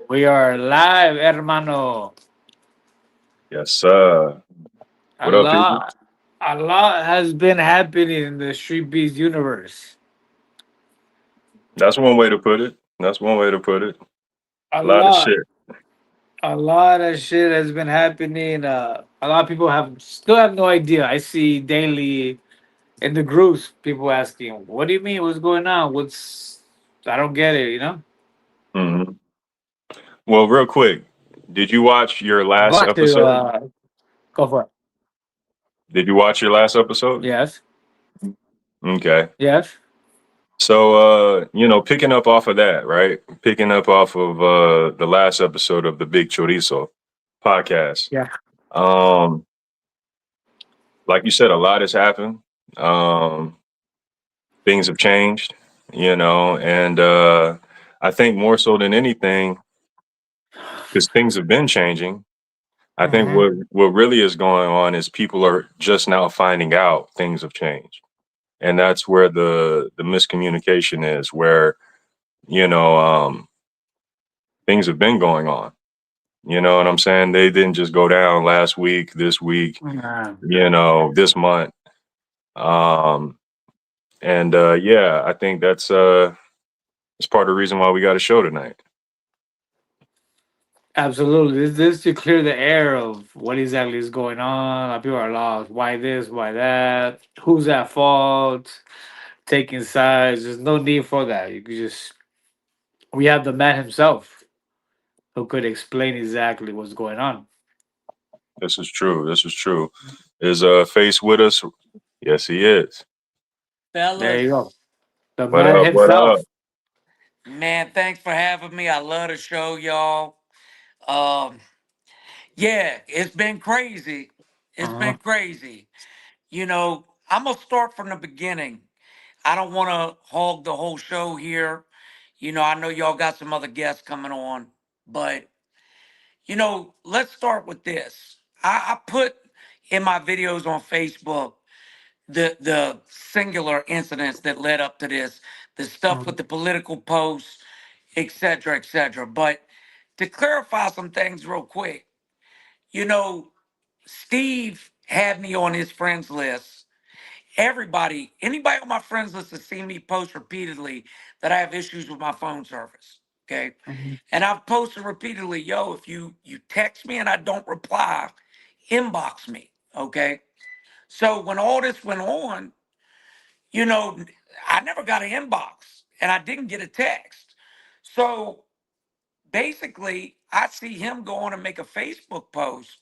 We are live, hermano. Yes, sir. A What up, people? lot, a lot has been happening in the Street Beefs universe. That's one way to put it. That's one way to put it. A A lot of lot, shit. a lot of shit has been happening. A lot of people have still have no idea. I see daily in the groups people asking, "What do you mean? What's going on? What's?" I don't get it. hmm Well, real quick, did you watch your I'm last about to episode? go for it. Did you watch your last episode? Yes, Okay. yes. So, picking up off of that, right? Picking up off of the last episode of the Big Chorizo podcast. Yeah. Um, like you said, a lot has happened. Um, things have changed, and I think more so than anything, because things have been changing. I think Hmm. what really is going on is people are just now finding out things have changed, and that's where the miscommunication is. Where you know things have been going on. You know what I'm saying? They didn't just go down last week, this week, this month. Um, and yeah, I think that's part of the reason why we got a show tonight. Absolutely. This to clear the air of what exactly is going on. A lot of people are lost. Why this? Why that? Who's at fault? Taking sides. There's no need for that. You could just we have the man himself who could explain exactly what's going on. This is true. This is true. Is Face with us? Yes, he is. There you go. Fellas, The What man up? What up? himself. man, thanks for having me. I love the show, y'all. Um, yeah, it's been crazy. It's Uh-huh. been crazy. I'm gonna start from the beginning. I don't want to hog the whole show here. I know y'all got some other guests coming on, but let's start with this. I put in my videos on Facebook the singular incidents that led up to this, the stuff with Mhm. the political posts, et cetera, et cetera. But to clarify some things real quick, you know, Steve had me on his friends list. Anybody on my friends list has seen me post repeatedly that I have issues with my phone service. Okay. Mhm. And I've posted repeatedly, yo, if you text me and I don't reply, inbox me. Okay. So when all this went on, you know, I never got an inbox and I didn't get a text. So basically, I see him go on and make a Facebook post.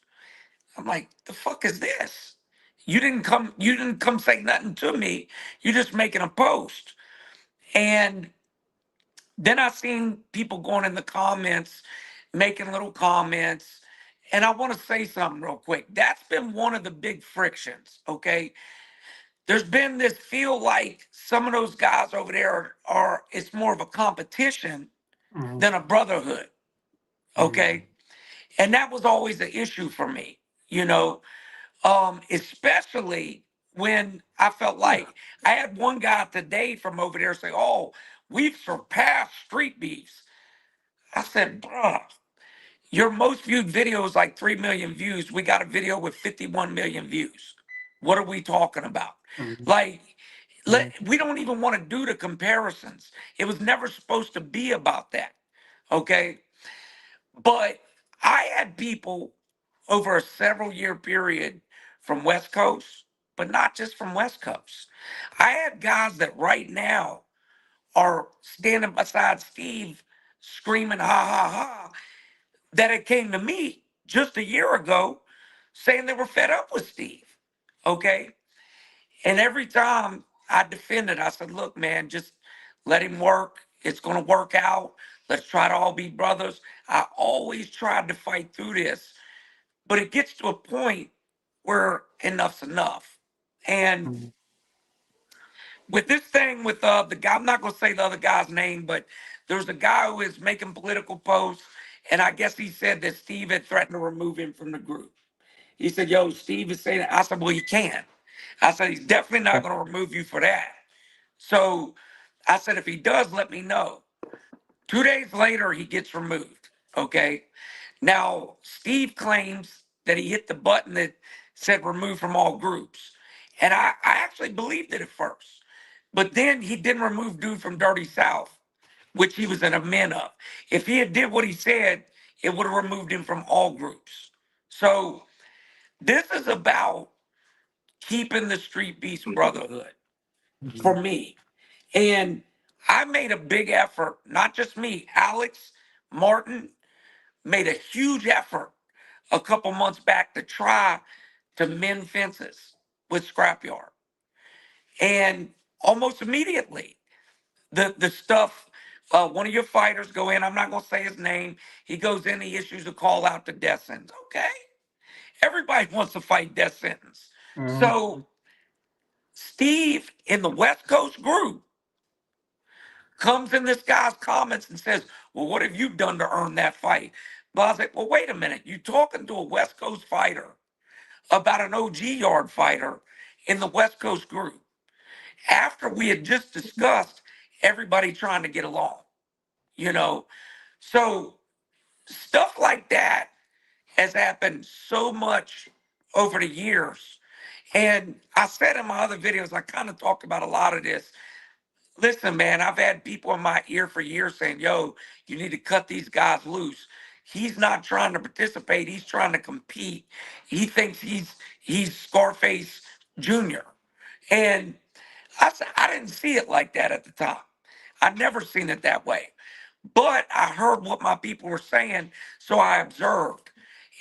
I'm like, the fuck is this? You didn't come say nothing to me. You just making a post. And then I seen people going in the comments, making little comments. And I want to say something real quick. That's been one of the big frictions, okay? There's been this feel like some of those guys over there are it's more of a competition Mhm. than a brotherhood, Mhm. okay? And that was always the issue for me, especially when I felt like I had one guy today from over there say, "Oh, we've surpassed Street Beefs." I said, "Bruh, your most viewed video is like 3 million views. We got a video with 51 million views. What are we talking about?" Mhm. Like, Mhm. we don't even want to do the comparisons. It was never supposed to be about that. Okay. But I had people over a several year period from West Coast, but not just from West Coast. I had guys that right now are standing beside Steve screaming, ha ha ha, that it came to me just a year ago saying they were fed up with Steve. Okay. And every time I defended, I said, look, man, just let him work. It's going to work out. Let's try to all be brothers. I always tried to fight through this, but it gets to a point where enough's enough. And Mhm. with this thing with the guy, I'm not going to say the other guy's name, but there's a guy who is making political posts. And I guess he said that Steve had threatened to remove him from the group. He said, yo, Steve is saying that. I said, well, he can. I said, he's definitely not going to remove you for that. So I said, if he does, let me know. 2 days later, he gets removed. Okay. Now, Steve claims that he hit the button that said remove from all groups. And I actually believed it at first. But then he didn't remove dude from Dirty South, which he was an admin of. If he had did what he said, it would have removed him from all groups. So this is about keeping the Street Beast Brotherhood Mhm. for me. And I made a big effort, not just me, Alex, Martin made a huge effort a couple months back to try to mend fences with Scrapyard. And almost immediately, the stuff, one of your fighters go in, I'm not going to say his name, he goes in, he issues a call out to death sentence. Okay. Everybody wants to fight death sentence. Mhm. So Steve in the West Coast group comes in this guy's comments and says, well, what have you done to earn that fight? But I was like, well, wait a minute. You talking to a West Coast fighter about an OG yard fighter in the West Coast group after we had just discussed everybody trying to get along, you know? So stuff like that has happened so much over the years. And I said in my other videos, I kind of talked about a lot of this. Listen, man, I've had people in my ear for years saying, yo, you need to cut these guys loose. He's not trying to participate, he's trying to compete. He thinks he's Scarface Jr. And I said, I didn't see it like that at the time. I never seen it that way. But I heard what my people were saying, so I observed.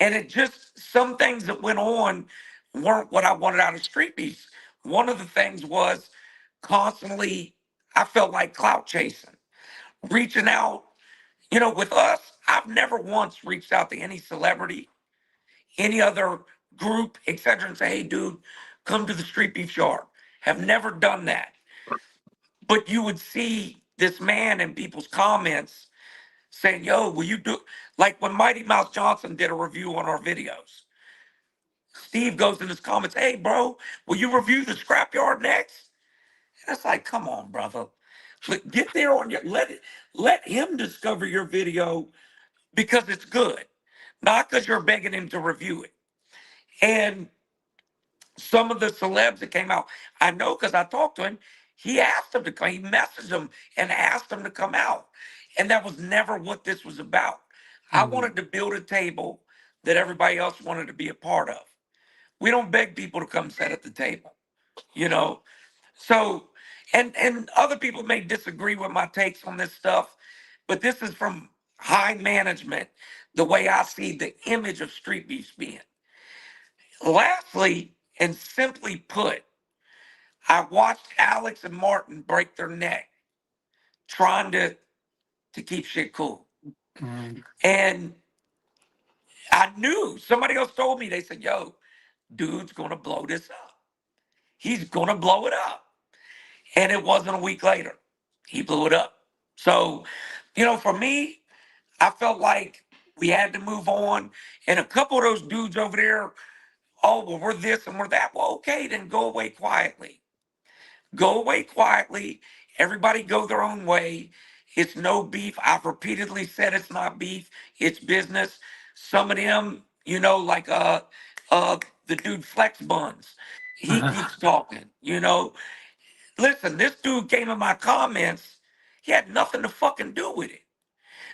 And it just, some things that went on weren't what I wanted out of Street Beefs. One of the things was constantly, I felt like clout chasing, reaching out. You know, with us, I've never once reached out to any celebrity, any other group, etc., and say, hey, dude, come to the Street Beef Yard. Have never done that. But you would see this man in people's comments saying, yo, will you do, like when Mighty Mouse Johnson did a review on our videos, Steve goes in his comments, hey, bro, will you review the Scrapyard next? And it's like, come on, brother. Get there on your, let him discover your video because it's good, not because you're begging him to review it. And some of the celebs that came out, I know because I talked to him, he asked them to come, he messaged them and asked them to come out. And that was never what this was about. I Mhm. wanted to build a table that everybody else wanted to be a part of. We don't beg people to come sit at the table, you know? So, and other people may disagree with my takes on this stuff, but this is from high management, the way I see the image of Street Beefs being. Lastly, and simply put, I watched Alex and Martin break their neck trying to keep shit cool. Mhm. And I knew somebody else told me, they said, yo, dude's gonna blow this up. He's gonna blow it up. And it wasn't a week later. He blew it up. So, for me, I felt like we had to move on. And a couple of those dudes over there, oh, well, we're this and we're that. Well, okay, then go away quietly. Go away quietly. Everybody go their own way. It's no beef. I've repeatedly said it's not beef. It's business. Some of them, like the dude Flex Buns, he keeps talking. Listen, this dude came in my comments. He had nothing to fucking do with it.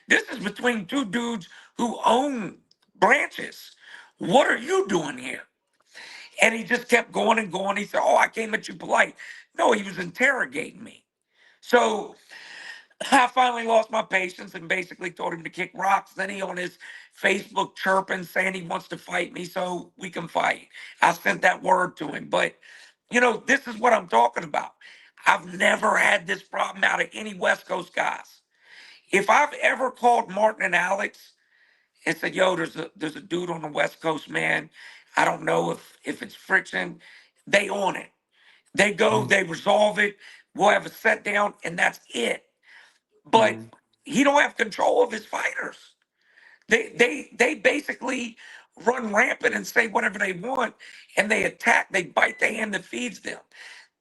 This is between two dudes who own branches. What are you doing here? And he just kept going and going. He said, oh, I came at you polite. No, he was interrogating me. So I finally lost my patience and basically told him to kick rocks. Then he on his Facebook chirping saying he wants to fight me so we can fight. I sent that word to him. But, this is what I'm talking about. I've never had this problem out of any West Coast guys. If I've ever called Martin and Alex and said, yo, there's a dude on the West Coast, man. I don't know if it's friction. They on it. They go, Mhm. they resolve it. We'll have a set down, and that's it. But Mhm. he don't have control of his fighters. They basically run rampant and say whatever they want, and they attack, they bite the hand that feeds them.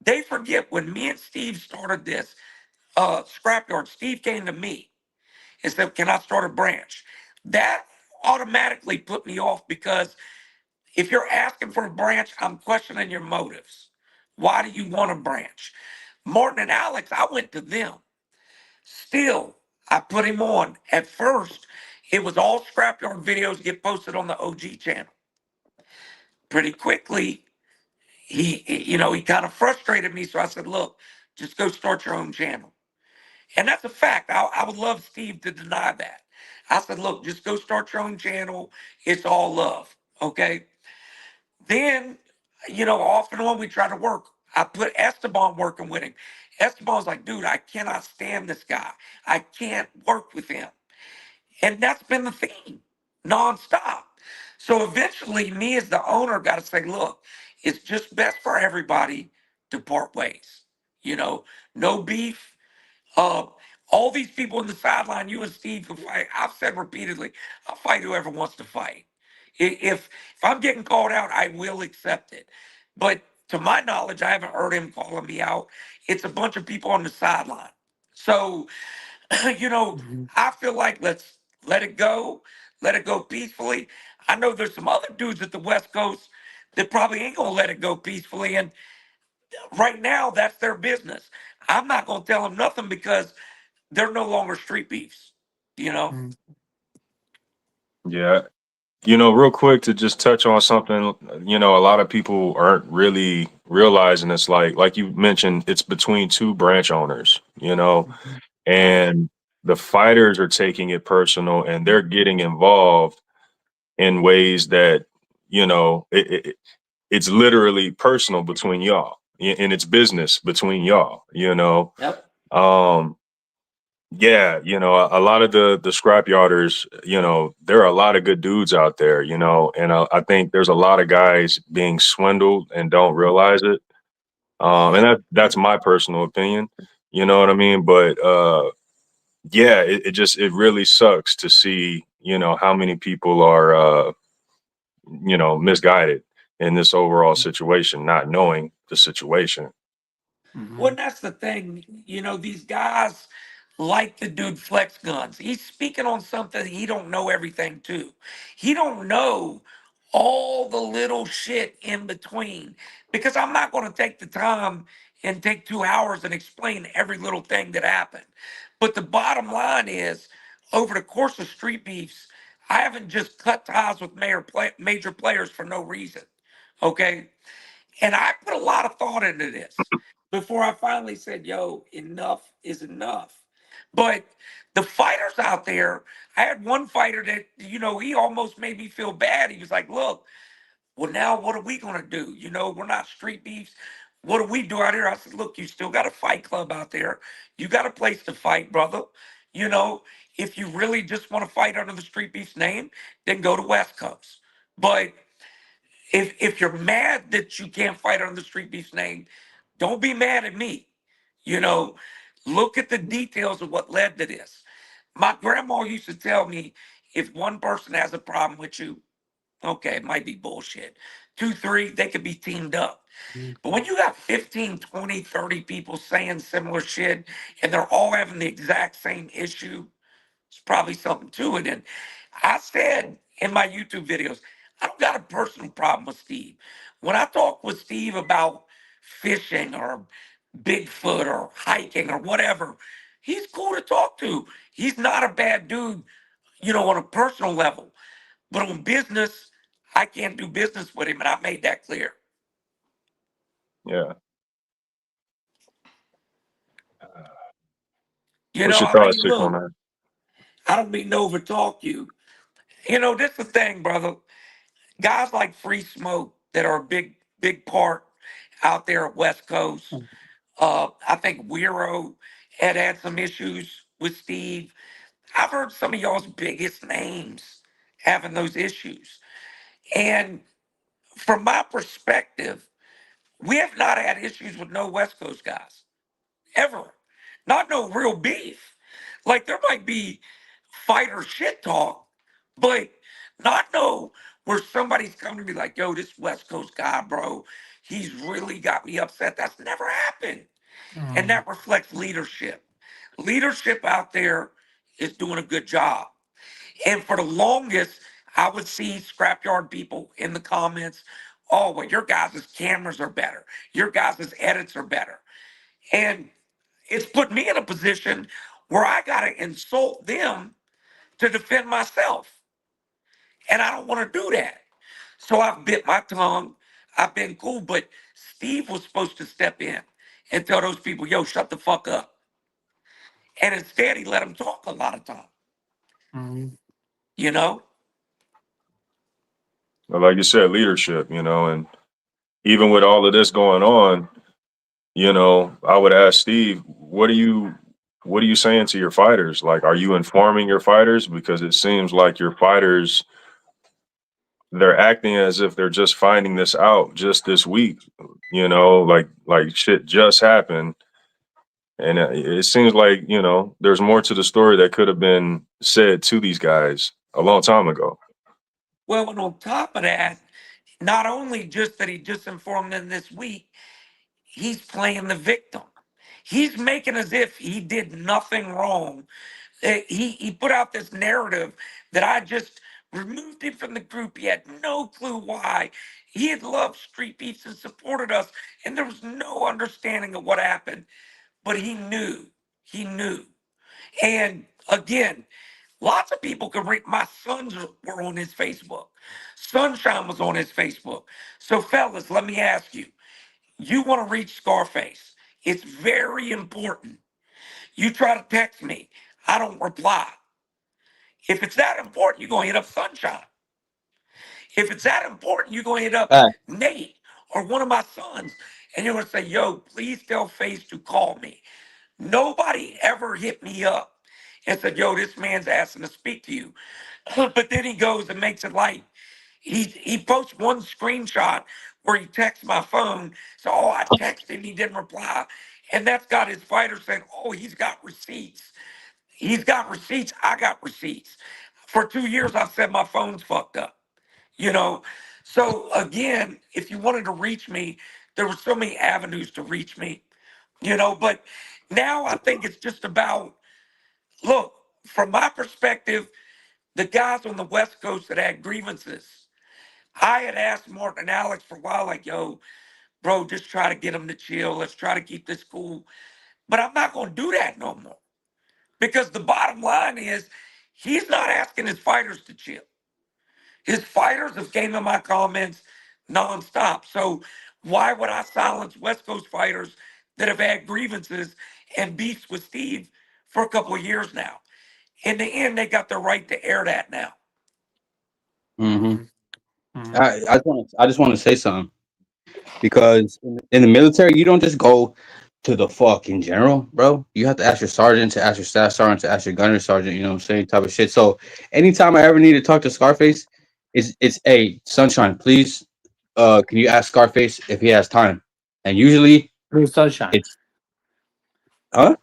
They forget when me and Steve started this scrapyard, Steve came to me and said, "Can I start a branch?" That automatically put me off because if you're asking for a branch, I'm questioning your motives. Why do you want a branch? Martin and Alex, I went to them. Still, I put him on. At first, it was all Scrapyard videos get posted on the OG channel. Pretty quickly, he kind of frustrated me. So I said, look, just go start your own channel. And that's a fact. I would love Steve to deny that. I said, look, just go start your own channel. It's all love. Okay. Then, off and on, we try to work. I put Esteban working with him. Esteban's like, dude, I cannot stand this guy. I can't work with him. And that's been the theme nonstop. So eventually, me as the owner got to say, look, it's just best for everybody to part ways. You know, no beef. Uh, all these people in the sideline, you and Steve can fight. I've said repeatedly, I'll fight whoever wants to fight. If I'm getting called out, I will accept it. But to my knowledge, I haven't heard him calling me out. It's a bunch of people on the sideline. So, you know, Mhm. I feel like let's let it go peacefully. I know there's some other dudes at the West Coast that probably ain't gonna let it go peacefully, and right now that's their business. I'm not gonna tell them nothing because they're no longer street beefs. You know. Mhm. Yeah. Real quick to just touch on something, a lot of people aren't really realizing it's like you mentioned, it's between two branch owners, Mhm. Right. and the fighters are taking it personal and they're getting involved in ways that, it's literally personal between y'all and it's business between y'all. Yep. Um, yeah, a lot of the scrapyarders, there are a lot of good dudes out there, and I think there's a lot of guys being swindled and don't realize it. And that's my personal opinion. You know what I mean? But yeah, it really sucks to see, how many people are misguided in this overall situation, not knowing the situation. Well, Mhm. and that's the thing. These guys like the dude flex guns. He's speaking on something he don't know everything to. He don't know all the little shit in between because I'm not going to take the time and take 2 hours and explain every little thing that happened. But the bottom line is, over the course of Street Beefs, I haven't just cut ties with major players for no reason. Okay. And I put a lot of thought into this before I finally said, yo, enough is enough. But the fighters out there, I had one fighter that, he almost made me feel bad. He was like, look, well, now what are we going to do? We're not street beefs. What do we do out here? I said, look, you still got a fight club out there. You got a place to fight, brother. You know, if you really just want to fight under the Street Beefs name, then go to West Coast. But if you're mad that you can't fight on the Street Beef's name, don't be mad at me. You know, look at the details of what led to this. My grandma used to tell me if one person has a problem with you, okay, it might be bullshit. Two, three, they could be teamed up. But when you got 15, 20, 30 people saying similar shit and they're all having the exact same issue, there's probably something to it. And I said in my YouTube videos, I don't got a personal problem with Steve. When I talk with Steve about fishing or Bigfoot or hiking or whatever, he's cool to talk to. He's not a bad dude, on a personal level. But on business, I can't do business with him. And I made that clear. Yeah. What's your I thoughts, mean, Sick, on look, that? I don't mean to overtalk you. This is the thing, brother. Guys like Free Smoke that are a big part out there at West Coast. I think Wero had some issues with Steve. I've heard some of y'all's biggest names having those issues. And from my perspective, we have not had issues with no West Coast guys ever. Not no real beef. Like there might be fighter shit talk, but not no where somebody's coming to me like, yo, this West Coast guy, bro, he's really got me upset. That's never happened. And Mhm. that reflects leadership. Leadership out there is doing a good job. And for the longest, I would see Scrapyard people in the comments, oh, well, your guys' cameras are better. Your guys' edits are better. And it's put me in a position where I got to insult them to defend myself. And I don't want to do that. So I've bit my tongue. I've been cool. But Steve was supposed to step in and tell those people, yo, shut the fuck up. And instead, he let them talk a lot of time, Mhm. you know? But like you said, leadership, and even with all of this going on, I would ask Steve, what are you saying to your fighters? Like, are you informing your fighters? Because it seems like your fighters, they're acting as if they're just finding this out just this week, like shit just happened. And it seems like, there's more to the story that could have been said to these guys a long time ago. Well, and on top of that, not only just that he just informed them this week, he's playing the victim. He's making as if he did nothing wrong. He put out this narrative that I just removed him from the group. He had no clue why. He had loved Street Beefs and supported us, and there was no understanding of what happened. But he knew. He knew. And again, lots of people could read. My sons were on his Facebook. Sunshine was on his Facebook. So, fellas, let me ask you: you want to reach Scarface? It's very important. You try to text me, I don't reply. If it's that important, you're gonna hit up Sunshine. If it's that important, you're gonna hit up Fact. Nate or one of my sons, and you're gonna say, "Yo, please tell Face to call me." Nobody ever hit me up and said, "Yo, this man's asking to speak to you." But then he goes and makes it like he posts one screenshot where he texts my phone. So, oh, I texted him, he didn't reply. And that's got his fighter saying, oh, he's got receipts. He's got receipts. I got receipts. For 2 years, I've said my phone's fucked up, you know? So again, if you wanted to reach me, there were so many avenues to reach me, but now I think it's just about, look, from my perspective, the guys on the West Coast that had grievances, I had asked Martin and Alex for a while, like, yo, bro, just try to get them to chill. Let's try to keep this cool. But I'm not going to do that no more. Because the bottom line is, he's not asking his fighters to chill. His fighters have came in my comments nonstop. So why would I silence West Coast fighters that have had grievances and beefs with Steve for a couple of years now? In the end, they got the right to air that now. Hmm. Mhm. Mhm. I just want to say something because in the military, you don't just go to the fucking general, bro. You have to ask your sergeant, to ask your staff sergeant, to ask your gunner sergeant. You know what I'm saying? Type of shit. So anytime I ever need to talk to Scarface, it's a sunshine. Please, can you ask Scarface if he has time? And usually Through Sunshine. it's huh?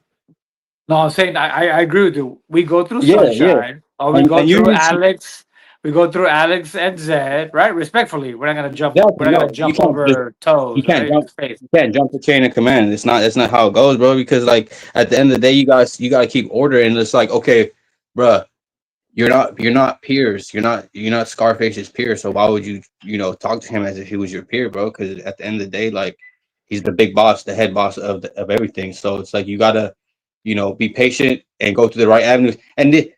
No, I'm saying I agree with you. We go through Yeah, yeah. Sunshine, or we go And you through need to Alex. We go through Alex and Zed, right? Respectfully, we're not gonna jump. exactly We're not gonna no. You jump can't just over you toes, can't right? jump Space. you can't jump the chain of command. It's not how it goes, bro. Because like at the end of the day, you gotta keep order, and it's like okay, bruh, you're not peers. You're not Scarface's peer. So why would you talk to him as if he was your peer, bro? Because at the end of the day, like he's the big boss, the head boss of everything. So it's like you gotta be patient and go through the right avenues. And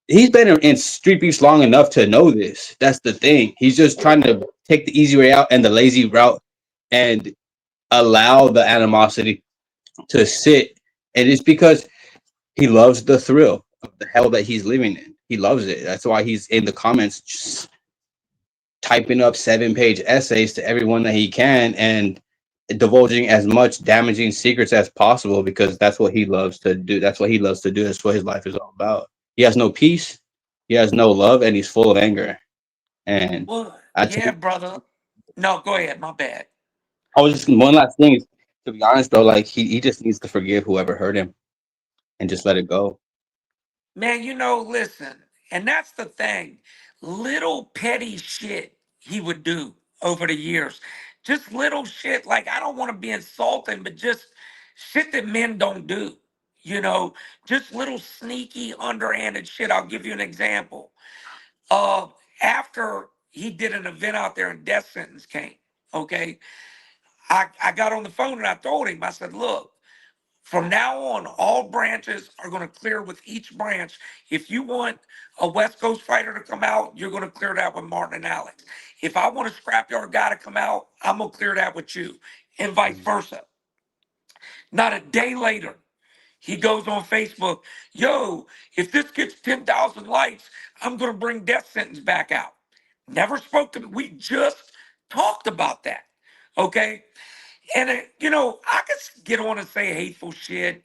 he's been in Street Beefs long enough to know this. That's the thing. He's just trying to take the easy way out and the lazy route and allow the animosity to sit. And it's because he loves the thrill of the hell that he's living in. He loves it. That's why he's in the comments just typing up 7-page essays to everyone that he can and divulging as much damaging secrets as possible because that's what he loves to do. That's what he loves to do. That's what his life is all about. He has no peace. He has no love, and he's full of anger. And Well, I yeah, think brother. No, go ahead. My bad. I was just one last thing is to be honest, bro. Like he just needs to forgive whoever hurt him and just let it go. Man, listen, and that's the thing. Little petty shit he would do over the years. Just little shit. Like, I don't want to be insulting, but just shit that men don't do. You know, just little sneaky, underhanded shit. I'll give you an example. After he did an event out there and death sentence came, okay, I got on the phone and I told him, I said, look, from now on, all branches are going to clear with each branch. If you want a West Coast fighter to come out, you're going to clear that with Martin and Alex. If I want a scrapyard guy to come out, I'm going to clear that with you, and vice versa. Not a day later, he goes on Facebook, yo, if this gets 10,000 likes, I'm going to bring death sentence back out. Never spoke to me. We just talked about that. Okay. And, I could get on and say hateful shit.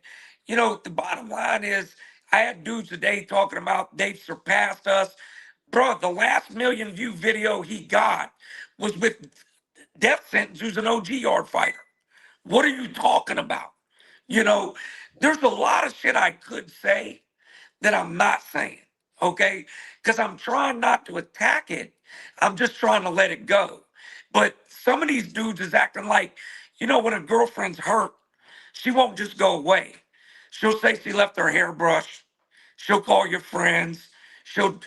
The bottom line is, I had dudes today talking about they've surpassed us. Bro, the last million view video he got was with Death Sentence, who's an OG yard fighter. What are you talking about? You know, there's a lot of shit I could say that I'm not saying, okay? Because I'm trying not to attack it. I'm just trying to let it go. But some of these dudes is acting like, when a girlfriend's hurt, she won't just go away. She'll say she left her hairbrush. She'll call your friends. She'll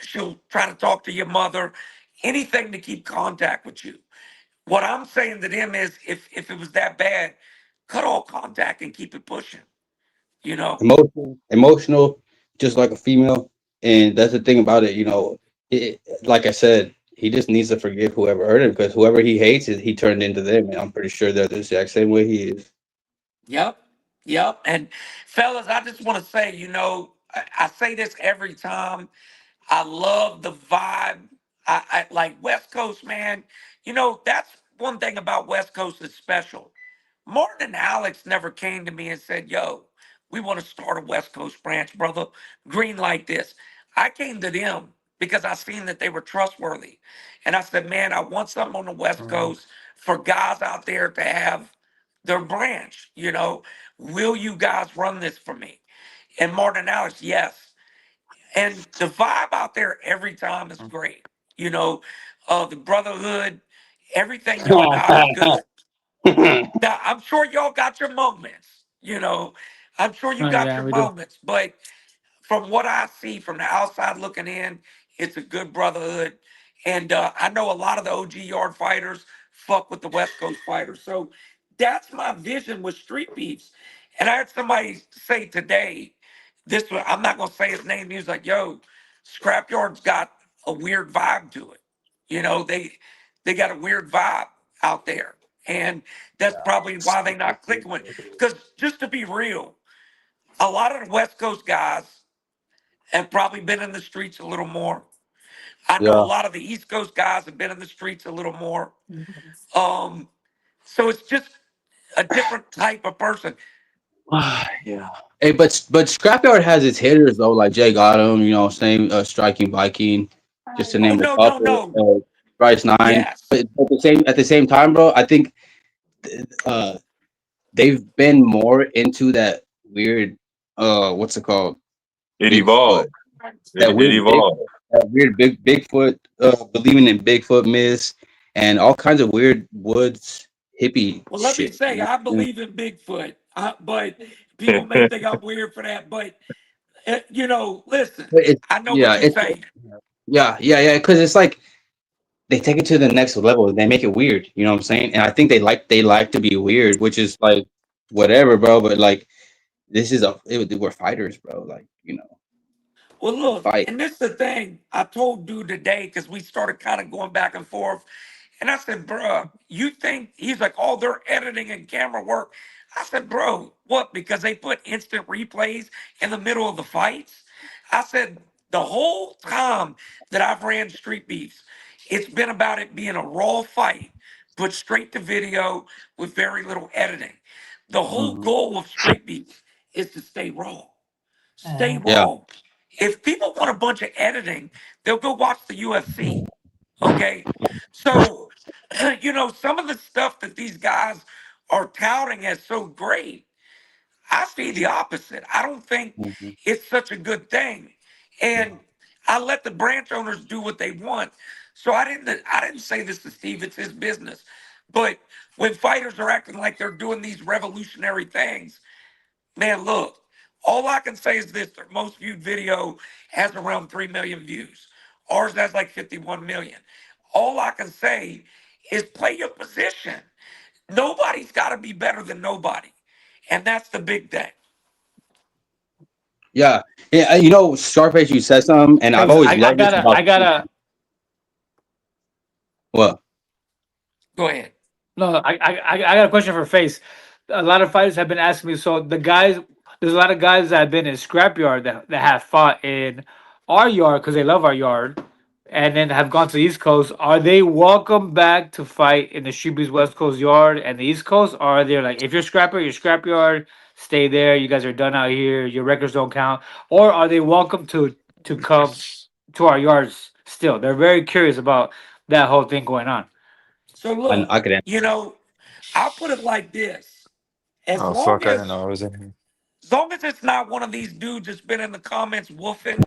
try to talk to your mother. Anything to keep contact with you. What I'm saying to them is, if it was that bad, cut all contact and keep it pushing. You know. Emotional, just like a female. And that's the thing about it, like I said, he just needs to forgive whoever hurt him because whoever he hates, he turned into them. And I'm pretty sure they're the exact same way he is. Yep. Yep. And fellas, I just want to say, I say this every time. I love the vibe. I like West Coast, man. That's one thing about West Coast is special. Martin and Alex never came to me and said, yo, we want to start a West Coast branch, brother. Green like this. I came to them because I seen that they were trustworthy. And I said, man, I want something on the West Coast for guys out there to have their branch. Will you guys run this for me? And Martin and Alex, yes. And the vibe out there every time is great. You know, the brotherhood, everything y'all got is good. Now, I'm sure y'all got your moments. I'm sure you Oh got yeah, your we do. moments, but from what I see from the outside looking in, it's a good brotherhood. And I know a lot of the OG yard fighters fuck with the West Coast fighters. So that's my vision with Street Beefs. And I had somebody say today, I'm not gonna say his name. He was like, "Yo, Scrapyard's got a weird vibe to it. They got a weird vibe out there, and that's probably why they not clicking with. Because just to be real, a lot of the West Coast guys have probably been in the streets a little more. I know a Yeah. lot of the East Coast guys have been in the streets a little more. Um, so it's just a different type of person. Yeah. Hey, but Scrapyard has its hitters though, like Jay Gotham, same striking Viking, just to Oh name a no, no, couple. no. Bryce Nine. Yes. But at the same time, bro, I think uh they've been more into that weird what's it called? It Bigfoot. evolved. That It weird evolved. Bigfoot, believing in Bigfoot myths and all kinds of weird woods hippie Well, let me shit. say, I believe in Bigfoot, but people may think I'm weird for that. But listen, But I know yeah, what you're it's saying. yeah, because it's like they take it to the next level. They make it weird. You know what I'm saying? And I think they like to be weird, which is like whatever, bro. But like we're fighters, bro. Like Well, we look, fight. and this is the thing I told dude today because we started kind of going back and forth. And I said, bruh, you think he's like, oh, they're editing and camera work. I said, bro, what? Because they put instant replays in the middle of the fights? I said, the whole time that I've ran Street Beefs, it's been about it being a raw fight, put straight to video with very little editing. The whole Mhm. goal of Street Beefs is to stay raw. Stay Yeah. raw. If people want a bunch of editing, they'll go watch the UFC. Okay. So, some of the stuff that these guys are touting as so great, I see the opposite. I don't think Mhm. it's such a good thing. And I let the branch owners do what they want. So I didn't say this to Steve, it's his business. But when fighters are acting like they're doing these revolutionary things, man, look, All I can say is this: their most viewed video has around 3 million views. Ours has like 51 million. All I can say is play your position. Nobody's got to be better than nobody, and that's the big thing. Yeah, yeah. You know, Scarface, you said something, and I've Face, always loved this I about gotta. what. Go ahead. No, I got a question for Face. A lot of fighters have been asking me. So the guys, there's a lot of guys that have been in Scrapyard that have fought in our yard because they love our yard, and then have gone to the East Coast. Are they welcome back to fight in the Streetbeefs West Coast yard and the East Coast? Or are they like, if you're Scrapper, you're Scrapyard, stay there. You guys are done out here. Your records don't count. Or are they welcome to come to our yards still? They're very curious about that whole thing going on. So look, I could answer. I'll put it like this: as Oh long fuck! I didn't as know I was in here. as long as it's not one of these dudes that's been in the comments woofing,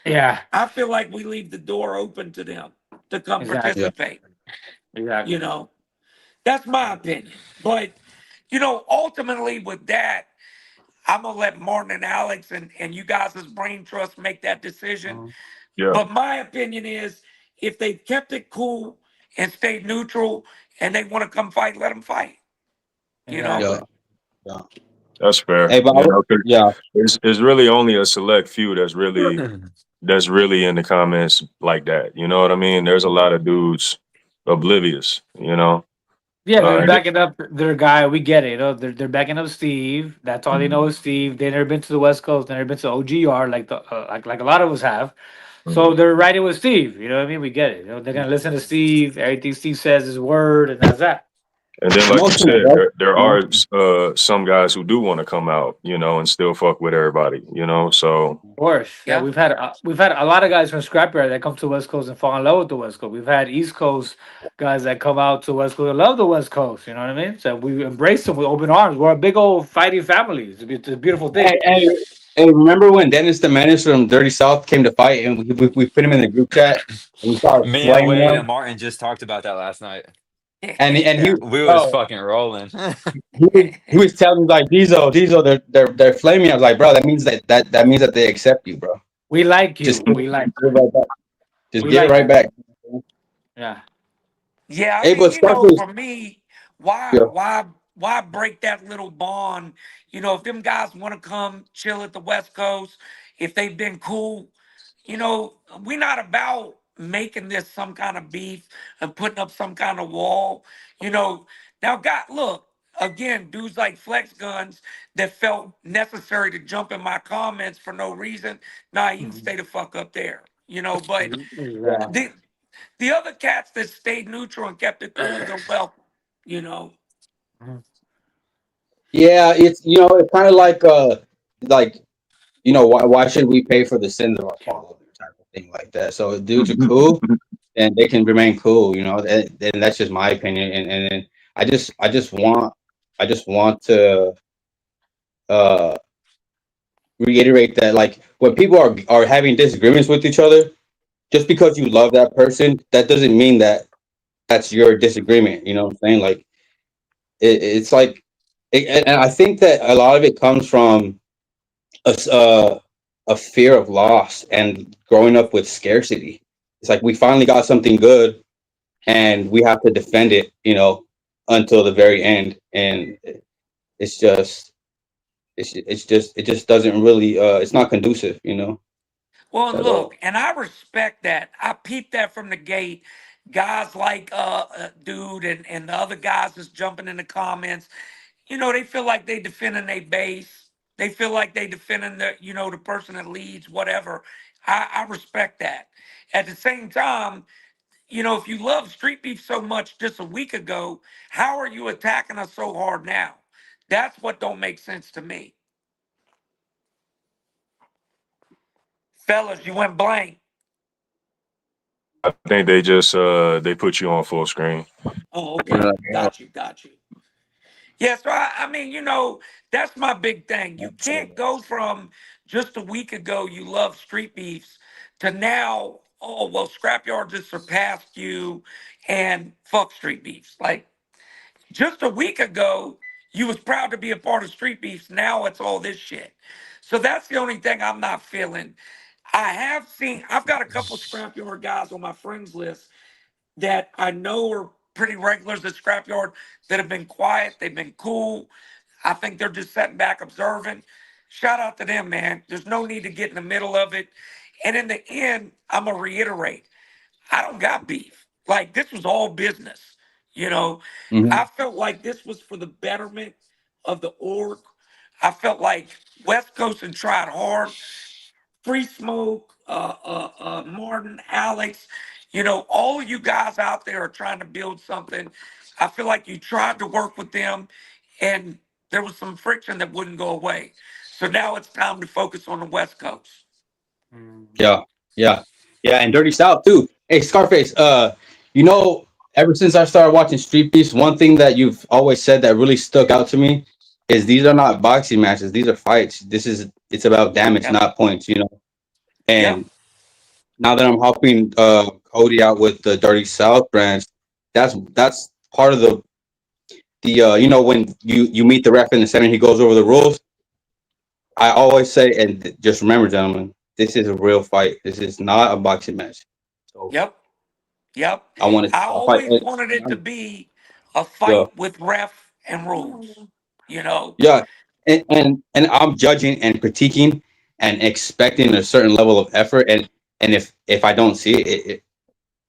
Yeah, I feel like we leave the door open to them to come exactly. Yeah, participate. You Exactly. know, that's my opinion. But ultimately with that, I'm gonna let Martin and Alex and you guys as brain trust make that decision. Mhm. Yeah. But my opinion is, if they kept it cool and stayed neutral and they want to come fight, let them fight. You know. yeah, Exactly. yeah. That's fair. Hey, but You know, 'cause yeah, it's really only a select few that's really in the comments like that. You know what I mean? There's a lot of dudes oblivious. You know. Yeah, they're And backing up their guy. We get it. They're backing up Steve. That's all they know is Steve. They never been to the West Coast. They never been to OGR like like a lot of us have. So they're riding with Steve. You know what I mean? We get it. They're gonna listen to Steve. Everything Steve says is word, and that's that. And then, like you emotional, said, bro. there are Emotional. some guys who do want to come out, and still fuck with everybody, So Of course, yeah, Yeah. we've had a lot of guys from Scrapyard that come to West Coast and fall in love with the West Coast. We've had East Coast guys that come out to West Coast and love the West Coast. You know what I mean? So we embrace them with open arms. We're a big old fighting family. It's a beautiful thing. Hey, remember when Dennis the Menace from Dirty South came to fight, and we put him in the group chat, and we started Me and flaming Wade and him, Martin just talked about that last night. and he, We was bro, fucking rolling. he was telling me like, Diesel, they're flaming. I was like, bro, that means that means that they accept you, bro. We like Just you. get We like it right back. Just we get it like right you. back. Yeah. Yeah, I Hey, mean, but Scarface, for me, why yeah, why why break that little bond? If them guys want to come chill at the West Coast, if they've been cool, we're not about making this some kind of beef and putting up some kind of wall. You know, now God, look, again, dudes like Flex Guns that felt necessary to jump in my comments for no reason. Nah, you can Mhm. stay the fuck up there. But yeah. Exactly. the the other cats that stayed neutral and kept it cool, they're welcome. You know. Mhm. Yeah, it's kind of like why should we pay for the sins of our father type of thing like that. So if dudes are cool, then they can remain cool, and that's just my opinion. And then I just want to uh reiterate that, like, when people are having disagreements with each other, just because you love that person, that doesn't mean that that's your disagreement. You know what I'm saying? Like, it's like, and I think that a lot of it comes from a fear of loss and growing up with scarcity. It's like we finally got something good, and we have to defend it, until the very end. And it's just, it just doesn't really, it's not conducive, Well, and at all. look, and I respect that. I peeped that from the gate. Guys like dude and the other guys that's jumping in the comments. They feel like they defending their base. They feel like they defending the person that leads, whatever. I respect that. At the same time, if you love Street Beef so much just a week ago, how are you attacking us so hard now? That's what don't make sense to me. Fellas, you went blank. I think they just they put you on full screen. Oh, You know, okay. Got you. Got you. Yeah, so I mean, that's my big thing. You can't go from just a week ago you love Street Beefs to now, oh well, Scrapyard just surpassed you and fuck Street Beefs. Like, just a week ago, you was proud to be a part of Street Beefs. Now it's all this shit. So that's the only thing I'm not feeling. I've got a couple scrapyard guys on my friends list that I know are pretty regulars at Scrapyard that have been quiet. They've been cool. I think they're just sitting back observing. Shout out to them, man. There's no need to get in the middle of it. And in the end, I'm going to reiterate I don't got beef. Like, this was all business. You know, Mhm. I felt like this was for the betterment of the org. I felt like West Coast had tried hard. Free Smoke, Martin, Alex, all of you guys out there are trying to build something. I feel like you tried to work with them and there was some friction that wouldn't go away. So now it's time to focus on the West Coast. Mm. Yeah, yeah, yeah, and Dirty South too. Hey, Scarface. You know, ever since I started watching Street Beefs, one thing that you've always said that really stuck out to me is these are not boxing matches. These are fights. It's about damage, Yep. not points. You know, Yep. and now that I'm helping Cody out with the Dirty South branch, that's part of the you know, when you meet the ref in the center, he goes over the rules. I always say, and just remember, gentlemen, this is a real fight. This is not a boxing match. So Yep. Yep. I want to I fight. always wanted it to be a Yeah, fight with ref and rules, you know? yeah, and I'm judging and critiquing and expecting a certain level of effort, and if I don't see it,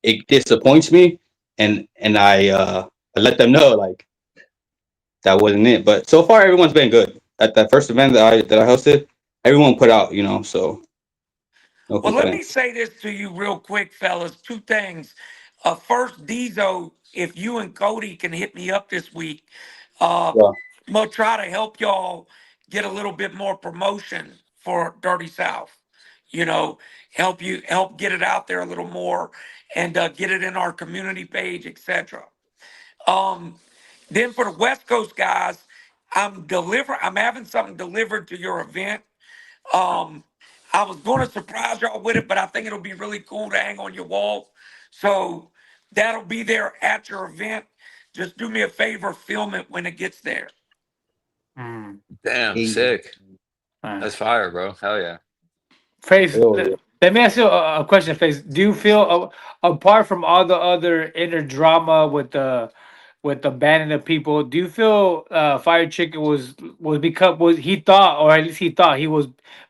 it disappoints me, and I let them know like that wasn't it. But so far, everyone's been good. At that first event that I hosted, everyone put out, you know, so no Well, let me complaints. say this to you real quick, fellas. Two things. First, Diesel, if you and Cody can hit me up this week, Yeah, I'm gonna try to help y'all get a little bit more promotion for Dirty South. Help get it out there a little more and get it in our community page, etc. Um, then for the West Coast guys, I'm having something delivered to your event. Um, I was going to surprise y'all with it, but I think it'll be really cool to hang on your wall. So that'll be there at your event. Just do me a favor, film it when it gets there. Mm. Damn, easy. sick. That's fire, bro. Hell yeah. Face, Hell yeah. let me ask you a question, Face. Do you feel, apart from all the other inner drama with the banning of people, do you feel Fire Chicken was he thought, or at least he thought he was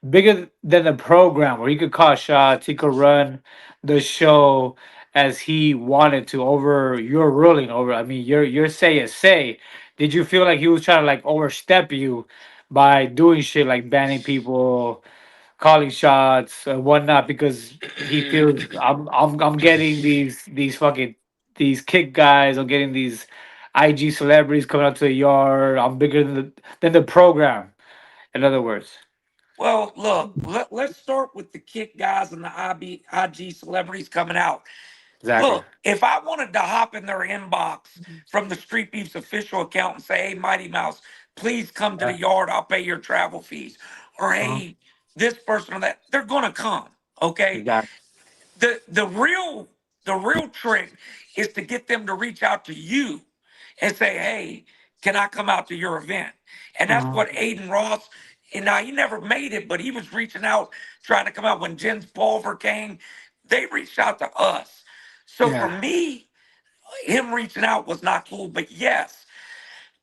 bigger than the program, where he could call shots, he could run the show as he wanted to over your ruling over? I mean, your say is say. Did you feel like he was trying to like overstep you by doing shit like banning people, calling shots and whatnot, because he feels I'm getting these fucking these kick guys, I'm getting these IG celebrities coming out to the yard. I'm bigger than the program. In other words, Well, look, let's start with the kick guys and the IG celebrities coming out. exactly. Look, if I wanted to hop in their inbox from the Street Beefs official account and say, hey, Mighty Mouse, please come to Yeah. the yard, I'll pay your travel fees. Or Mhm. hey, this person or that, they're gonna come. Okay. Exactly. The real trick is to get them to reach out to you and say, hey, can I come out to your event? And that's Mhm. what Aiden Ross, and now he never made it, but he was reaching out, trying to come out when Jens Pulver came. They reached out to us. So for Yeah. me, him reaching out was not cool. But yes,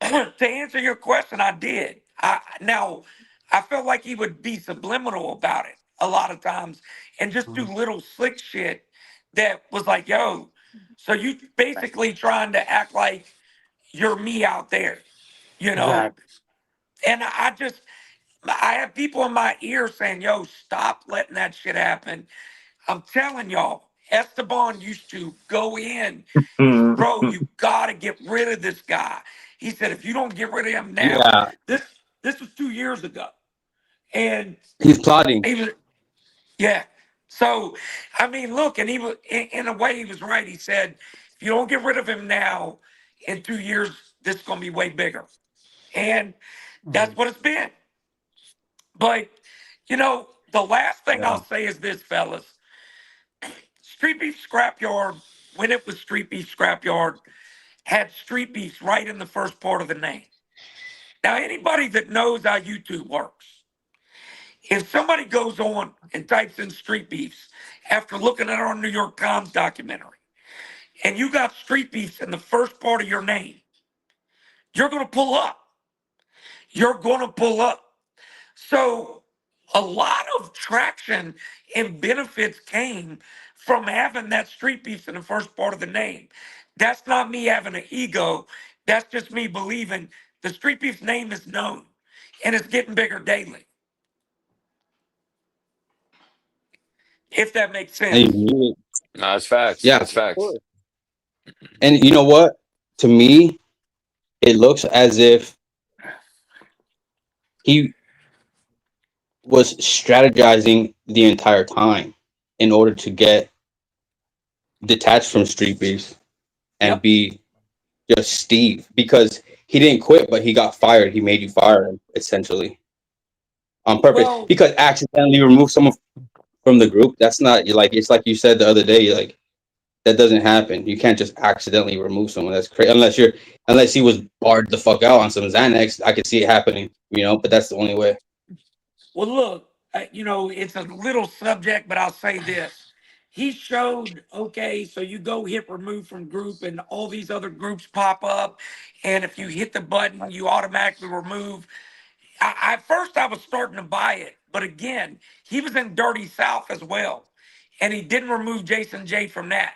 to answer your question, I did. I felt like he would be subliminal about it a lot of times and just do Mhm. little slick shit that was like, yo, so you basically trying to act like you're me out there, you know? Exactly. And I have people in my ear saying, yo, stop letting that shit happen. I'm telling y'all, Esteban used to go in, bro, you gotta get rid of this guy. He said, if you don't get rid of him now, Yeah, this this was 2 years ago. And he's plotting. he was, yeah. So, I mean, look, and he was, in a way, he was right. He said, if you don't get rid of him now, in 2 years, this is gonna be way bigger. And that's Mhm. what it's been. But, the last thing Yeah. I'll say is this, fellas. Street Beef Scrapyard, when it was Street Beef Scrapyard, had Street Beefs right in the first part of the name. Now, anybody that knows how YouTube works, If somebody goes on and types in Street Beefs after looking at our New York Times documentary, and you got Street Beefs in the first part of your name, you're going to pull up. You're going to pull up. So a lot of traction and benefits came from having that Street Beefs in the first part of the name. That's not me having an ego. That's just me believing the Street Beefs name is known and it's getting bigger daily. If that makes And sense. you- No, that's facts. yeah, That's facts. and you know what? To me, it looks as if he was strategizing the entire time in order to get detached from Street Beefs and Yep. be just Steve, because he didn't quit, but he got fired. He made you fire him essentially on purpose Well, because accidentally remove someone from the group. That's not like, it's like you said the other day, like that doesn't happen. You can't just accidentally remove someone. That's crazy. Unless he was barred the fuck out on some Xanax, I could see it happening, but that's the only way. well, look, it's a little subject, but I'll say this. He showed, okay, so you go hit remove from group and all these other groups pop up. And if you hit the button, you automatically remove. At first I was starting to buy it, but again, he was in Dirty South as well. And he didn't remove Jason J from that.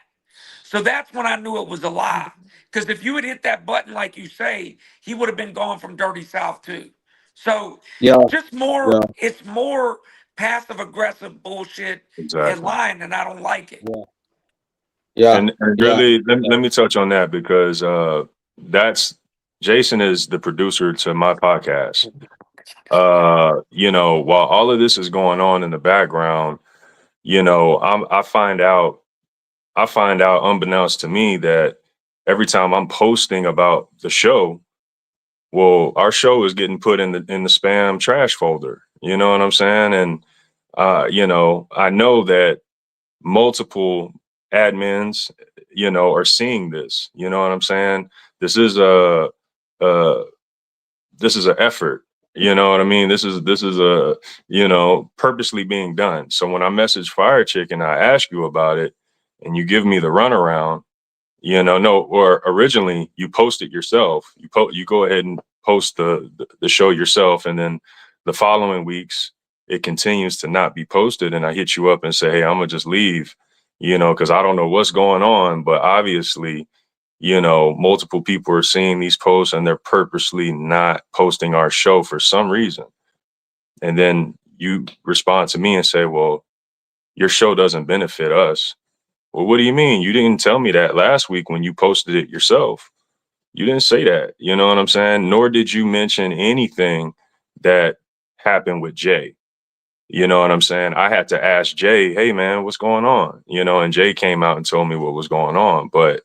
So that's when I knew it was a lie. Because if you had hit that button, like you say, he would have been gone from Dirty South too. So Yeah, just yeah, it's more passive aggressive bullshit and Exactly. lying, and I don't like it. yeah, And yeah, really, let me touch on that because that's Jason is the producer to my podcast. While all of this is going on in the background, I find out unbeknownst to me that every time I'm posting about the show, well, our show is getting put in the spam trash folder. You know what I'm saying? And I know that multiple admins, are seeing this. You know what I'm saying? This is uh this is an effort. You know what I mean? This is a purposely being done. So when I message Fire Chick and I ask you about it, and you give me the runaround, no, or originally you post it yourself. You go ahead and post the show yourself, and then the following weeks it continues to not be posted, and I hit you up and say, hey, I'm gonna just leave, because I don't know what's going on, but obviously, multiple people are seeing these posts and they're purposely not posting our show for some reason. And then you respond to me and say, well, your show doesn't benefit us. Well, what do you mean? You didn't tell me that last week when you posted it yourself. You didn't say that. You know what I'm saying? Nor did you mention anything that happened with Jay. You know what I'm saying? I had to ask Jay, hey, man, what's going on? And Jay came out and told me what was going on. But,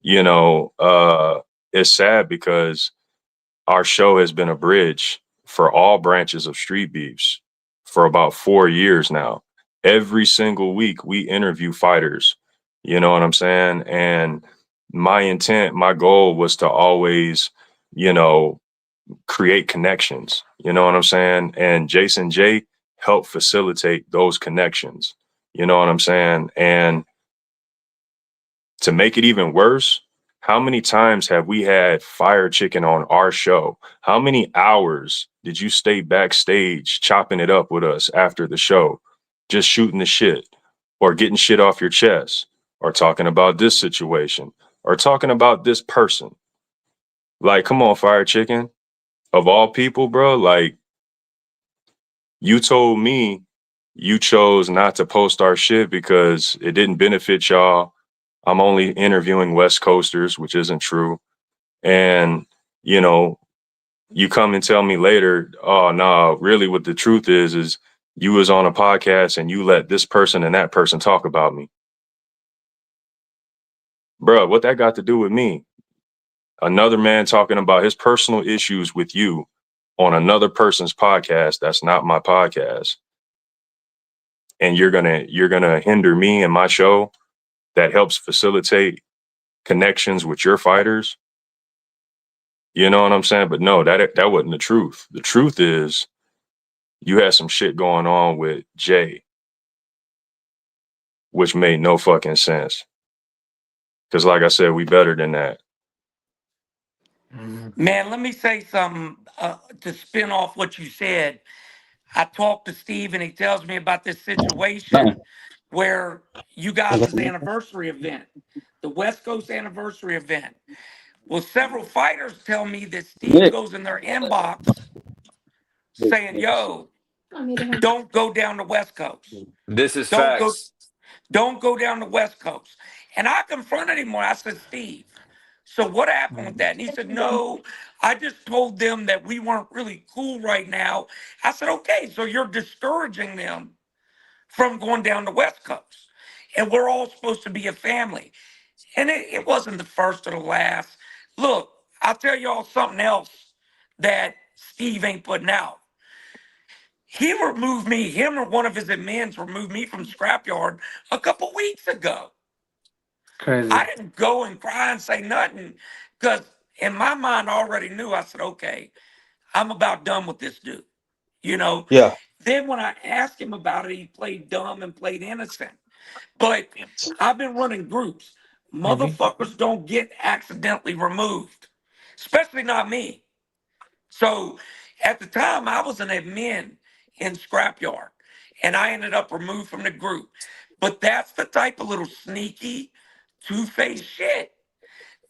it's sad because our show has been a bridge for all branches of Street Beefs for about 4 years now. Every single week we interview fighters, you know what I'm saying? And my goal was to always, create connections, you know what I'm saying? And Jason J helped facilitate those connections, you know what I'm saying? And to make it even worse, how many times have we had Fire Chicken on our show? How many hours did you stay backstage chopping it up with us after the show, just shooting the shit or getting shit off your chest or talking about this situation or talking about this person? Like, come on, Fire Chicken. Of all people, bro, like, you told me you chose not to post our shit because it didn't benefit y'all. I'm only interviewing West Coasters, which isn't true. And, you come and tell me later, oh, no, really what the truth is you was on a podcast and you let this person and that person talk about me. Bruh, what that got to do with me? Another man talking about his personal issues with you on another person's podcast. That's not my podcast. And you're gonna hinder me and my show that helps facilitate connections with your fighters. You know what I'm saying? But no, that wasn't the truth. The truth is you had some shit going on with Jay, which made no fucking sense. Because, like I said, we better than that. Man, let me say something to spin off what you said. I talked to Steve and he tells me about this situation where you guys' anniversary event, the West Coast anniversary event. Well, several fighters tell me that Steve Nick. goes in their inbox saying, yo, don't go down the West Coast. This is Don't go, facts. don't go down the West Coast. And I confronted him when I said, Steve, so what happened with that? And he said, no, I just told them that we weren't really cool right now. I said, okay, so you're discouraging them from going down the West Coast. And we're all supposed to be a family. And it wasn't the first or the last. Look, I'll tell y'all something else that Steve ain't putting out. He removed me, him or one of his admins removed me from Scrapyard a couple weeks ago. Crazy. I didn't go and cry and say nothing because in my mind I already knew. I said, okay, I'm about done with this dude. You know, Yeah. then when I asked him about it, he played dumb and played innocent. But I've been running groups. Maybe. Motherfuckers don't get accidentally removed, especially not me. So at the time, I was an admin in Scrapyard, and I ended up removed from the group. But that's the type of little sneaky, two-faced shit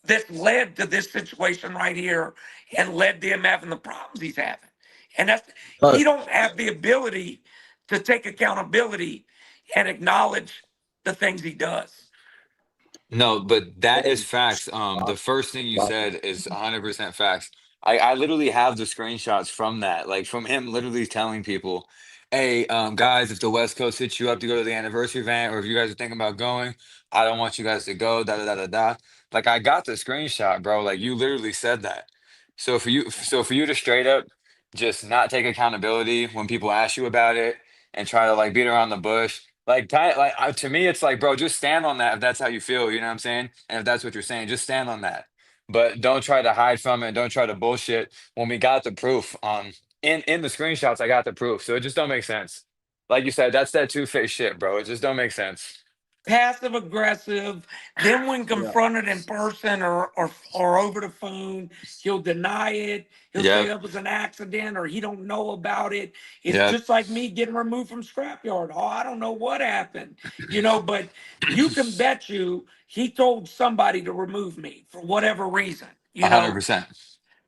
that's led to this situation right here and led to him having the problems he's having. And that's he don't have the ability to take accountability and acknowledge the things he does. No, but that is facts. The first thing you said is 100% facts. I literally have the screenshots from that, like from him literally telling people, "Hey, guys, if the West Coast hits you up to go to the anniversary event, or if you guys are thinking about going, I don't want you guys to go." Da da da da da. Like I got the screenshot, bro. Like you literally said that. So for you to straight up just not take accountability when people ask you about it and try to like beat around the bush. To me, it's like, bro, just stand on that if that's how you feel. You know what I'm saying? And if that's what you're saying, just stand on that. But don't try to hide from it. Don't try to bullshit. When we got the proof, in the screenshots, I got the proof. So it just don't make sense. Like you said, that's that two-faced shit, bro. It just don't make sense. Passive aggressive. Then when confronted in person or over the phone, he'll deny it. He'll say Yep. it was an accident or he don't know about it. It's Yep. just like me getting removed from Scrapyard. Oh, I don't know what happened. You know, but you can bet you he told somebody to remove me for whatever reason, you know. 100%.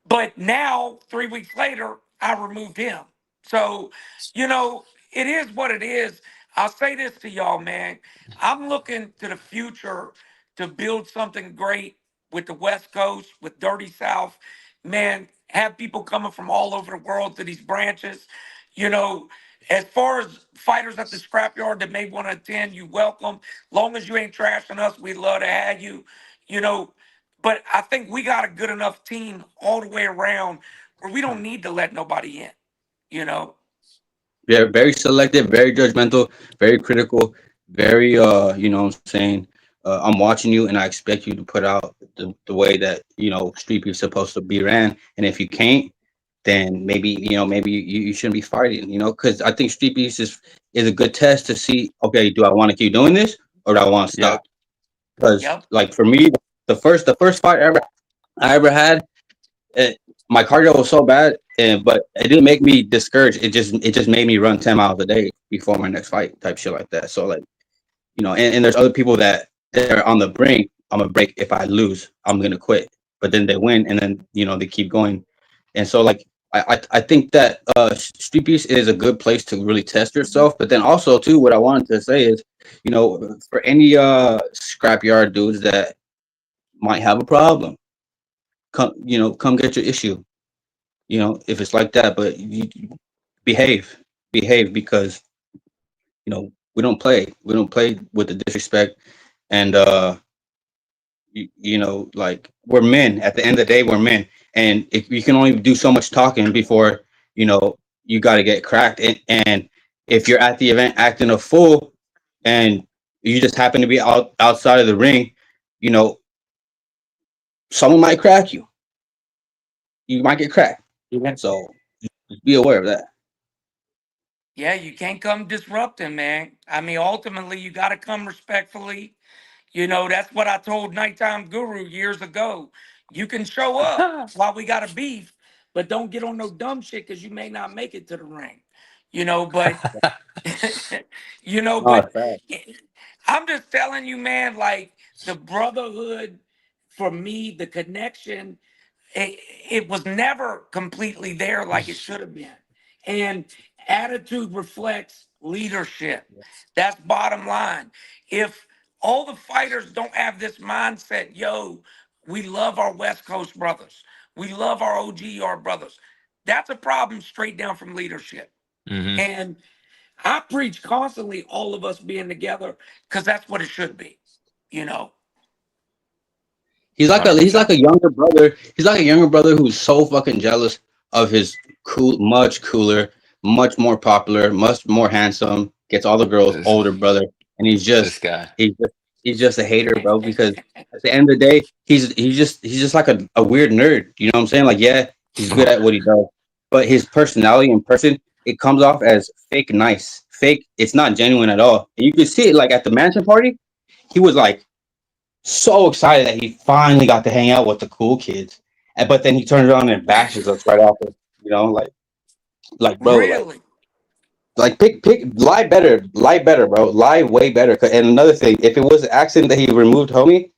But now, 3 weeks later, I removed him. So, you know, it is what it is. I'll say this to y'all, man. I'm looking to the future to build something great with the West Coast, with Dirty South. Man, have people coming from all over the world to these branches. You know, as far as fighters at the scrapyard that may want to attend, you welcome. Long as you ain't trashing us, we'd love to have you. You know, but I think we got a good enough team all the way around where we don't need to let nobody in, you know? Yeah, very selective, very judgmental, very critical, very what I'm saying, I'm watching you and I expect you to put out the way that, Street Beef's supposed to be ran. And if you can't, then maybe you shouldn't be fighting, because I think Street Beefs is a good test to see, okay, do I want to keep doing this or do I want to Yeah. stop? Because Yep. like for me, the first fight I ever had, it, my cardio was so bad, but it didn't make me discouraged. It just made me run 10 miles a day before my next fight, type shit like that. So like, and there's other people that they're on the brink. I'm gonna break if I lose. I'm gonna quit. But then they win, and then they keep going. And so like I think that Street Beast is a good place to really test yourself. But then also too, what I wanted to say is, for any scrapyard dudes that might have a problem, come get your issue, if it's like that. But you behave, because we don't play with the disrespect. And like, we're men. At the end of the day, we're men, and if you can only do so much talking before you got to get cracked. And if you're at the event acting a fool and you just happen to be outside of the ring, you know someone might crack you. You might get cracked. Even So just be aware of that. Yeah, you can't come disrupting, man. I mean, ultimately, you got to come respectfully. You know, that's what I told Nighttime Guru years ago. You can show up while we got a beef, but don't get on no dumb shit because you may not make it to the ring. You know, but you know, No, but it's bad. I'm just telling you, man, like the brotherhood for me, the connection, it, it was never completely there like it should have been. And attitude reflects leadership. That's bottom line. If all the fighters don't have this mindset, yo, we love our West Coast brothers, we love our OGR brothers, that's a problem straight down from leadership. Hmm. And I preach constantly all of us being together because that's what it should be, you know. He's like 100%. a younger brother. He's like a younger brother who's so fucking jealous of his much cooler, much more popular, much more handsome, gets all the girls This, older brother, and this guy. he's just he's just a hater, bro. Because at the end of the day, he's just like a weird nerd. You know what I'm saying? Like, yeah, he's good at what he does, but his personality in person, it comes off as fake nice, fake. It's not genuine at all. And you can see it like at the mansion party. He was like so excited that he finally got to hang out with the cool kids. But then he turns around and bashes us right after. You know, like bro, Really? lie better, bro, lie way better. And another thing, if it was an accident that he removed homie,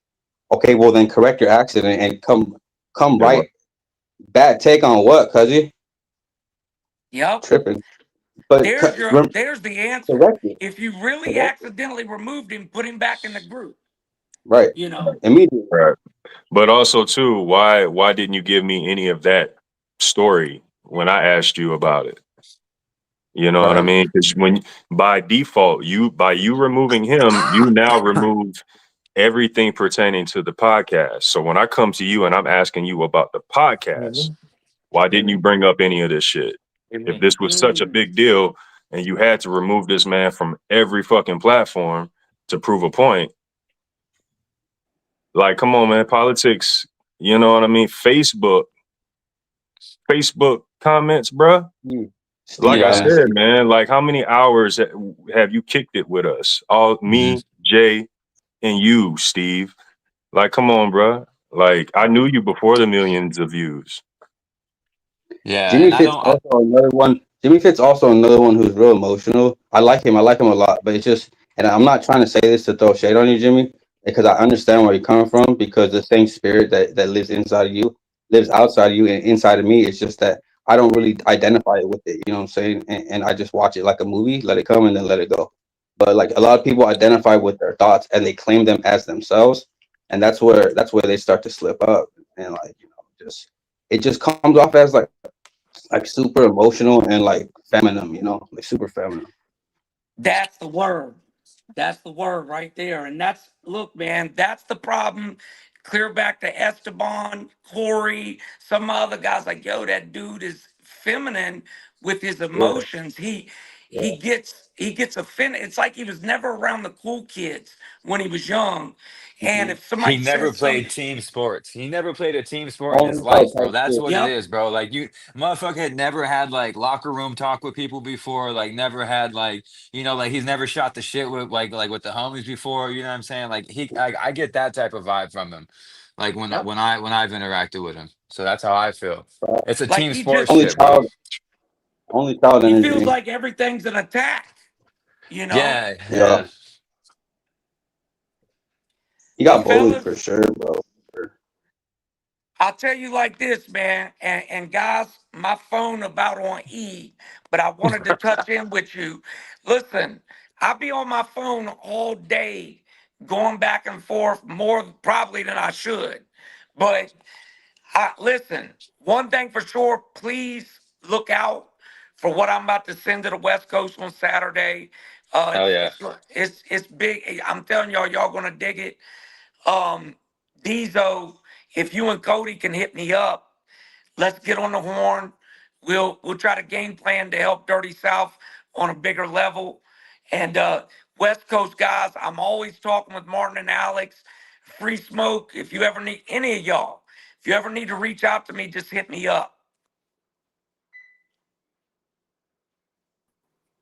okay, well then correct your accident and come Yeah, right. Bad take on what, cuzzy? Yep. Tripping. But There's the answer. correct it, If you really correct it. accidentally removed him, put him back in the group. Right, You know. immediately. right. But also too, why didn't you give me any of that story when I asked you about it? You know what I Right. mean? Because when by default, by you removing him, you now remove everything pertaining to the podcast. So when I come to you and I'm asking you about the podcast, Mhm. why didn't you Mhm. bring up any of this shit? If Mhm. this was such a big deal and you had to remove this man from every fucking platform to prove a point, like, come on, man, politics, you know what I mean? Facebook comments, bruh. Hmm. Like Steve I Yeah. Allen, said, Steve. man, like how many hours have you kicked it with us? All Hmm. me, Jay, and you, Steve. Like, come on, bruh. Like, I knew you before the millions of views. Yeah. Jimmy And I Fitz don't. also another one. Jimmy Fitz also another one who's real emotional. I like him. I like him a lot. But it's just, and I'm not trying to say this to throw shade on you, Jimmy, because I understand where you're coming from. Because the same spirit that lives inside of you lives outside of you and inside of me. It's just that I don't really identify with it. You know what I'm saying? And I just watch it like a movie, let it come and then let it go. But like a lot of people identify with their thoughts and they claim them as themselves, and that's where they start to slip up and like just it just comes off as like super emotional and like feminine, like super feminine. That's the word. That's the word right there. And that's, look, man, that's the problem. Clear back to Esteban, Corey, some other guys like, yo, that dude is feminine with his Yeah, emotions. yeah. He gets offended. It's like he was never around the cool kids when he was young. And Mm-hmm. if He somebody never says played something, team sports. He never played a team sport in his Only out life, bro. type That's shit. what it yep, is, bro. Like you, motherfucker had never had like locker room talk with people before. Like never had like like he's never shot the shit with like with the homies before. You know what I'm saying? Like I get that type of vibe from him. Like yep. when I've interacted with him. So that's how I feel. It's a Like team he sports just, Only shit, bro. child, only child he feels energy. like everything's an attack, you know? Yeah, Yeah, yeah. he Well, got bullied for fellas, sure, bro. I'll tell you like this, man, and guys, my phone about on E, but I wanted to touch in with you. Listen, I'll be on my phone all day, going back and forth more probably than I should. But listen, one thing for sure, please look out for what I'm about to send to the West Coast on Saturday. Hell yeah. It's big. I'm telling y'all, y'all gonna dig it. Um, Diesel, if you and Cody can hit me up, let's get on the horn. We'll try to game plan to help Dirty South on a bigger level. And West Coast guys, I'm always talking with Martin and Alex. Free smoke. If you ever need any of y'all, if you ever need to reach out to me, just hit me up.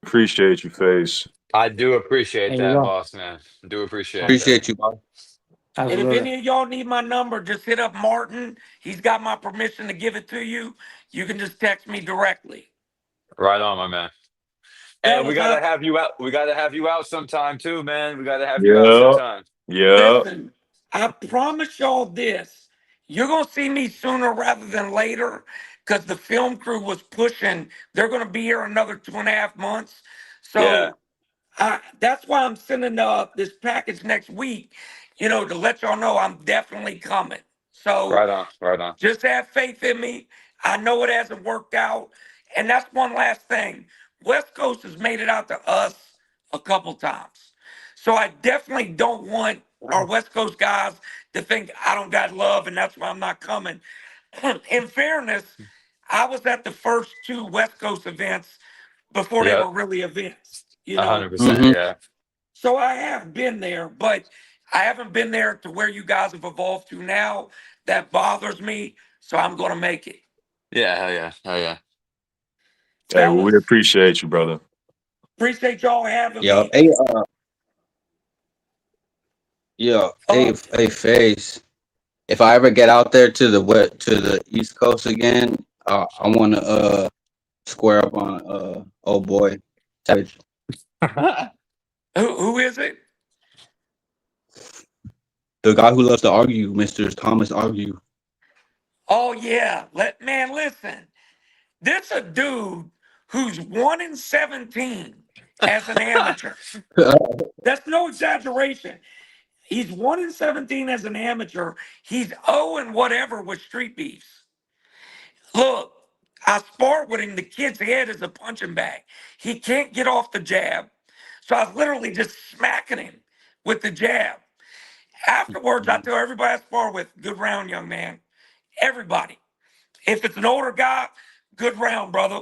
Appreciate you, Face. I do appreciate There you that, go. boss man. Do appreciate that. Appreciate you, bro. And if Absolutely. any of y'all need my number, just hit up Martin. He's got my permission to give it to you. You can just text me directly. Right on, my man. And we Fellas, gotta have you out. We gotta have you out sometime too, man. We gotta have you out Yeah, sometime. yeah. listen, I promise y'all this. You're going to see me sooner rather than later because the film crew was pushing. They're going to be here another 2.5 months. Yeah. So that's why I'm sending this package next week, to let y'all know I'm definitely coming. So Right on. Right on. just have faith in me. I know it hasn't worked out. And that's one last thing. West Coast has made it out to us a couple times. So I definitely don't want our West Coast guys to think I don't got love and that's why I'm not coming. In fairness, I was at the first two West Coast events before they Yep. were really events, 100%. Mm-hmm. Yeah. So I have been there, but I haven't been there to where you guys have evolved to now. That bothers me. So I'm going to make it. Yeah. Hell yeah. Hell yeah. Hey, well, we Fellas, appreciate you, brother. appreciate y'all having Yeah. me. Hey, yeah. Uh, Hey, Face. If I ever get out there to the to the East Coast again, I want to square up on oh boy, Savage, who is it? the guy who loves to argue, Mister Thomas Argue. Oh, yeah. Man, listen. This a dude who's 1 in 17 as an amateur. That's no exaggeration. He's 1 in 17 as an amateur. He's 0 and whatever with street beefs. Look, I sparred with him. The kid's head is a punching bag. He can't get off the jab. So I was literally just smacking him with the jab. Afterwards, I tell everybody I spar with, good round, young man. Everybody. If it's an older guy, good round, brother.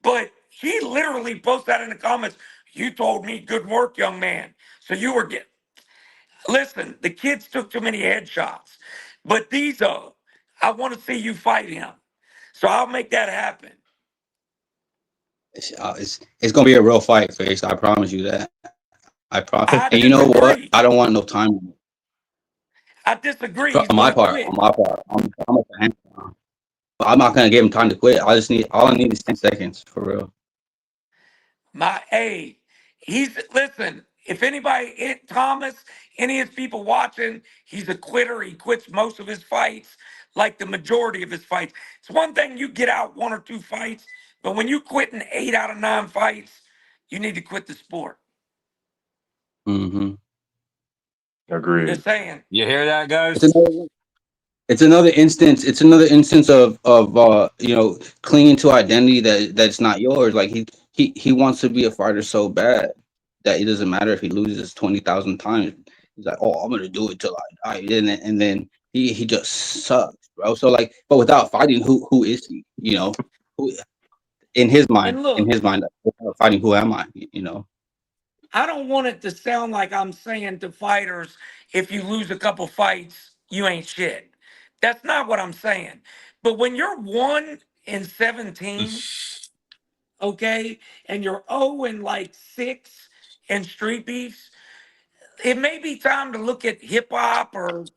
But he literally posted that in the comments. You told me good work, young man. So you were getting. Listen, the kids took too many headshots. But these are, I want to see you fight him. So I'll make that happen. It's gonna be a real fight, Face. I promise you that. I promise. I And you know what? disagree. I don't want no time. I disagree. He's On going my to part, quit. I'm a fan. I'm not gonna give him time to quit. All I need is 10 seconds for real. Hey, listen, if anybody, Thomas, any of his people watching, he's a quitter. He quits most of his fights, like the majority of his fights. It's one thing you get out 1 or 2 fights, but when you quit in 8 out of 9 fights, you need to quit the sport. Mm-hmm. Agreed. Just saying. You hear that, It's guys? another, it's another instance. It's another instance of clinging to identity that's not yours. Like he wants to be a fighter so bad that it doesn't matter if he loses 20,000 times. He's like, oh, I'm gonna do it till I die, and then he just sucks, bro. So like, but without fighting, who is he? Who in his mind, And look, without fighting, who am I? You know. I don't want it to sound like I'm saying to fighters, if you lose a couple fights, you ain't shit. That's not what I'm saying. But when you're 1 in 17, okay, and you're 0 and like 6 in street beefs, it may be time to look at hip hop or,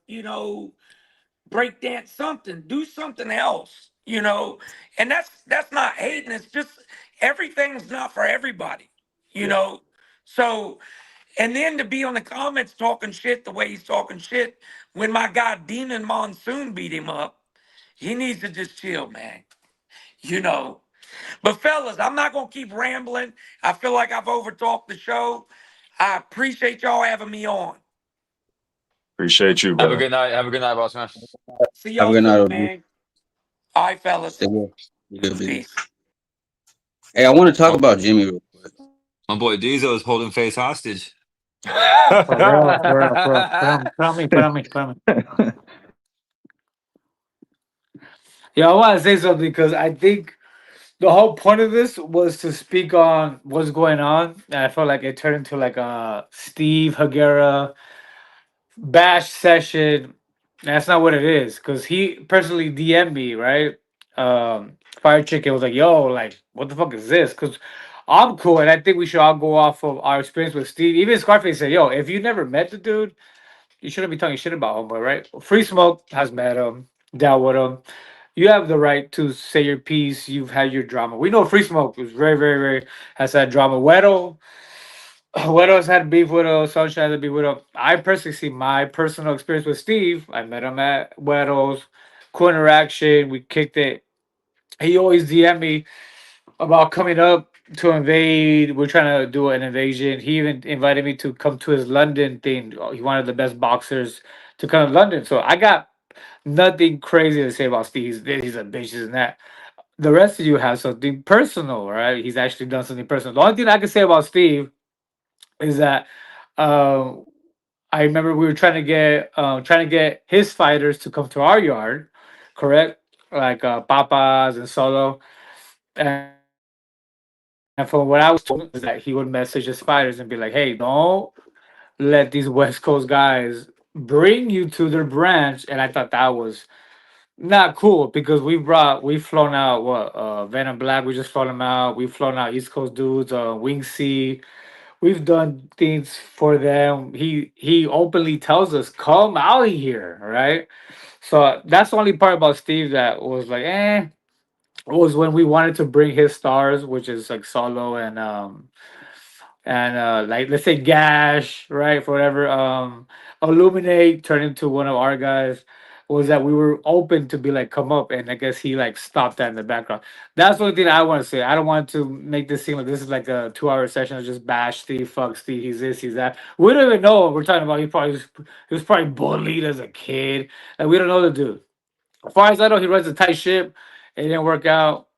breakdance something, do something else, and that's not hating. It's just everything's not for everybody, you Yeah. know. So, and then to be on the comments talking shit the way he's talking shit when my guy Demon Monsoon beat him up, he needs to just chill, man. You know. But fellas, I'm not gonna keep rambling. I feel like I've overtalked the show. I appreciate y'all having me on. Appreciate you, Have a brother. good night. Have a good night, boss man. See Have a y'all good night, soon, OG. man. All right, fellas. Stay good. Be good, be good. Peace. Hey, I want to talk Oh, about Jimmy real quick. my boy Diesel is holding face hostage. For real, for real, for real. Tell me. Yeah, I want to say something because I think the whole point of this was to speak on what's going on. And I felt like it turned into like a Steve Hagera bash session. That's not what it is because he personally DM'd me, right? Fire Chicken was like, yo, like, what the fuck is this? Because I'm cool, and I think we should all go off of our experience with Steve. Even Scarface said, "Yo, if you never met the dude, you shouldn't be talking shit about homeboy, right?" Free Smoke has met him, dealt with him. You have the right to say your piece. You've had your drama. We know Free Smoke was very, very, very has had drama. Weddle's had beef with him. Sunshine had beef with him. I personally see my personal experience with Steve. I met him at Weddle's. Cool interaction. We kicked it. He always DM me about coming up to invade. We're trying to do an invasion. He even invited me to come to his London thing. He wanted the best boxers to come to London. So I got nothing crazy to say about Steve. He's a bitch, and that. The rest of you have something personal, right? He's actually done something personal. The only thing I can say about Steve is that uh, I remember we were trying to get his fighters to come to our yard, correct? Like Papas and Solo. And from what I was told is that he would message his fighters and be like, "Hey, don't let these West Coast guys bring you to their branch." And I thought that was not cool because we've flown out what Venom Black. We just flown him out. We've flown out East Coast dudes. Wing C. We've done things for them. He openly tells us, "Come out here," right? So that's the only part about Steve that was like, was when we wanted to bring his stars, which is like Solo and like let's say Gash, right? For whatever Illuminate turned into one of our guys. Was that we were open to be like come up, and I guess he like stopped that in the background. That's the only thing I want to say. I don't want to make this seem like this is like a 2 hour session of just bash Steve, fuck Steve, he's this, he's that. We don't even know what we're talking about. He was probably bullied as a kid. Like we don't know the dude. As far as I know, he runs a tight ship. It didn't work out.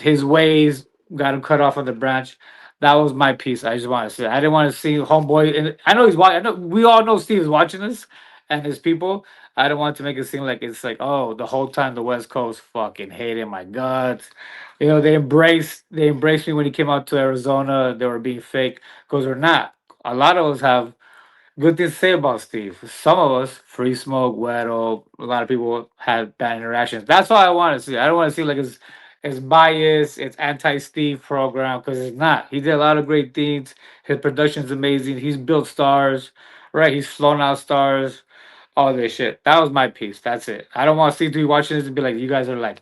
His ways got him cut off on the branch. That was my piece. I just want to say I didn't want to see homeboy. And I know he's watching. I know we all know Steve is watching this, and his people. I don't want to make it seem like it's like oh the whole time the West Coast fucking hated my guts. They embraced me when he came out to Arizona. They were being fake because they're not. A lot of us have good things to say about Steve. Some of us, Free Smoke, Weddle, a lot of people had bad interactions. That's all I want to see. I don't want to see like it's biased, it's anti-Steve program because it's not. He did a lot of great things. His production's amazing. He's built stars, right? He's flown out stars, all this shit. That was my piece. That's it. I don't want Steve to be watching this and be like, you guys are like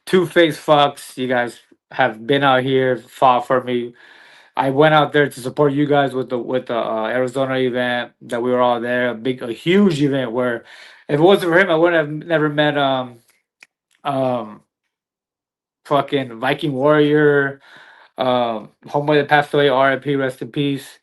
two-faced fucks. You guys have been out here, fought for me. I went out there to support you guys with the Arizona event that we were all there, a huge event where if it wasn't for him, I wouldn't have never met um fucking Viking Warrior, homeboy that passed away, R.I.P. rest in peace.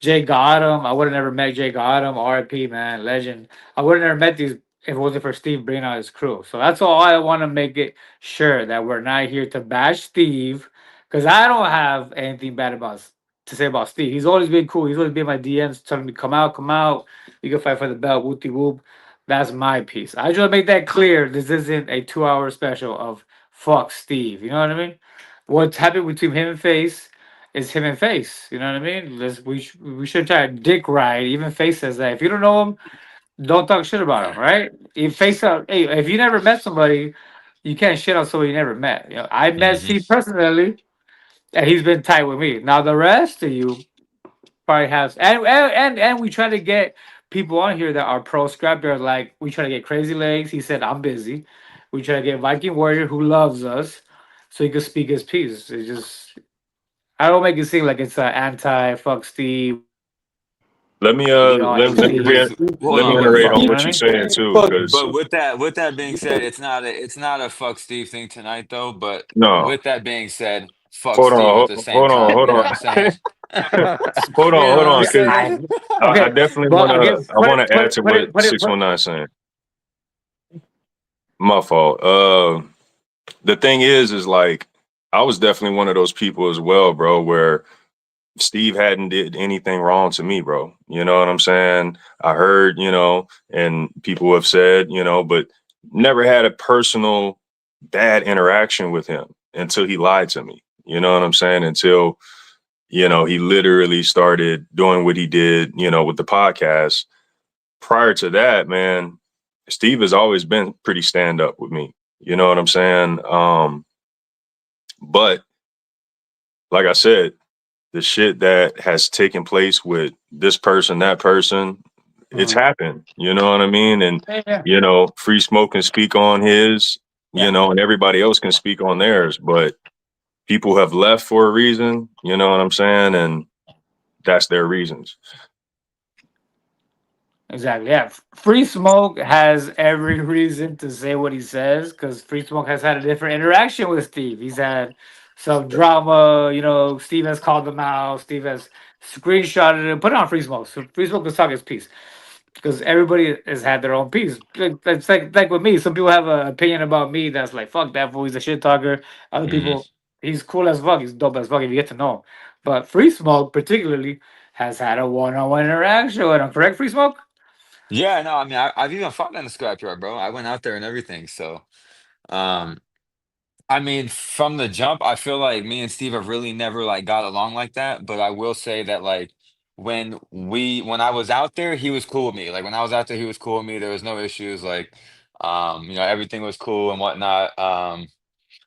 Jay Gotham. I would have never met Jay Gotham. R.I.P. man, legend. I would have never met these if it wasn't for Steve bringing out his crew. So that's all I want to make it sure that we're not here to bash Steve, because I don't have anything bad to say about Steve. He's always been cool. He's always been in my DMs telling me come out, come out. You can fight for the belt. Whoopty whoop. That's my piece. I just want to make that clear. This isn't a 2 hour special of fuck Steve. You know what I mean? What's happened between him and Face is him and Face. You know what I mean? We should try to dick ride. Even Face says that. If you don't know him, don't talk shit about him, right? If Face out, hey, if you never met somebody, you can't shit on somebody you never met. You know, I met Hmm. Steve personally, and he's been tight with me. Now the rest of you probably has, and we try to get people on here that are pro scrapyard. Like we try to get Crazy Legs. He said I'm busy. We try to get Viking Warrior who loves us, so he could speak his piece. It just I don't make it seem like it's anti fuck Steve. We all hate Steve. Let me We Hold let me give on, a iterate fuck. on You know what what I you're mean? saying too, Fuck. because but with that being said, it's not a fuck Steve thing tonight though. But no, with that being said, fuck hold Steve at on, the same hold on, time. hold You know what on, I'm saying? You hold know what on, I'm Yeah, because saying? I okay, definitely but wanna again, I wanna add to what put 619 saying. My fault. The thing is like I was definitely one of those people as well, bro, where Steve hadn't did anything wrong to me, bro. You know what I'm saying? I heard, and people have said, but never had a personal bad interaction with him until he lied to me. You know what I'm saying? Until, he literally started doing what he did, with the podcast. Prior to that, man, Steve has always been pretty stand up with me. You know what I'm saying? But like I said, the shit that has taken place with this person, that person, it's happened. You know what I mean? And Yeah. Free Smoke can speak on his, and everybody else can speak on theirs. But people have left for a reason. You know what I'm saying? And that's their reasons. Exactly. Yeah. Free Smoke has every reason to say what he says because Free Smoke has had a different interaction with Steve. He's had some drama. Steve has called him out. Steve has screenshotted it, put it on Free Smoke. So Free Smoke is talking his piece because everybody has had their own piece. It's like with me. Some people have an opinion about me that's like, fuck that fool. He's a shit talker. Other Mhm. people, he's cool as fuck. He's dope as fuck if you get to know him. But Free Smoke, particularly, has had a one-on-one interaction with him. Correct, Free Smoke? Yeah, no, I mean, I've even fought in the scrapyard, bro. I went out there and everything. So, um, I mean, from the jump, I feel like me and Steve have really never like got along like that. But I will say that like when I was out there, he was cool with me. Like when I was out there, he was cool with me. There was no issues. Like, everything was cool and whatnot.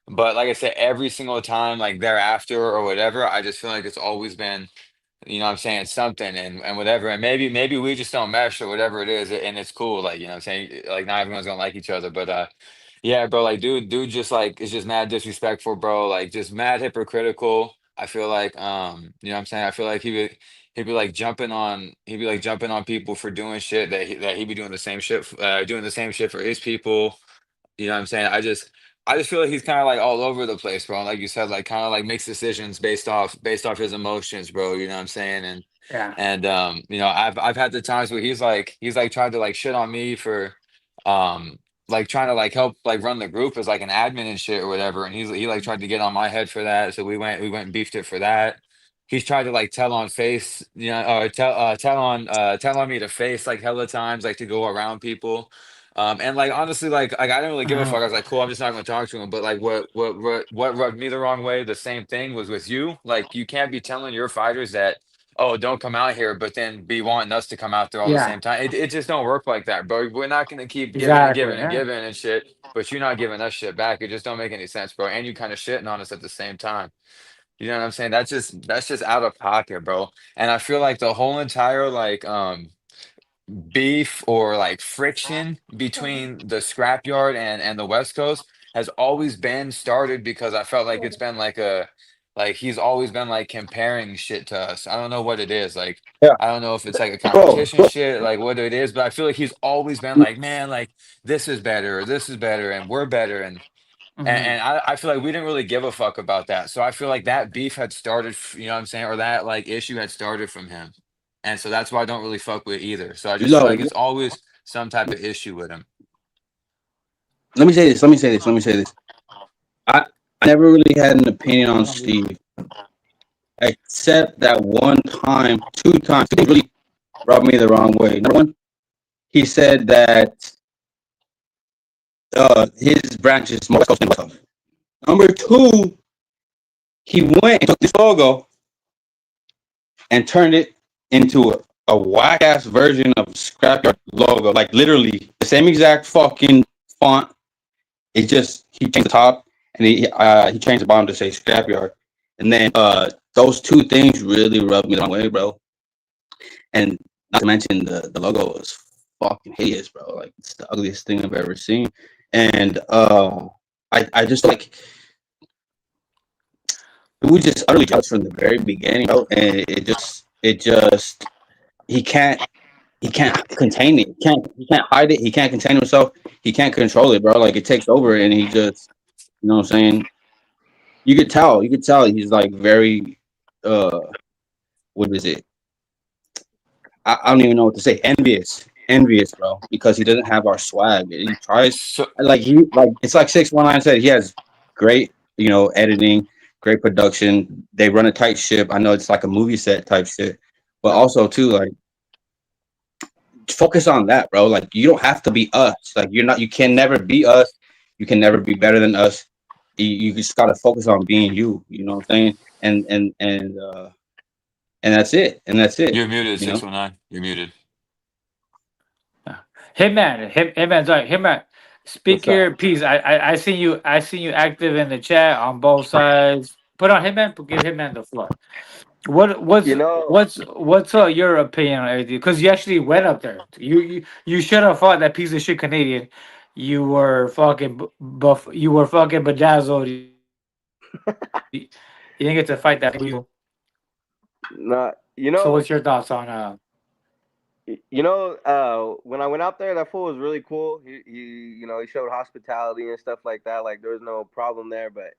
But like I said, every single time, like thereafter or whatever, I just feel like it's always been, what I'm saying, something and whatever. And maybe we just don't mesh or whatever it is, and it's cool. Like, what I'm saying, like not everyone's gonna like each other, but yeah, bro, like dude just like is just mad disrespectful, bro. Like just mad hypocritical. I feel like what I'm saying, I feel like he'd be like jumping on people for doing shit that he'd be doing the same shit doing the same shit for his people. You know what I'm saying? I just feel like he's kind of like all over the place, bro. Like you said, like kind of like makes decisions based off his emotions, bro. You know what I'm saying? And Yeah. and I've had the times where he's like tried to like shit on me for like trying to like help like run the group as like an admin and shit or whatever. And he like tried to get on my head for that. So we went and beefed it for that. He's tried to like tell on face, or tell on me to face like hella times, like to go around people. And like honestly, like I didn't really give a fuck. I was like, cool, I'm just not gonna talk to him. But like what rubbed me the wrong way, the same thing was with you. Like you can't be telling your fighters that, oh, don't come out here, but then be wanting us to come out there all the Yeah. same time. It just don't work like that, bro. We're not gonna keep giving and Exactly. giving and Yeah. giving and shit, but you're not giving us shit back. It just don't make any sense, bro. And you kind of shitting on us at the same time. You know what I'm saying? That's just out of pocket, bro. And I feel like the whole entire like beef or like friction between the scrapyard and the West Coast has always been started because I felt like it's been like he's always been like comparing shit to us. I don't know what it is. Like Yeah, I don't know if it's like a bro. competition shit, like what it is, but I feel like he's always been like, man, like this is better or this is better and we're better and, Hmm. and I feel like we didn't really give a fuck about that. So I feel like that beef had started, you know what I'm saying, or that like issue had started from him. And so that's why I don't really fuck with either. So I You just feel know, like it's always some type of issue with him. let me say this. Let me say this. Let me say this. I never really had an opinion on Steve, except that one time, two times. He really rubbed me the wrong way. Number one, he said that his branch is more West Coast than West Coast. Number two, he went and took this logo and turned it into a whack ass version of Scrapyard logo. Like literally the same exact fucking font. It just he changed the top and he changed the bottom to say Scrapyard. And then those two things really rubbed me the wrong way, bro. And not to mention the logo was fucking hideous, bro. Like it's the ugliest thing I've ever seen. And I just like it was just utterly jealous from the very beginning, bro. And it just he can't contain it. He can't hide it. He can't contain himself. He can't control it, bro. Like it takes over and he just you know what I'm saying? You could tell he's like very what is it? I don't even know what to say. Envious, bro, because he doesn't have our swag. He tries So like it's like 619 said. He has great, editing, great production. They run a tight ship. I know it's like a movie set type shit, but also too like focus on that, bro. Like you don't have to be us. Like you can never be us. You can never be better than us. You just gotta focus on being you. You know what I'm saying? And that's it. And that's it. you're muted, You know. 619. You're muted. Hitman, sorry, Hitman. Speak What's up? your piece. I see you. I see you active in the chat on both sides. put on Hitman. Give Hitman the floor. What what's You know, what's your opinion on everything? Because you actually went up there. You should have fought that piece of shit Canadian. You were fucking buff. You were fucking bedazzled. You didn't get to fight that people. not you So what's know, your thoughts on when I went out there, that fool was really cool. He showed hospitality and stuff like that. Like there was no problem there, but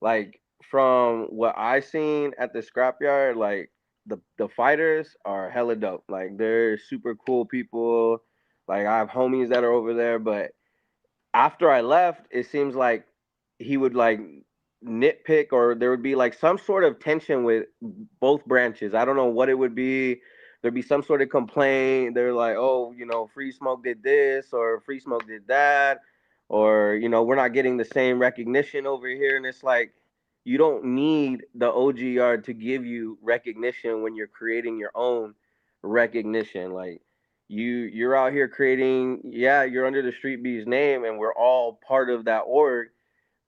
like from what I seen at the scrapyard, like the fighters are hella dope. Like they're super cool people. Like I have homies that are over there, but after I left, it seems like he would like nitpick, or there would be like some sort of tension with both branches. I don't know what it would be. There'd be some sort of complaint. They're like, oh, Free Smoke did this or Free Smoke did that, or we're not getting the same recognition over here. And it's like, you don't need the OG yard to give you recognition when you're creating your own recognition. Like you're out here creating, yeah, you're under the Street Bees name and we're all part of that org,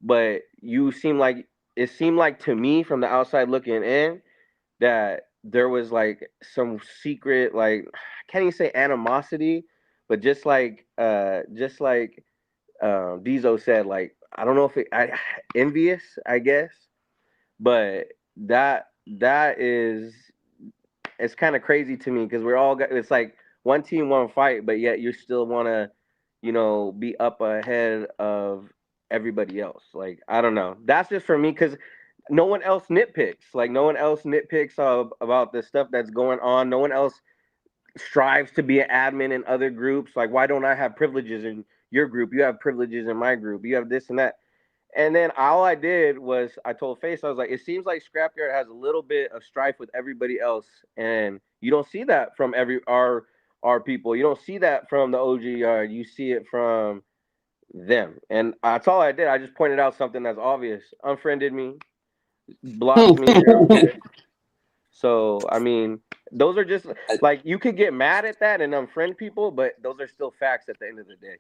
but it seemed like to me from the outside looking in that there was like some secret, like, I can't even say animosity, but just like Diesel said, like, I don't know if envious, I guess, but that is, it's kind of crazy to me because we're all got, it's like one team, one fight, but yet you still want to, be up ahead of everybody else. Like, I don't know. That's just for me because no one else nitpicks. Like, no one else nitpicks about the stuff that's going on. No one else strives to be an admin in other groups. Like, why don't I have privileges in your group? You have privileges in my group. You have this and that. And then all I did was I told Face, I was like, it seems like Scrapyard has a little bit of strife with everybody else, and you don't see that from our people. You don't see that from the OG yard. You see it from them, and that's all I did. I just pointed out something that's obvious. Unfriended me, blocked me, everything. So I mean, those are just like, you could get mad at that and unfriend people, but those are still facts at the end of the day.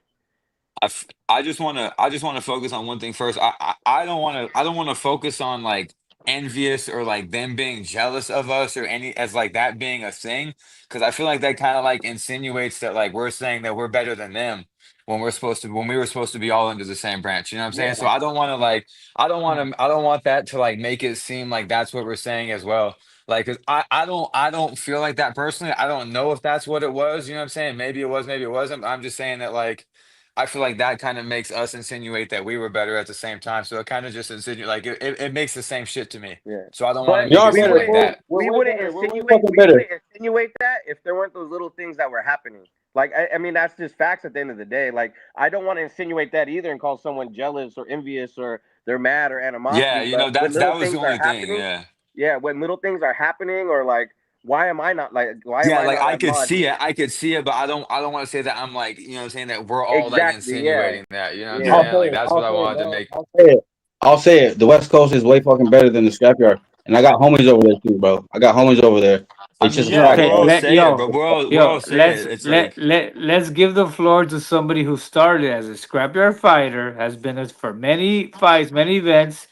I just want to focus on one thing first. I don't want to focus on like envious or like them being jealous of us or any as like that being a thing, because I feel like that kind of like insinuates that like we're saying that we're better than them when we were supposed to be all under the same branch. You know what I'm saying? So Yeah, I don't want to like I don't want that to like make it seem like that's what we're saying as well. Like, 'cause I don't feel like that personally. I don't know if that's what it was. You know what I'm saying? Maybe it was, maybe it wasn't. I'm just saying that like I feel like that kind of makes us insinuate that we were better at the same time. So it kind of just insinuate like it makes the same shit to me. yeah. So I don't want to But make Y'all it we seem better, like wouldn't bro. that. We're we way wouldn't better. We're way insinuate fucking we better. wouldn't insinuate that if there weren't those little things that were happening. Like, I mean, that's just facts at the end of the day. Like, I don't want to insinuate that either and call someone jealous or envious or they're mad or Yeah, animosity. you But know, when that little was the things are only thing. happening, Yeah. yeah, when little things are happening, or like, why am Yeah, I like not I at could mod see here? it. I could see it, but I don't want to say that I'm like, you know what I'm saying, that we're all like Exactly. Yeah. insinuating that. You know what I'm Yeah. I'll saying? say Like it. that's I'll what I say it, wanted to bro. make. I'll say it. I'll say it. The West Coast is way fucking better than the Scrapyard, and I got homies over there too, bro. I got homies over there. I It's mean, just a yeah, fact, okay, we're all bro. let say it, but yo we're all yo say it. It's like let's give the floor to somebody who started as a scrapyard fighter, has been as for many fights, many events,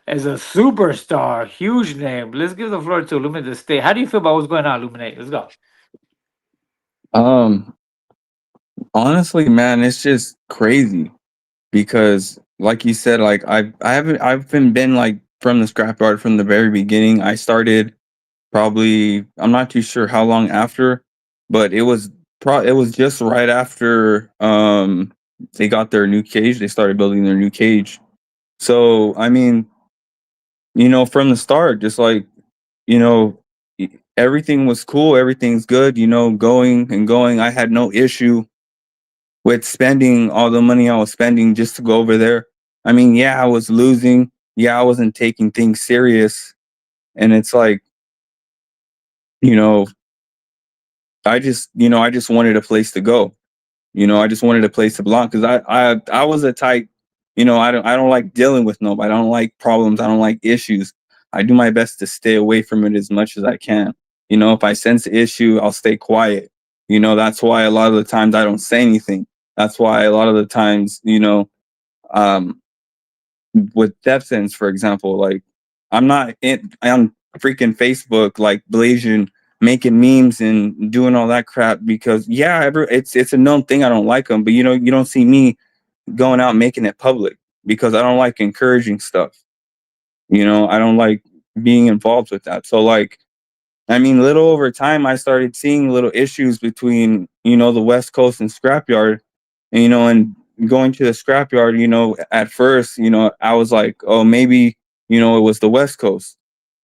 as a superstar, huge name. Let's give the floor to Illuminate the State. How do you feel about what's going on, Illuminate? Let's go. Um, Honestly, man, it's just crazy because, like you said, like I haven't been like from the scrapyard from the very beginning. I started probably, I'm not too sure how long after, but it was just right after they got their new cage. They started building their new cage. So I mean, from the start, just like you know, everything was cool. Everything's good. Going and going. I had no issue with spending all the money I was spending just to go over there. I mean, yeah, I was losing. Yeah, I wasn't taking things serious. And it's like, you know, I just wanted a place to go. I just wanted a place to belong because I was a type, I don't like dealing with nobody. I don't like problems. I don't like issues. I do my best to stay away from it as much as I can. If I sense an issue, I'll stay quiet. That's why a lot of the times I don't say anything. That's why a lot of the times, um, with death sentence, for example, like I'm not on freaking Facebook like blazing, making memes and doing all that crap because it's a known thing. I don't like them, but you don't see me going out and making it public because I don't like encouraging stuff. I don't like being involved with that. So like, I mean, little over time, I started seeing little issues between, the West Coast and Scrapyard, and going to the Scrapyard, at first, I was like, oh, maybe, it was the West Coast.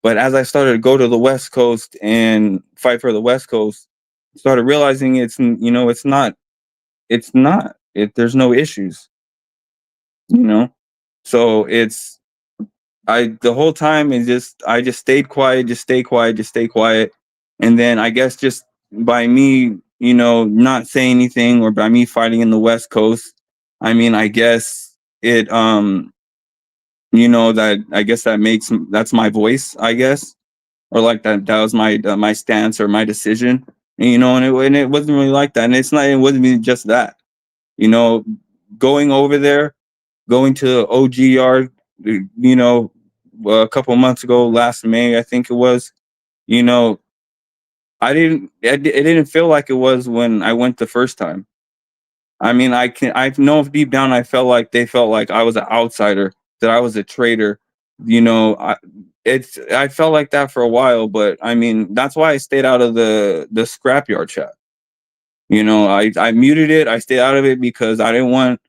But as I started to go to the West Coast and fight for the West Coast, started realizing there's no issues, you know? So the whole time I just stayed quiet, just stay quiet, just stay quiet. And then I guess just by me, not saying anything or by me fighting in the West Coast, I mean, I guess that's my voice, I guess, or like that was my stance or my decision. And it wasn't really like that. And it wasn't even just that, you know, going over there, going to OG yard, you know, a couple months ago, last May, I think it was, you know, it didn't feel like it was when I went the first time. I mean, I know if deep down they felt like I was an outsider, that I was a traitor. You know, I felt like that for a while, but I mean, that's why I stayed out of the scrapyard chat. I muted it. I stayed out of it because I didn't want,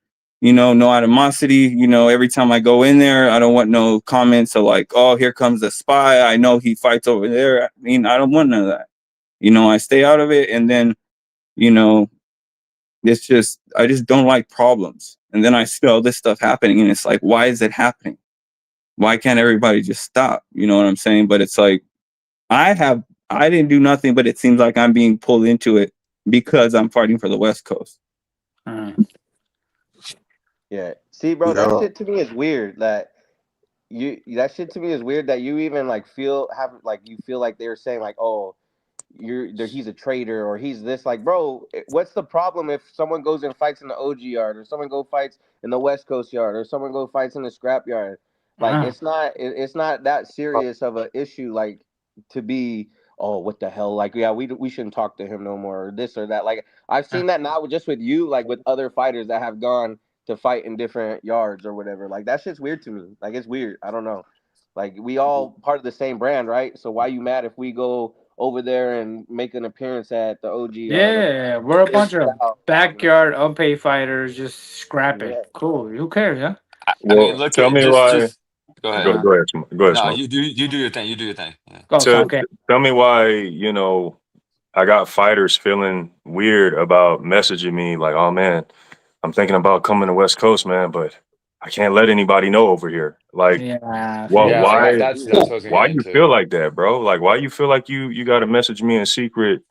no animosity. Every time I go in there, I don't want no comments of like, oh, here comes the spy. I know he fights over there. I mean, I don't want none of that. I stay out of it, and then, you know, I just don't like problems. And then I see all this stuff happening, and it's like, why is it happening? Why can't everybody just stop? You know what I'm saying? But it's like, I didn't do nothing, but it seems like I'm being pulled into it because I'm fighting for the West Coast. Yeah. See, bro, that Yo, shit to me is weird. That shit to me is weird that you even like you feel like they're saying like, oh, he's a traitor or he's this. Like, bro, what's the problem if someone goes and fights in the OG yard, or someone go fights in the West Coast yard, or someone go fights in the scrap yard? Like, it's not that serious of an issue, like, to be, oh, what the hell, like, yeah, we shouldn't talk to him no more, or this or that. Like, I've seen that not just with you, like with other fighters that have gone to fight in different yards or whatever. Like, that shit's weird to me. Like, it's weird. I don't know. Like, we all part of the same brand, right? So why you mad if we go over there and make an appearance at the OG yard? Yeah, we're a bunch of You know? backyard unpaid fighters just scrapping. Yeah. Cool. Who cares, huh? I mean, Well, look tell at me why. just go ahead. Uh, Go ahead, Go ahead, No, Smoke. you do your thing. You do your thing. Yeah. go, To okay. tell me why, I got fighters feeling weird about messaging me like, oh man, I'm thinking about coming to West Coast, man, but I can't let anybody know over here. Like, Yeah, what? see, Yeah, like see. that's what I was gonna Why get you into. feel like that, bro? Like, why you feel like you got to message me in secret?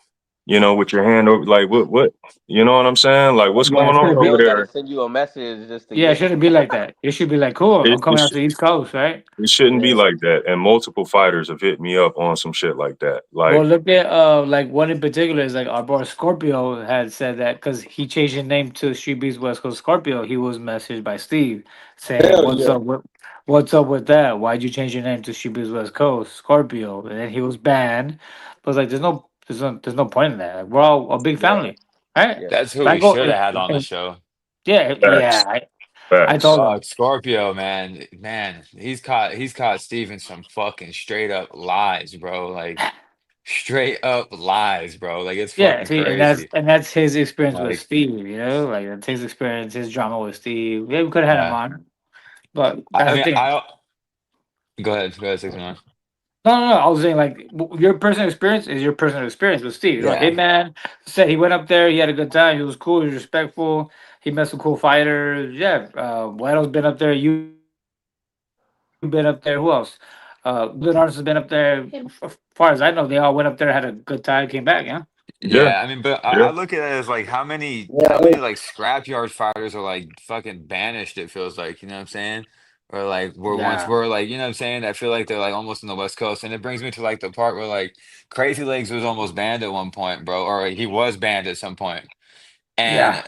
With your hand over, like, what? You know what I'm saying? Like, what's Yeah, going it on shouldn't be. over Girls gotta there? send you a message just to Yeah, it get. shouldn't be like that. It should be like, cool. I'm It, it, coming out sh- to the East Coast, right? it shouldn't be Yeah. like that. And multiple fighters have hit me up on some shit like that. Well, Like, look at like one in particular is like our boy Scorpio had said that because he changed his name to Street Beefs West Coast Scorpio. He was messaged by Steve saying, Hell "What's yeah. up? What's up with that? Why'd you change your name to Street Beefs West Coast Scorpio?" And then he was banned. But it's like, there's no point in that. Like, we're all a big Yeah. family, right? Yeah. That's who If I we go, should have had on the show. yeah, yeah. facts, I facts. told Dog, him, Scorpio, man, he's caught Steve in some fucking straight up lies, bro. Like straight up lies, bro. Like it's yeah. fucking See, crazy. and that's his experience with Like, Steve. Like that's his experience, his drama with Steve. Yeah, we could have had him yeah. on. But I that's the mean, thing. go ahead, 61. No. I was saying like your personal experience is your personal experience with Steve. Like, hey Yeah. man, said he went up there, he had a good time, he was cool, he was respectful, he met some cool fighters. Yeah, Guido's been up there, you've been up there. Who else? Good artists has been up there. As far as I know, they all went up there, had a good time, came back. Yeah. Yeah, Yeah, I mean, but I yeah, look at it as like Yeah. how many like scrapyard fighters are like fucking banished, it feels like, you know what I'm saying? Or like Yeah. we're like, you know what I'm saying? I feel like they're like almost in the West Coast. And it brings me to like the part where like Crazy Legs was almost banned at one point, bro, or he was banned at some point. And Yeah.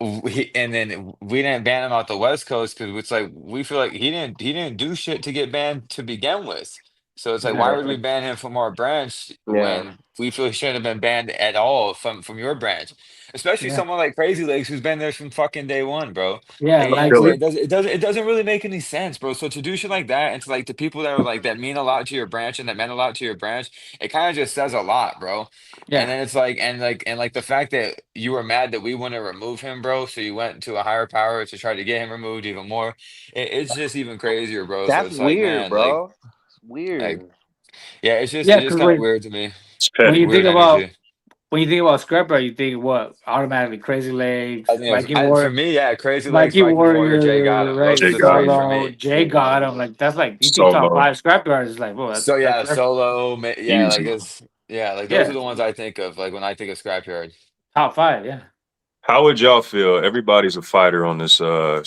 and then we didn't ban him out the West Coast because it's like we feel like he didn't do shit to get banned to begin with. So it's like, why Yeah. would we ban him from our branch Yeah. when we feel he shouldn't have been banned at all from your branch? Especially Yeah. someone like Crazy Legs who's been there from fucking day one, bro. Yeah. Like, you know what I'm Like Feel saying? it. It doesn't really make any sense, bro. So to do shit like that and to like the people that are like that mean a lot to your branch and that meant a lot to your branch, it kind of just says a lot, bro. And yeah. then it's like, and like the fact that you were mad that we want to remove him, bro. So you went to a higher power to try to get him removed even more. It's just even crazier, bro. So That's it's like, weird, man, like, bro. It's weird. like, yeah, it's just Yeah. it's just Because kind of weird to me. It's when you petty. think Weird about energy. when you think about Scrapper, you think what automatically Crazy I Legs, think for me, yeah, Crazy Legs, Mikey Viking Warrior, Jay got Warrior, him. Those right? are Jay the got three him. for Solo, me. Jay got him. Like that's like you think top Solo. five Scrapyards is like, well, So yeah, that's Solo, yeah, like Easy. it's yeah, like those are yeah, the ones I think of, like when I think of Scrapyard. top five. Yeah. How would y'all feel? Everybody's a fighter on this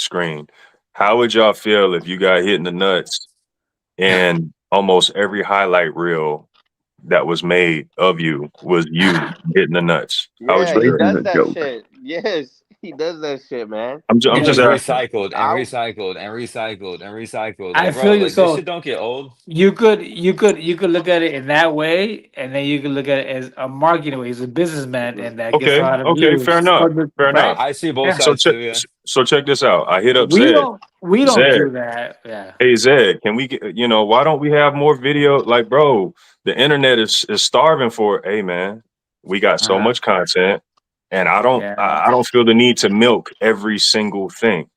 screen. How would y'all feel if you got hit in the nuts and almost every highlight reel that was made of you was you hitting the nuts? How would Yeah, you he feel? does that shit. Yes, he does that shit, man. I'm And Yeah. just just So asking. recycled and I recycled and recycled and recycled. I Like, feel bro, you. like this shit So don't get old. you could look at it in that way, and then you could look at it as a marketing way. He's a businessman, and that gets a Okay, lot of okay, fair views. enough. Fair No, enough. Right? I see both Yeah. So sides check too, yeah. so check this out. I hit up We Zed. don't we don't Zed, do that. Yeah. hey Zed, can we get why don't we have more video? Like, bro, the internet is starving for it. Hey man, we got so Uh-huh. much content, and I don't Yeah. I I don't feel the need to milk every single thing.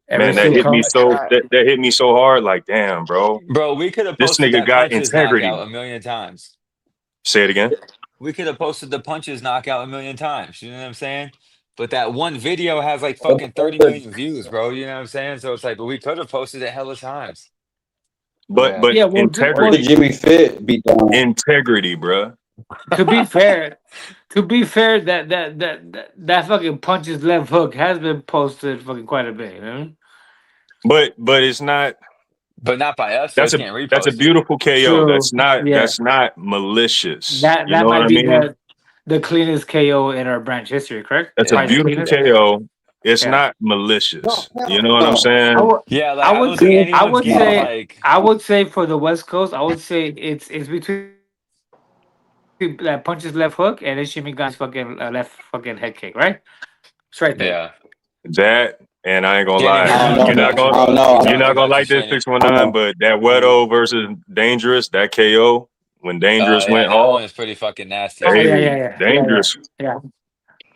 Every Man, that single hit me comment. so that hit me so hard. Like, damn, bro, Bro, we could have this posted nigga that got punches integrity. knockout a million times. Say it again. We could have posted the punches knockout a million times. You know what I'm saying? But that one video has like fucking 30 million views, bro. You know what I'm saying? So it's like, but we could have posted it hella times. But yeah. but Yeah. Well, Or the integrity, Jimmy Fit beat down. integrity, bruh. to be fair, that fucking punches left hook has been posted fucking quite a bit. You know? But it's not. But not by us, so That's we a can't that's a repost it. beautiful KO. True. Yeah. That's not malicious. That You that know what might I be mean? the cleanest KO in our branch history. Correct? That's a Probably the Yeah. beautiful cleanest. KO. It's Yeah. not malicious. No, You know what I'm no. I saying? would. Yeah, like I I would. don't think I anyone's would getting say. like I would say for the West Coast, I would say it's between that punches left hook and then Shimmy Gun's fucking left fucking head kick. Right? It's right there. yeah. That and I ain't gonna Can't lie. even I count don't the know. match, I don't bro. know. We You're count the not gonna match like as this training. 619, but that Wedo versus Dangerous, that KO when Dangerous Yeah, went that one off. is pretty fucking nasty Oh too. yeah, Hey, yeah, yeah, yeah, yeah, Dangerous. yeah,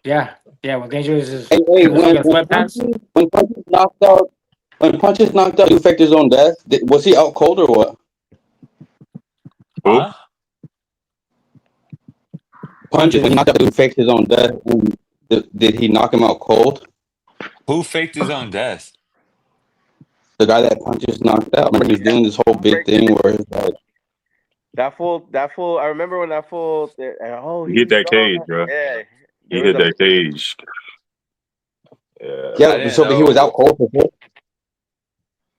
yeah, yeah. When Dangerous is Hey, in the fucking sweatpants. when punches knocked out, you faked his own death. Was he out cold or what? Who? Huh? Punches when he knocked out, dude faked his own death. And did he knock him out cold? Who faked his own death? The guy that punches knocked out. Remember, he was doing this whole big thing where it's like, That fool. I remember when that fool. Oh, He hit he's that gone. cage, bro. Yeah, He there was hit a. that cage. Yeah. I yeah. didn't So, but he was out know. cold for sure.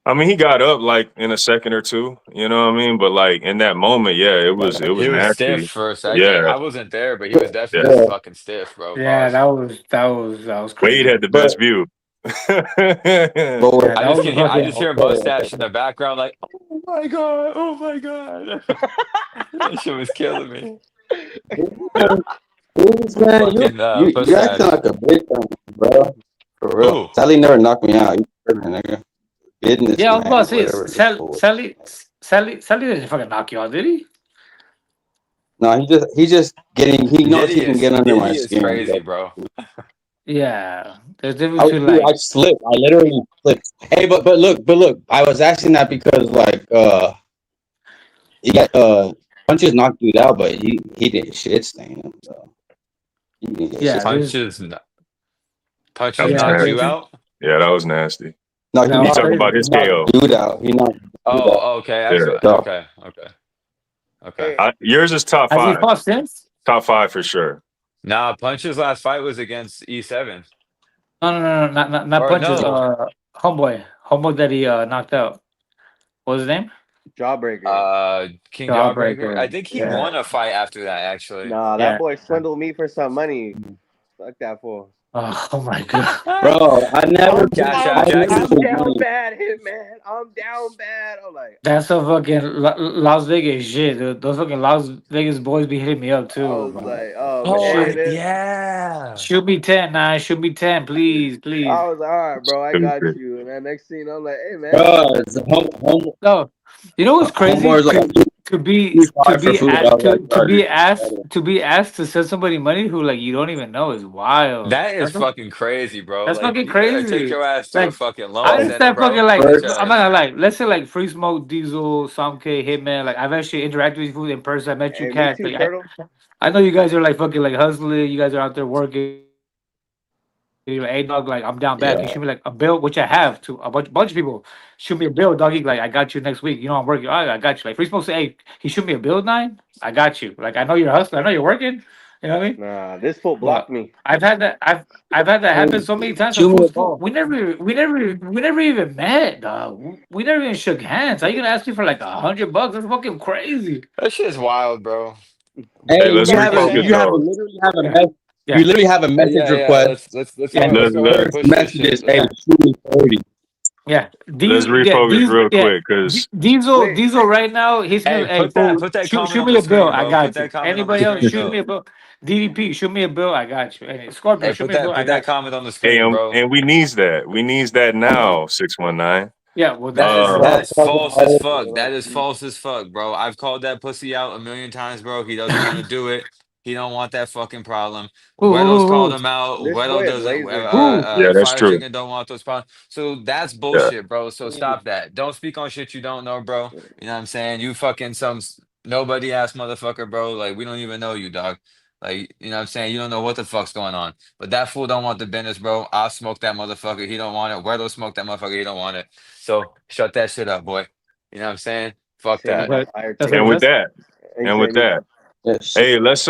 I mean, he got up like in a second or two, you know what I mean? But like in that moment, yeah, it was He was stiff nasty. for a second. Yeah, I wasn't there, but he was yeah. definitely Yeah, fucking stiff, bro. Yeah, Pause. that was Wade crazy. had the best but view. what? Yeah, that was a I just fucking. hear mustache in the background, like, oh my god, oh my god. That shit was killing me. Man, Fucking you acting mustache. like a bitch, on me, bro. For real. Who? Sally never knocked me out. You nigga. Yeah, I was about to Businessman, say, whatever this fool is. Sally didn't fucking knock you out, did he? No, he's just getting. He knows he can get under my Diddy is skin. crazy, bro. Yeah, there's a difference between Dude, I like, slipped. I literally slipped. Hey, but look. I was asking that because like he got punches knocked dude out, but he didn't shit stain him. So he didn't get shit. yeah, there's, Punches, That punches was yeah, knocked you nasty. there's, out. Yeah, that was nasty. No, that He was talking crazy. about he his KO. knocked dude out. He knocked dude out. Oh, okay. That's Yeah. what. So Okay, okay, okay. Hey, Yours is top Has he five. fought since? Top five for sure. Nah, punches last fight was against E7. No, not Or punches. no, Homeboy that he knocked out. What was his name? Jawbreaker. King Jawbreaker. I Jawbreaker. think he Yeah, won a fight after that, actually. Nah, that yeah. boy swindled me for some money. Fuck that fool. Oh my god. Bro, I never. Cash I App never Jackson. took down money. bad, Hitman. I'm down bad. I'm like, That's a fucking Las Vegas shit, dude. Those fucking Las Vegas boys be hitting me up I too, was bro. like, oh Like, Oh, man. shoot, Then yeah. shoot me 10, nine. Shoot me 10, please, please. I was like, all right, bro, I got Stupid. you. And then next thing I'm like, hey man, Bro, it's No, you know what's crazy? homeboys like To be to 25 for be food. I at, was like, sorry. to be asked to send somebody money who like you don't even know is wild. That is fucking crazy, bro. That's Like, fucking you better take crazy. your ass to a Like fucking I loan center, understand fucking bro. like Get First, your I'm ass. not gonna lie. Let's say like Free Smoke, Diesel, Some K, Hitman. Like I've actually interacted with you in person. I met you, hey, me cats. too, Like Turtle. I know you guys are like fucking like hustling. You guys are out there working. You're like, hey dog, like I'm down bad. Can yeah. you shoot me like a bill, which I have to a bunch of people. Shoot me a bill, doggy. Like I got you next week. You know I'm working. All right, I got you. Like Free Smoke say, hey, he shoot me a bill nine. I got you. Like I know you're hustling. I know you're working. You know what I mean? Nah, this fool blocked But me. I've had that. I've had that happen And so many times. So shoot me a ball. we never even met, dog. We never even shook hands. How you gonna ask me for like $100? That's fucking crazy. That shit's wild, bro. Hey, Hey, let's refocus though. Yeah, you yeah. literally have a message Yeah. request Let's Yeah. go. Let's go ahead and Let's push this shit. messages. Hey, Let's, shoot me 30. Yeah, let's refocus real quick because Wait, Diesel right now. He's me. hey, Hey, fool, put that comment shoot on me the a bill. screen, I bro. Put got that you. comment on the Anybody else? screen, Shoot me though. a bill. DDP, shoot me a bill. I got you. Hey, Scorpio, Hey, shoot me a bill. I put that got you. comment on the hey, screen, bro. and we needs that. We needs that now. 619. Yeah, well, Stop That's that's talking false as about fuck. That is it. false as fuck, bro. I've called that pussy out a million times, bro. He doesn't want to do it. He don't want that fucking problem. Weddle's called who, him out. this Weddle boy is doesn't. lazy. Yeah, that's Fire true. chicken don't want those problems. So that's Yeah. bullshit, bro. So stop that. Don't speak on shit you don't know, bro. You know what I'm saying? You fucking nobody ass motherfucker, bro. Like we don't even know you, dog. Like you know what I'm saying? You don't know what the fuck's going on. But that fool don't want the business, bro. I'll smoke that motherfucker. He don't want it. Weddle smoke that motherfucker. He don't want it. So shut that shit up, boy. You know what I'm saying? Fuck Say he that. got but fire that's what And chicken. with that's. that, He and with said he got. that, hey, let's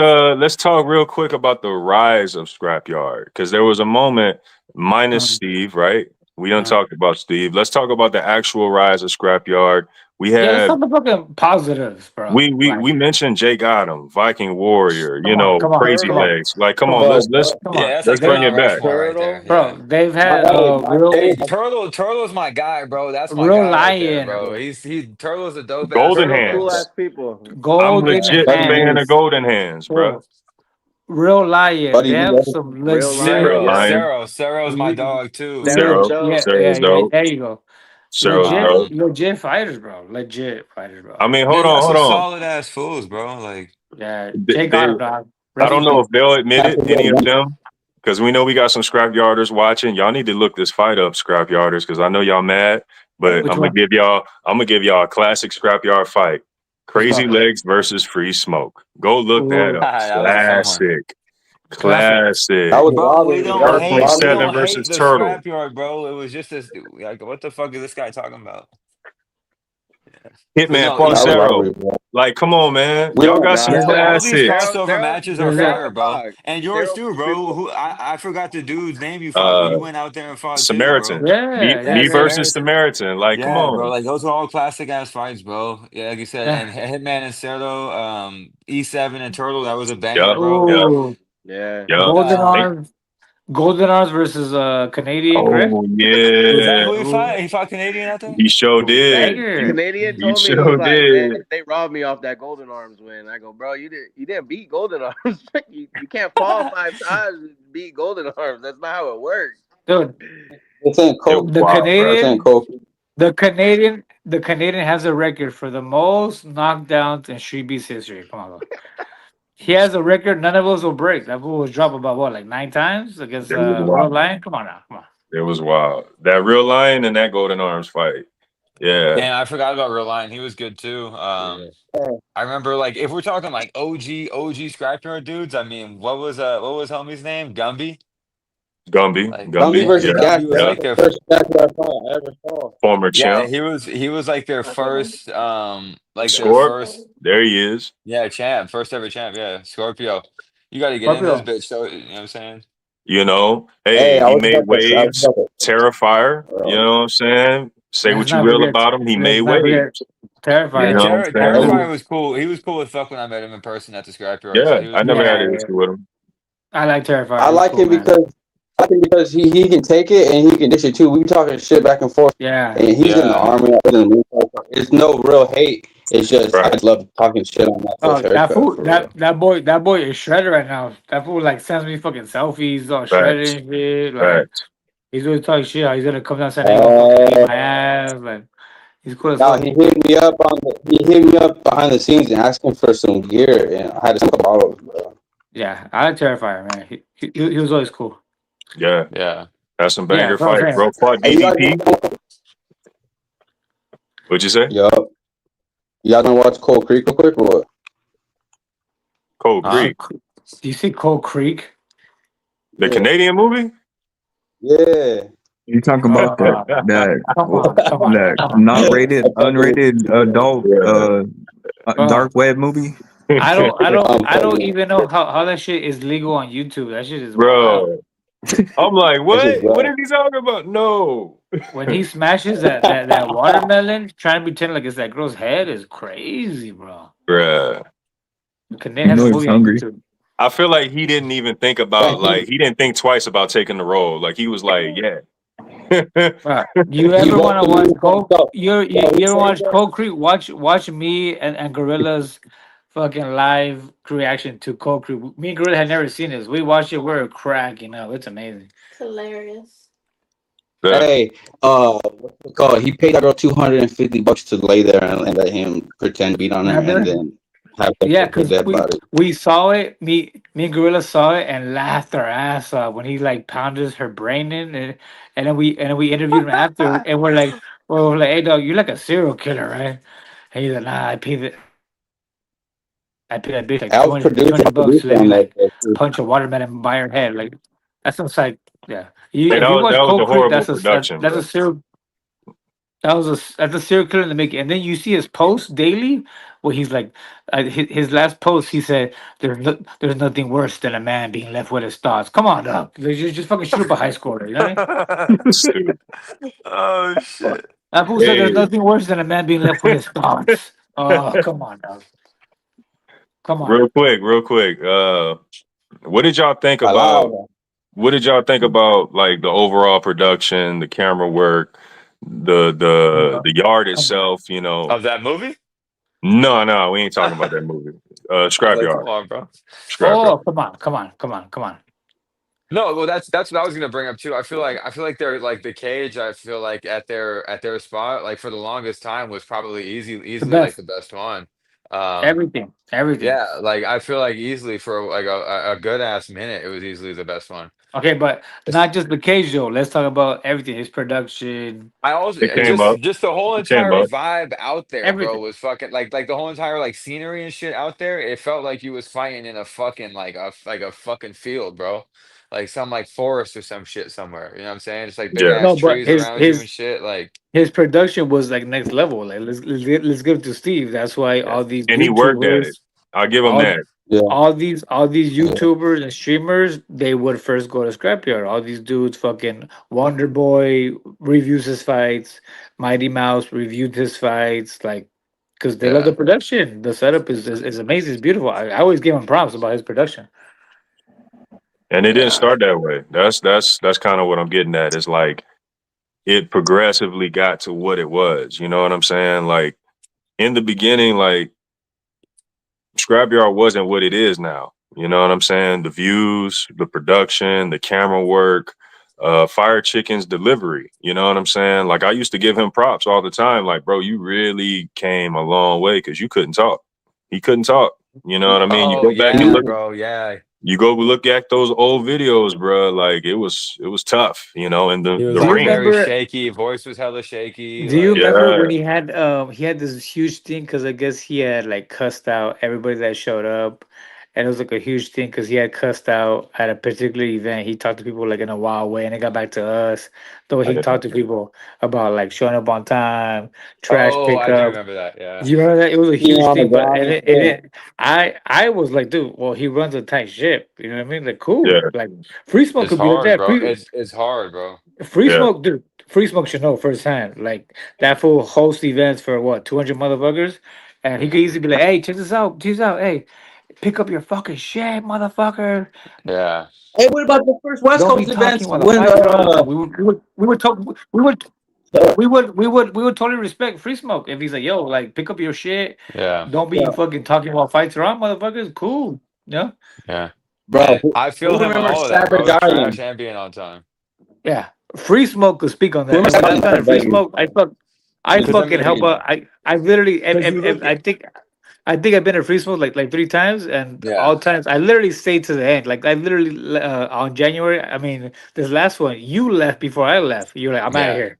talk real quick about the rise of Scrapyard because there was a moment minus Um, Steve, right? We done uh, talked about Steve. Let's talk about the actual rise of Scrapyard. We yeah, let's had talk about fucking positives, bro. Like, we mentioned Jake Adam, Viking Warrior, come on, come on, Crazy come Turtle, on, Legs. Like, come come on, on, Bro, come Yeah, on. that's let's like They, the bring Mount it back. Rushmore right there. Turtle. Yeah. bro, they've had my real hey, Turtle's my guy, bro. That's my real guy right there, lion, bro. Turtle's a dope ass Golden Turtle, fool, bro. cool Hands. ass people. I'm golden Yeah. legit buddy, fan you, of hands, Golden Hands, bro. bro. Real lion. buddy, They you have ready? some Real lion, Real yeah. Lion. Cero's my dog too. Sarah's Zero. dope. Zero's dope. There you go. Zero's dope. Legit fighters, bro. Legit fighters, bro. I mean, They got hold some on. solid ass fools, bro. Like, Yeah, They, Jake they got him, dog. I Rest don't in know peace. if they'll admit it, any of them, because we know we got some scrapyarders watching. Y'all need to look this fight up, scrapyarders, because I know y'all mad, but Which one? I'm gonna give y'all a classic scrapyard fight. What's Crazy called? Legs versus Free Smoke. Go look that Ooh, up. that was a fun one. Classic. classic. That Classic. was Bro, robbery. That was Earthquake we robbery. 7 don't hate versus the Turtle. scrapyard, bro. It was just this like what the fuck is this guy talking about? But Hitman no, That was Falsero. robbery, bro. Like, come on, man. We Y'all don't. got some yeah, Nah, all these classics. crossover matches are There's a fire, Zero bro. dog. And yours Zero too, Free bro. Smoke. I forgot the dude's name you fought, but Uh you went out there and fought too, bro. Samaritan. Me yeah, Yeah, me versus yeah. Samaritan. Samaritan. Like, come Yeah, bro. on. Like those are all classic ass fights, bro. Yeah, like you said, Yeah. and Hitman and Cerdo, E7 and Turtle, that was a banger, Yup, bro. yup, Ooh, Yeah. yup. golden Hey, arms, golden arms versus Canadian, correct? oh Was that yeah. who he fought? Ooh, He fought Canadian out there? He sure ooh, did. The banger. Canadian He told me, he was sure like, man, did. they robbed me off that Golden Arms win. I go, bro, you didn't beat Golden Arms. You can't fall 5 times and beat Golden Arms. That's not how it works. Dude, This ain't It was Kobe. the wild, bro. This ain't Canadian, Kobe. the Canadian has a record for the most knockdowns in Streetbeefs history. Come on, bro. He has a record. None of those will break. That fool was dropped about what, like 9 times against It was Real wild. Lion. Come on now, come on. It was wild. That Real Lion and that Golden Arms fight. Yeah. Damn, I forgot about Reliant. He was good too. Yeah. I remember like if we're talking like OG scrapyard dudes. I mean, what was homie's name? Gumby. Gumby. Like Gumby Gumby. yeah, versus Yeah. Gas. Gumby was That Yeah. was like the their first backyard fight I ever saw. Former yeah champ. he was like their first Scorp. There he is. yeah champ, first ever champ. Yeah, Scorpio. You got to get in this Scorpio. bitch. So you know what I'm saying? You know, Hey, hey, I he was made about to. I was waves. about to. Terrifier. You Bro. know what I'm saying? Say Let's what you not will forget. about him. He Let's made not forget. waves. You Yeah, Terrifier. know what I'm saying? Terrifier Ooh, was cool. He was cool as fuck when I met him in person at the scrapyard. So Yeah. he was I cool never as had yeah, fuck. an yeah. issue with him. I like Terrifier. I He's like cool, him man. because I think because he can take it and he can dish it too. We be talking shit back and forth, Yeah. and he's in the Yeah. army. I was in the military. It's no real hate. It's just I Right. just love talking shit on that Oh, fool's that haircut fool, for real. that boy is shredded right now. That fool like sends me fucking selfies, all Facts. shredded and shit. Like Facts. he's always talking shit. How he's gonna come down San Diego and fucking eat Uh, my ass. Like he's cool as now fuck. he hit me up behind the scenes and asking for some gear, and I had to send a bottles, bro. Yeah, I like Terrifier, man. He was always cool. Yeah. Yeah. That's some Yeah, banger that's what I'm fights, saying. bro. Fought Hey, you guys, DDP. What'd you say? yup. You guys want to watch Cold Creek real quick or what? Cold You see, Huh? Creek. do you see Cold Creek? The Yeah, Canadian movie? yeah. You talk about Uh, come on, come on, that come on. not rated, I told you. unrated adult Yeah. Bro, dark web movie? I don't Funny. even know how that shit is legal on YouTube. That shit is wild. Bro. I'm like, That's just what? What bro. is he talking about? No. When he smashes that watermelon, trying to pretend like it's that girl's head is crazy, bro. Bruh. Canadian You has know a he's movie on hungry. YouTube. I feel like he didn't even think about, like, he didn't think twice about taking the role. Like, he was like, yeah. Bro, you He ever want wrote to the watch movie for Cold? himself. You ever watch Cold Creek? Watch me and Gorilla's fucking live reaction to Cold Creek. Me and Gorilla had never seen this. We watched it. We're cracking up. It's amazing. It's hilarious. Yeah. Hey, what's it called? He paid that girl $250 to lay there and let him pretend to beat on her and Remember? then have sex Yeah, with her because dead body. we saw it. Me and Gorilla saw it and laughed our ass off when he like pounded her brain in, and then we interviewed him after, and we're like, hey dog, you're like a serial killer, right? And he's like, nah, I paid that bitch like I was 200 produced $200 to let me on that like shit, too. punch a watermelon by her head. Like that's some like yeah. You Hey, if you that watch was a Cold Creek, horrible production, that's bro. a serial that's a serial killer in the making. And then you see his post daily where he's like, his last post, he said, there's nothing worse than a man being left with his thoughts. Come on, dog. Like, just fucking shoot up a high schooler. You know what I mean? Stupid. Oh shit. That fool said there's Hey, nothing worse than a man being left with his thoughts. Oh, come on, dog. Come on. real quick. What did y'all think about Palabra. like the overall production, the camera work, the yard Come on. itself? You know, Of that movie? no, we ain't talking about that I movie. was like, come Scrapyard, on, bro. Scrapyard. Oh, come on. No, well, that's what I was gonna bring up too. I feel like they're like the cage. I feel like at their spot, like for the longest time, was probably The easily like best. the best one. Um, Everything. yeah, like I feel like easily for like a good ass minute, it was easily the best one. Okay, but It's- not just the cage though. Let's talk about everything. His production, I also It came up. just the whole It came entire up. vibe out there, bro, everything. was fucking like the whole entire like scenery and shit out there. It felt like you was fighting in a fucking like a fucking field, bro. Like some like forest or some shit somewhere. You know what I'm saying? It's like big Yeah, ass No, but trees around you and shit. Like his production was like next level. Like let's give it to Steve. That's why yeah. all these and he worked at it. YouTubers, I'll give him all that. Yeah. all these Yeah. YouTubers and streamers, they would first go to Scrapyard. All these dudes, fucking Wonder Boy reviews his fights, Mighty Mouse reviewed his fights, like because they love Yeah. the production. The setup is amazing. It's beautiful. I always give him props about his production. And it didn't Yeah. start that way. That's kind of what I'm getting at. It's like it progressively got to what it was. You know what I'm saying? Like in the beginning, like Scrapyard wasn't what it is now. You know what I'm saying? The views, the production, the camera work, Fire Chicken's delivery. You know what I'm saying? Like I used to give him props all the time. Like, bro, you really came a long way because you couldn't talk. He couldn't talk. You know what I mean? You Oh go back and yeah, look. bro. Yeah. You go look at those old videos, bro. Like it was tough. You know, in He was Do the you like ring. very remember? shaky. Voice was hella shaky. Do you Like remember when Yeah, he had this huge thing because I guess he had like cussed out everybody that showed up, and it was like a huge thing because he had cussed out at a particular event. He talked to people like in a wild way, and it got back to us. The way I he didn't. talked to people about like showing up on time, trash oh, I do pickup. remember that. Yeah. You remember that? It was a Being huge on the thing, but ground and and shit. it I was like, dude, well, he runs a tight ship. You know what I mean? Like, cool. Yeah, Like, Free Smoke It's could be like hard, that. bro. It's hard, bro. Free yeah. Smoke, dude. Free Smoke should know firsthand. Like that fool host events for what 200 motherfuckers, and he could easily be like, "Hey, check this out, Hey, Pick up your fucking shit, motherfucker. Yeah. Hey, what about the first West Don't be Coast talking events while the when fights are on. Like we would totally respect free smoke if he's like, yo, like pick up your shit. Yeah. Don't be fucking talking while fights are on, motherfuckers. Cool. Yeah. Yeah. bro? And I feel Who him on remembers all of that, bro. Savage Trash Island? and being on time. Yeah. Free smoke could speak on Who that. remembers And when Savage I've gone to Island, free Vegas? smoke, I Because I fucking mean, help out. I literally because you if look at I think I've been to free smoke like 3 times, and yeah, all times I literally stayed to the end. Like I literally on January. I mean, this last one, you left before I left. You're like, I'm out of yeah, here.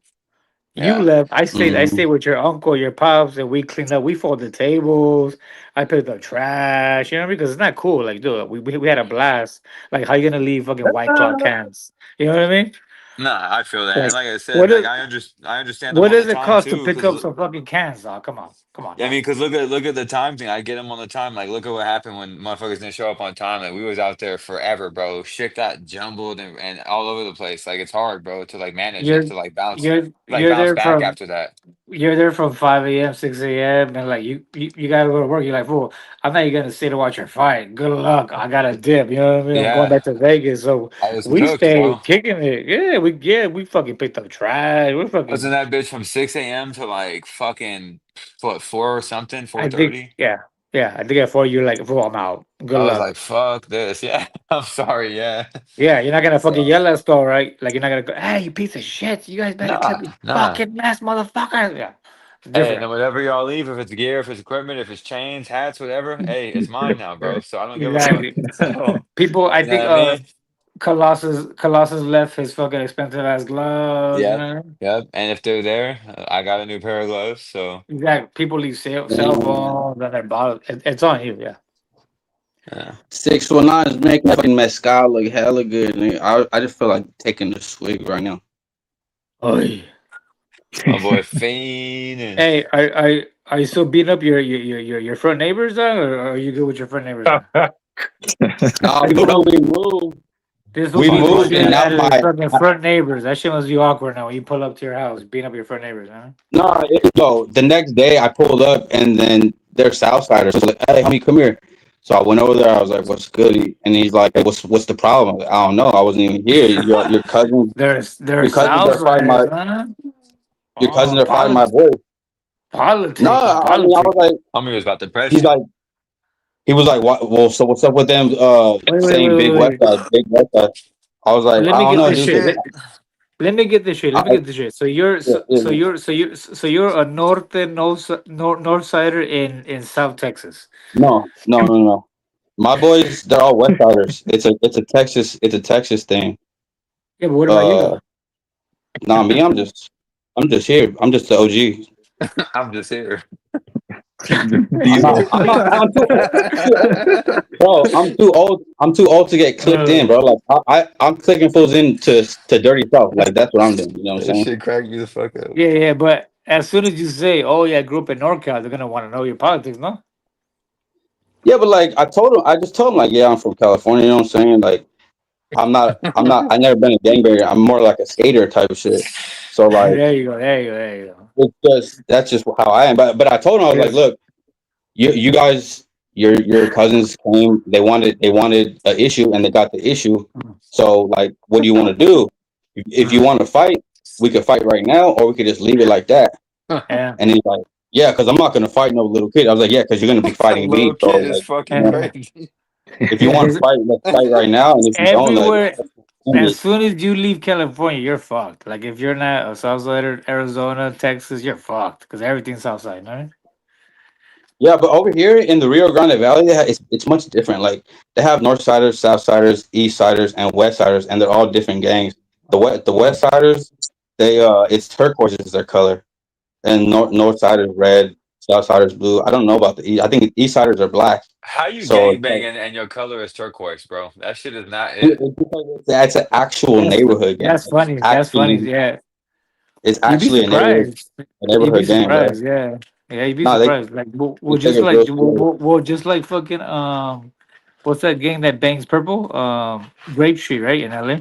You yeah. left. I stayed. I mm-hmm. stayed with your uncle, your pops, and we cleaned up. We folded tables. I picked up trash. You know, because it's not cool. Like, dude, we had a blast. Like, how you gonna leave fucking White Claw cans? You know what I mean? Nah, I feel that, and Like, like I said, what like is I understand them what on the does it time cost to too, pick up some fucking cans? Dog? Come on, I dog. mean, because look at the time thing. I get them on the time. Like, look at what happened when motherfuckers didn't show up on time. Like, we was out there forever, bro. Shit got jumbled and all over the place. Like, it's hard, bro, to like manage it, You're to you're bounce there back from after that. you're there from 5 a.m., 6 a.m. and like you gotta go to work. You're like, fool, I'm not even gonna stay to watch your fight. Good luck. I gotta dip. You know what I mean? I'm going Yeah, back to Vegas. So I was we cooked, bro. stayed kicking it. We fucking picked up trash. We're Wasn't fucking that bitch from 6 a.m. to like fucking what 4 or something, four I think thirty? yeah. I think at 4 you're like, fool, I'm out. Good I was luck. like, fuck this. Yeah, I'm sorry. Yeah. Yeah, you're not gonna fucking So yell at store, right? Like you're not gonna go, hey, you piece of shit, you guys better nah, clip your nah. fucking mess, motherfucker. Yeah. It's Hey, and different. then whatever y'all leave, if it's gear, if it's equipment, if it's chains, hats, whatever, hey, it's mine now, bro. So I don't give a fuck. Exactly. So People I you know think what I mean? Colossus left his fucking expensive ass gloves, you Yep, know? yep. And if they're there, I got a new pair of gloves. So Exactly. People leave cell phones and their bottles. It's on you, yeah. yeah. 619 is making fucking mezcal look hella good. Nigga. I just feel like taking a swig right now. Oy. My boy Fiend and Hey, are you still beating up your front neighbors, though, or are you good with your front neighbors now? Nah, This bro, fool, we moved. this fool We beats the moved, shit and now out of his my fucking front neighbors. That shit must be awkward now when you pull up to your house, beating up your front neighbors, huh? no, no. The next day I pulled up, and then they're Southsiders. So like, hey, homie, come here. So I went over there. I was like, "What's good?" And he's like, hey, "What's the problem?" I was like, I don't know. I wasn't even here. They're Your cousins are fighting my Southsiders, huh? your cousins Oh, are fighting my boy. No, politicking, I mean, I was politicking. like, homie was about to press he's you. like, he was like, what? Well, so what's up with them? Wait, Saying wait, wait. Big West Side. I was like, Let I me don't get know, Oh this just shit. shit. Let me get this shit. I, Let me get this shit. So you're yeah, so, yeah, so you're so you so you're a north sider in South Texas. no. My boys, they're all West Siders. It's a Texas thing. Yeah, but what about you Uh, though? nah, me, I'm just here. I'm just the OG. I'm just here. Diesel. I'm too old, bro. I'm too old to get clipped in, Uh, bro. Like I'm clicking fools into dirty stuff. Like that's what I'm doing. You know what I'm That saying? shit cracked me the fuck up. yeah, but as soon as you say, "Oh yeah, I grew up in NorCal," they're gonna want to know your politics, no? Yeah, but like I just told him like, yeah, I'm from California. You know what I'm saying? Like I never been a gangbanger. I'm more like a skater type of shit. So like There you go. There you go. There you go. it's just that's just how I am. But I told him I was like, Yes. look, you guys, your cousins came. They wanted an issue and they got the issue. So like, what do you want to do? If you want to fight, we could fight right now, or we could just leave it like that. Yeah. And he's like, yeah, because I'm not gonna fight no little kid. I was like, yeah, because you're gonna be fighting me. Little So kid is like, fucking you know, crazy. if you Yeah, want to because fight, let's fight right now. And if you don't, like, everywhere, end as it. soon as you leave California, you're fucked. Like if you're not a Southsider, Arizona, Texas, you're fucked because everything's Southside, right? Yeah, but over here in the Rio Grande Valley, it's much different. Like they have North Siders, South Siders, East Siders, and West Siders, and they're all different gangs. The West Siders, they it's turquoise is their color, and North Siders red, South Siders blue. I don't know about the East. I think East Siders are black. How you So gang it's like banging and your color is turquoise, bro? That shit is not dude, it. it's because that's an actual That's neighborhood gang. that's funny. That's funny. Yeah, It's you'd be actually surprised. a You'd be neighborhood gang, bro. surprised. Yeah, yeah, you'd be No, surprised. Like, they we'll take just it like real serious. just like fucking what's that gang that bangs purple? Grape Street, right in LA.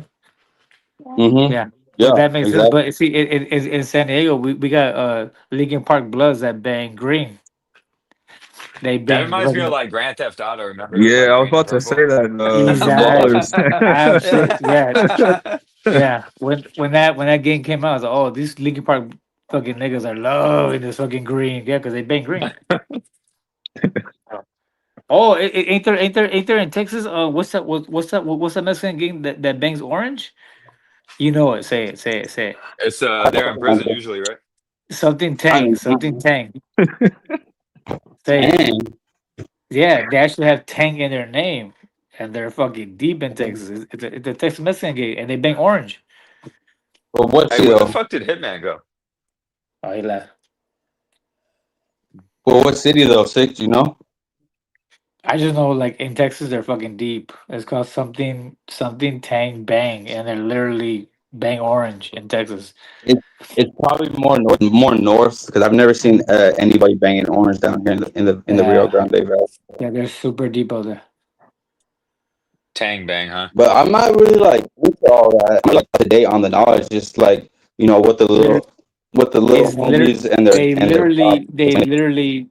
Mm-hmm. Yeah, but Yeah, that makes sense. exactly. But see, in San Diego, we got Lincoln Park Bloods that bang green. They That bang reminds me of fucking like Grand Theft Auto. Remember, it was Yeah, like I was green and about to purple. say that. exactly. Ballers. Absolutely, yeah, yeah. When that game came out, I was like, oh, these Linkin Park fucking niggas are loving this fucking green. Yeah, because they bang green. Oh, ain't there in Texas? What's that Mexican game that bangs orange? You know it. Say it. Say it. Say it. It's they're in prison usually, right? Something I Tang. mean, Something Tang. Say it. dang. Yeah, they actually have Tang in their name, and they're fucking deep in Texas. It's a Texas Mexican game, and they bang orange. But what Hey, city where the though? fuck did Hitman go? Oh, he laughed. Well, what city though? Six, you know? I just know, like in Texas, they're fucking deep. It's called something Tang Bang, and they're literally bang orange in Texas. It, it's probably more north because I've never seen anybody banging orange down here in the Rio Yeah, Grande Valley. yeah, they're super deep out there. Tang Bang, huh? But I'm not really like into all that. I'm like today on the knowledge, just like They're what the little is lit. homies and their They and their literally, they literally,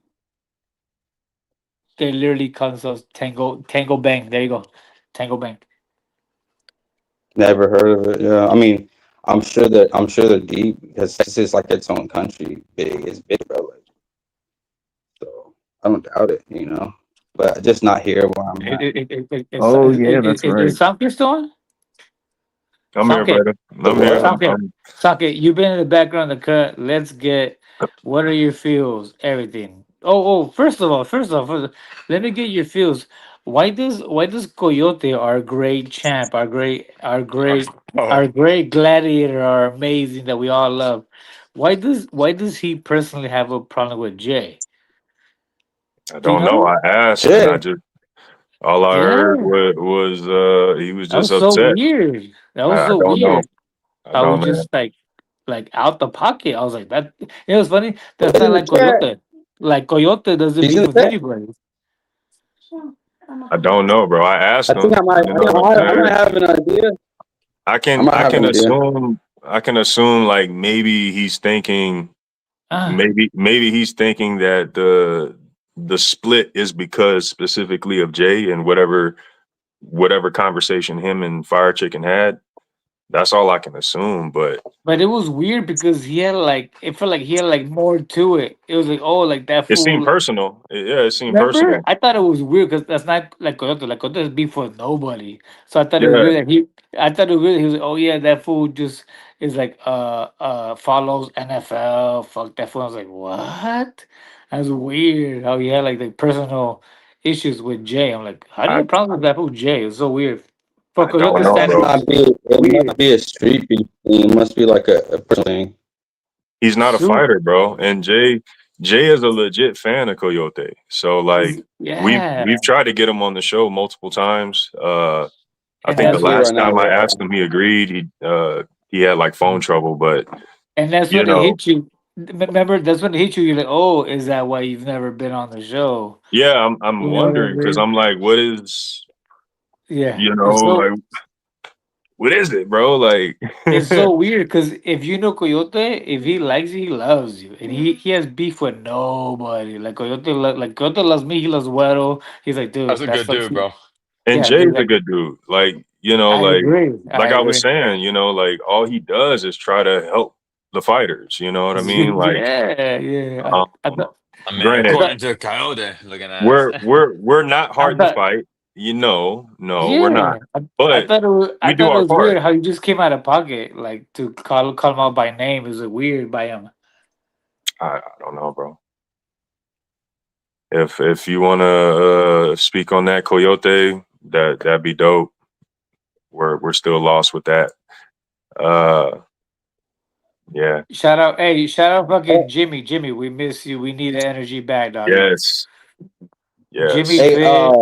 they literally call themselves Tango Bang. There you go, Tango Bang. never heard of it. Yeah, I mean, I'm sure they're deep because Texas is like its own country. Big, it's big, bro. Like, so I don't doubt it, you know. But just not here where I'm at. Oh yeah, that's right. Is Samke still on? I'm here, Samke, brother. The I'm here. what? Samke, Samke, you've been in the background of the cut. Let's get, what are your feels? Everything. First of all, let me get your feels. Why does Coyote, our great champ, Oh, our great gladiator, our amazing that we all love, why does he personally have a problem with Jay? I Do you don't know. know? I asked, and Yeah, I just all I heard Yeah, was he was that just was so upset. weird. That was I so don't know. weird. I I was don't, man. just like out the pocket. I was like that. It was funny. That's in not the like chat. Coyote. Like Coyote doesn't He's in beef with the chat. anybody. I don't know, bro. I asked I think him. You know what I'm I might saying? have an idea. I I can might I have can an idea. assume I can assume like maybe he's thinking Ah, maybe he's thinking that the split is because specifically of Jay and whatever conversation him and Fire Chicken had. That's all I can assume. But but it was weird because he had like it felt like he had like more to it. It was like, oh, like that it seemed fool. personal. Yeah, it seemed Remember, personal. I thought it was weird because that's not like Coyote. Like Coyote is beef with nobody. So I thought it was Yeah, weird that he. I thought it was weird. He was like, oh yeah, that fool just is like follows NFL. Fuck that fool. I was like, what? That's weird. How he had like the personal issues with Jay. I'm like, how do you I have problems with that fool Jay? It's so weird. For I don't Coyote know, Must standard, bro. not be. It weird. must be a street beef thing. It must be like a personal thing. He's not a Super. fighter, bro. And Jay is a legit fan of Coyote. So like Yeah, we've tried to get him on the show multiple times. I and think the that's Hopefully, what right last now, time I yeah. asked him, he agreed. He had like phone trouble, but and that's you when it know, hit you. Remember, that's when it hit you. You're like, oh, is that why you've never been on the show? yeah, I'm You know what I wondering because mean? I'm like, what is Yeah, you know like what is it, bro? Like it's so weird because if you know Coyote, if he likes you, he loves you, and he has beef with nobody. Like like Coyote loves me, he loves Güero. He's like, that's dude, a that's good like, dude, bro. and yeah, Jay's he's a like, good dude. Like I agree, I like I was agree. saying, like all he does is try to help the fighters. You know what I mean? Like, Yeah, yeah. I um, thought, I mean, I granted, thought, according to Coyote, looking at we're it. we're we're not I hard to thought, fight. No, we're not. yeah. I But thought it was, we I do thought it our was part. weird how you just came out of pocket, like to call him out by name. It was weird by him. I don't know, bro. If you want to speak on that, Coyote, that'd be dope. We're still lost with that. Uh, yeah, Shout out, fucking Jimmy. Jimmy, we miss you. We need the energy back, doggy. yes, Jimmy yes. Hey, Fit.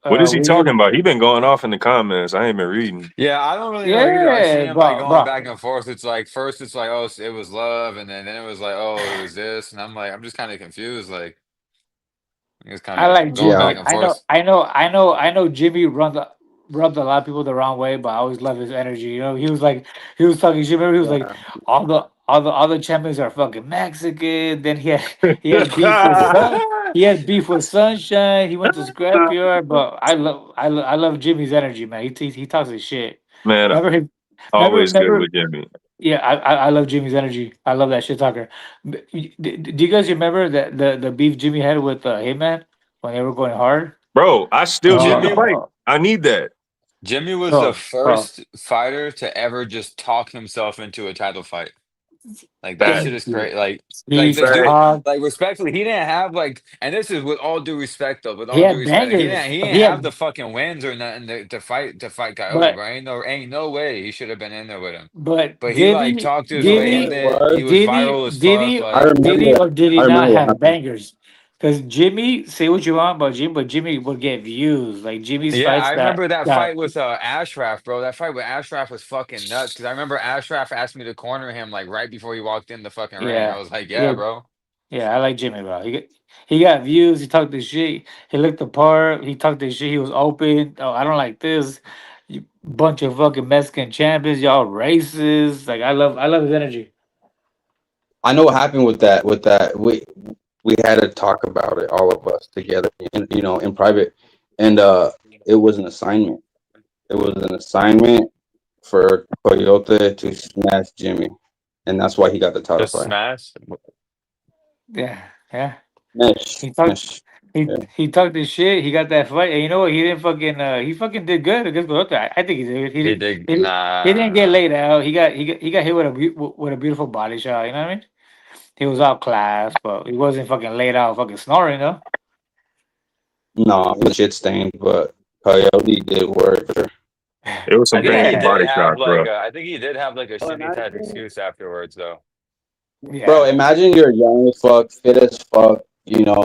What is he We talking just, about? He been going off in the comments. I ain't been reading. Yeah, I don't really know either. I see yeah, him like bro, going bro. back and forth. It's like first it's like, oh, it was love, and then it was like, oh, it was this, and I'm like, I'm just kind of confused. Like, it's kind I of like going yeah, back Jimmy. and forth. I know. Jimmy runs. rubbed a lot of people the wrong way, but I always love his energy. You know, he was talking shit. Remember, he was like, all the champions are fucking Mexican. Then he had beef with Sun. He had beef with Sunshine. He went to Scrapyard, but I love Jimmy's energy, man. He talks his shit. Man, Remember him? Remember, always good remember. with Jimmy. Yeah, I love Jimmy's energy. I love that shit talker. Do you guys remember that the beef Jimmy had with Hitman when they were going hard? Bro, I still need the Jimmy fight. Oh, I need that. Jimmy was the oh, oh. first fighter to ever just talk himself into a title fight. Like that Yeah, shit is Facts. great. Like he the dude, Facts. talked. like respectfully, he didn't have like, and this is with all due respect though, with He all due had respect, bangers. he didn't He have the had, fucking wins or nothing to fight Coyote, but bro. Ain't no way he should have been in there with him. but But he did like he talked his You know way what in did it it. He was? was he viral as did fuck. he I Like did he remember. or did he I not remember what have happened. bangers? Because Jimmy, say what you want about Jimmy, but Jimmy would get views. Like Jimmy's yeah, fights I remember that that fight with Ashraf, bro. That fight with Ashraf was fucking nuts. Because I remember Ashraf asked me to corner him like right before he walked in the fucking ring. I yeah was like, yeah, yeah bro. yeah. I like Jimmy, bro. He got views. He talked this shit. He looked the part. He talked this shit. He was open. Oh, I don't like this. You bunch of fucking Mexican champions. Y'all racist. Like I love his energy. I know what happened with that. With that, we had to talk about it, all of us together, in private, and it was an assignment. It was an assignment for Coyote to smash Jimmy, and that's why he got the title Just fight. smash. Yeah, yeah. Smash, He talked. smash. He Yeah. he talked his shit. He got that fight, and you know what? He didn't fucking. He fucking did good against Goto. I think he did. He He did. did He didn't get nah. laid out. He got hit with a beautiful body shot. You know what I mean? He was outclassed, but he wasn't fucking laid out, fucking snoring though. No, it was shit stained, but Coyote did work. It was I some think he painful Yeah, did body have shots, like bro. a, I think he did have like a Bro, shitty type imagine, excuse afterwards though. bro, yeah, imagine you're young as fuck, fit as fuck,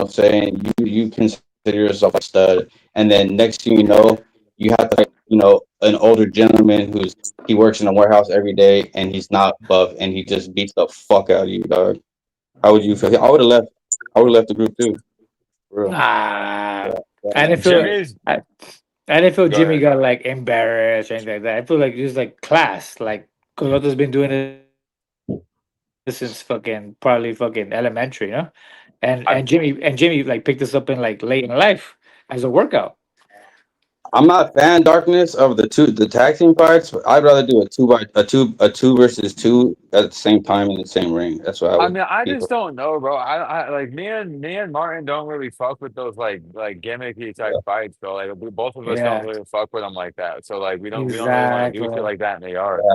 saying you consider yourself a stud, and then next thing you know, you have to fight, an older gentleman he works in a warehouse every day and he's not buff and he just beats the fuck out of you, dog. How would you feel? I would have left. I would have left the group too. For real. nah. Yeah, I yeah. didn't feel. Jimmy's I, I didn't feel go Jimmy ahead. got like embarrassed or anything like that. I feel like just like class. Like Coloto's been doing this since fucking probably fucking elementary, you know. And I Jimmy like picked this up in like late in life as a workout. I'm not fan darkness of the tag team fights, but I'd rather do a two versus two at the same time in the same ring. That's what I I would mean, I prefer. just don't know, bro. I like me and Martin don't really fuck with those like gimmicky type Yeah, fights, bro. Like we both of us don't Yeah, really fuck with them like that. So like we don't really want to do shit exactly. like that in the yard. yeah.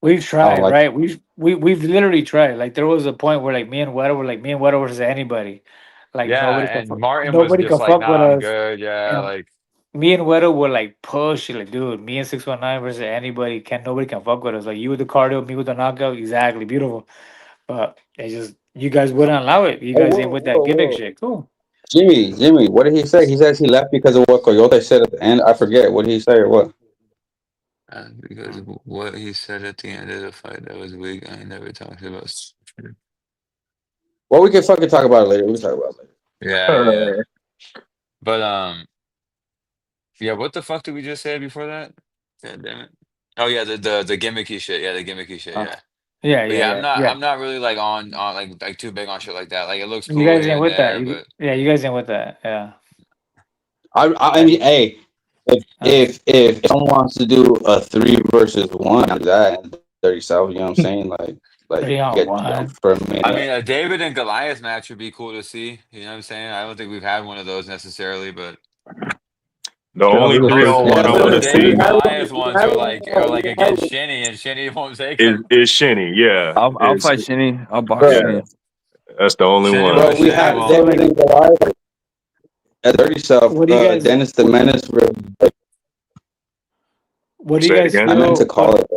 We've I don't tried, like. right? We've literally tried. Like there was a point where like me and Weddle versus anybody. Like Yeah, and Martin was nobody just can like, fuck nah, with I'm us. good. Yeah, And like me and Weddle were like push, like dude, me and 619 versus anybody can nobody can fuck with us. Like you with the cardio, me with the knockout, exactly beautiful. But it's just you guys wouldn't allow it. You Hey, guys ain't whoa, with that whoa, gimmick whoa, shit. Cool. Jimmy, what did he say? He says he left because of what Coyote said at the end. I forget what did he say or what. because of what he said at the end of the fight, that was weak. I ain't never talked about. Well, we can fucking talk about it later. We can talk about it later. Yeah, yeah, yeah. But yeah. What the fuck did we just say before that? God damn it. Oh yeah, the gimmicky shit. Yeah, the gimmicky shit. Uh, Yeah. yeah, But yeah, yeah, yeah, yeah. I'm not really like on like too big on shit like that. Like it looks You cool guys here ain't and with that. there, but Yeah, you guys ain't with that. Yeah. I Like, mean, hey, if uh, if someone wants to do a three versus one, do that in 30 South. You know what I'm saying? Like three on get jumped one. for a I minute. mean a David and Goliath match would be cool to see. You know what I'm saying? I don't think we've had one of those necessarily, but The Shit, that'll only be the three first on honestly, one I most of want the to David see Goliath ones are like against Shinny, and Shinny won't take them. is Shinny. Yeah, I'll is fight Shinny. I'll box Bro, yeah. Shinny. That's the only Shinny one. won't. bro, we Shinny had won't. So David like, and Goliath at 30 South. what do you guys? Dennis the Menace. What do you Say it guys again. I meant to feel? call it.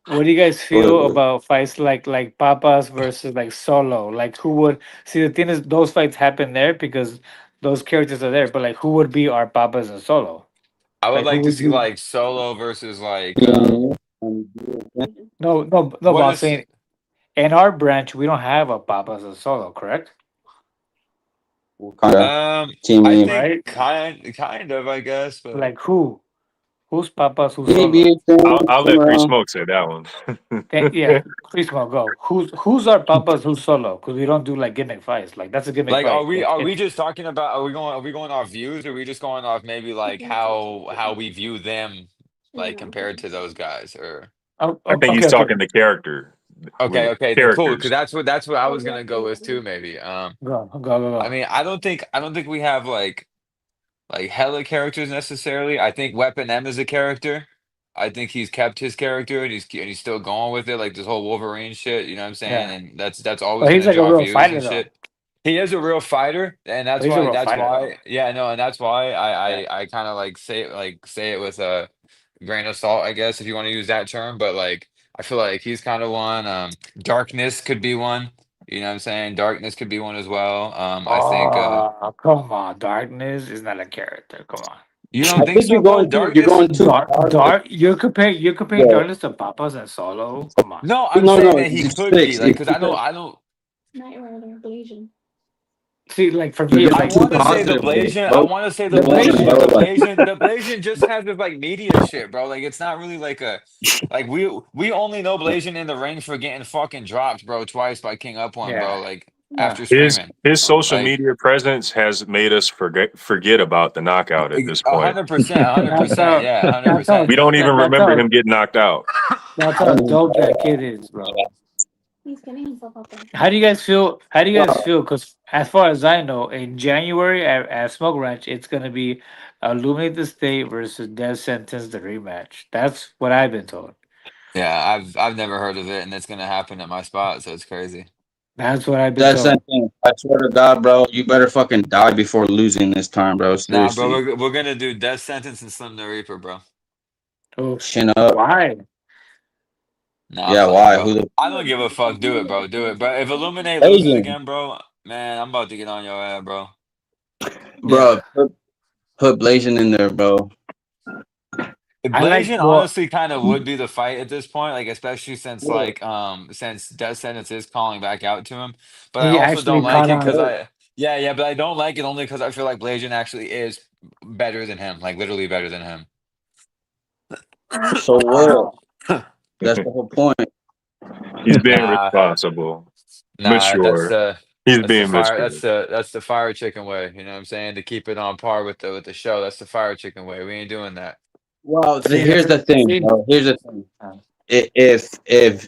What do you guys Go ahead, feel go ahead. about fights like Papas versus like Solo? Like who would see the thing is those fights happen there because those characters are there, but like who would be our Papas and Solo? I would Like who like to would see you? like Solo versus like No, no, no. But what I'm is saying in our branch we don't have a Papas and Solo, correct? Kind of um I teaming. think Right? kind of I guess, but Like who? Who's Papas? Who's Solo? Maybe it's I'll come let Free around. Smoke say that one. Yeah, please go. Who's our Papas? Who's Solo? Because we don't do like gimmick fights. Like that's a gimmick Like, fight. are we just talking about? Are we going off views? Or are we just going off maybe like how we view them, like compared to those guys? Or Oh, I think he's okay. talking the character with okay, then cool. Because characters. that's what I was gonna go with too. Maybe. I Go. mean, I don't think we have like hella characters necessarily. I think Weapon M is a character. I think he's kept his character and he's still going with it, like this whole Wolverine shit. You know what I'm saying? Yeah, And that's always but he's gonna like a draw real views fighter and though. shit. He is a real fighter, and But he's a real that's fighter though. why yeah, no, and that's why Yeah. I kind of say it with a grain of salt, I guess, if you want to use that term. But like I feel like he's kind of one. Darkness could be one. You know what I'm saying? Darkness could be one as well. I think Oh, come on. Darkness is not a character. Come on. you don't I think think so, bro? you're Darkness? going too far. You're comparing Yeah. Darkness to Papas and Solo. Come on. No, I'm No, saying no, that he it's could be fixed. like It's because because I don't. See, like for you're me, I getting too like want to say the positive with it, Blasian. I bro. want to say the the Keep going, Blasian, Blasian. but bro. Like, The Blasian just has this like media shit, bro. Like it's not really like a like we only know Blasian in the ring for getting fucking dropped, bro, twice by King Up One, Yeah. bro. Like Yeah. after screaming, His social like media presence has made us forget about the knockout at this point. 100%, That's 100%, how. yeah, hundred That's how. percent. We don't even That's remember how. him getting knocked out. That's I how mean, dope that kid is, bro. How do you guys feel? How do you guys wow. feel? Because as far as I know, in January at Smoke Ranch, it's gonna be Illuminate the State versus Death Sentence, the rematch. That's what I've been told. Yeah, I've never heard of it, and it's gonna happen at my spot, so it's crazy. That's what I've been That's told. that thing. I swear to God, bro, you better fucking die before losing this time, bro. Nah, bro, Seriously. we're gonna do Death Sentence and Slim the Reaper, bro. Oh, Chin up. why? Nah, I'm Yeah, playing, why? bro. Who the I don't give a fuck. Do it, bro. Do it, bro. If Illuminate loses Asian? again, bro, man, I'm about to get on your ass, bro. Yeah, Bro, put Blasian in there, bro. I like. Blasian Well, honestly kind of would be the fight at this point, like especially since since Death Sentence is calling back out to him. But I he also actually don't like caught it because on. but I don't like it only because I feel like Blasian actually is better than him, like literally better than him. So what? That's the whole point. He's being Nah, responsible, nah, mature. He's that's the being fire mature. that's the fire chicken way. You know what I'm saying? To keep it on par with the show. That's the fire chicken way. We ain't doing that. Well, See, here's the thing, see, bro. Here's the thing. uh,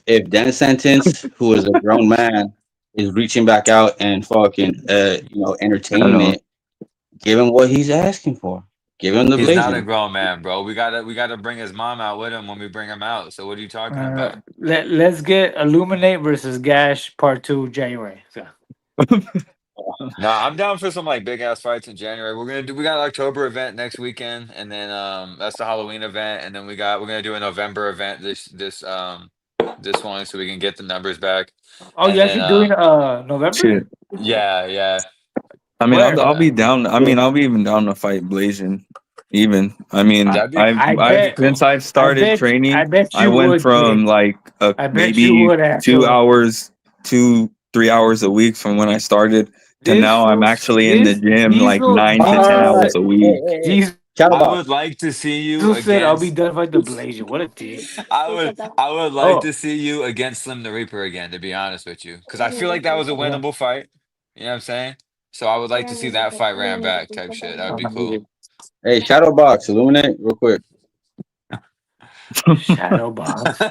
If Dan Sentence, who is a grown man, is reaching back out and fucking I entertaining know. it, give him what he's asking for. Give him the He's not a Blasian. grown man, bro. We gotta bring his mom out with him when we bring him out. So what are you talking about? let's get Illuminate versus Gash Part Two January. So, Nah, I'm down for some like big ass fights in January. We got an October event next weekend, and then that's the Halloween event, and then we're gonna do a November event this one so we can get the numbers back. oh, And you then actually doing November? Shit. yeah. I mean, Where? I'll Uh, be down. I mean, I'll be even down to fight Blasian. Even. I mean, I that'd be bet. cool. since I've I started bet. I training, bet I you went would, from kid. like I bet you maybe would, asshole. 3 hours a week from when I started to now I'm Diesel, actually in the this gym like Diesel, 9 to 10 hours a week. Diesel, I Chatterbox. would like to see you Diesel said, "I'll be against. done fight the Blazer." What a dick. I would like Oh, to see you against Slim the Reaper again, to be honest with you. Because I feel like that was a yeah. winnable fight. You know what I'm saying? So I would like to see that fight ran back type shit. That would be cool. Hey, Shadowbox, illuminate real quick. Shadow box.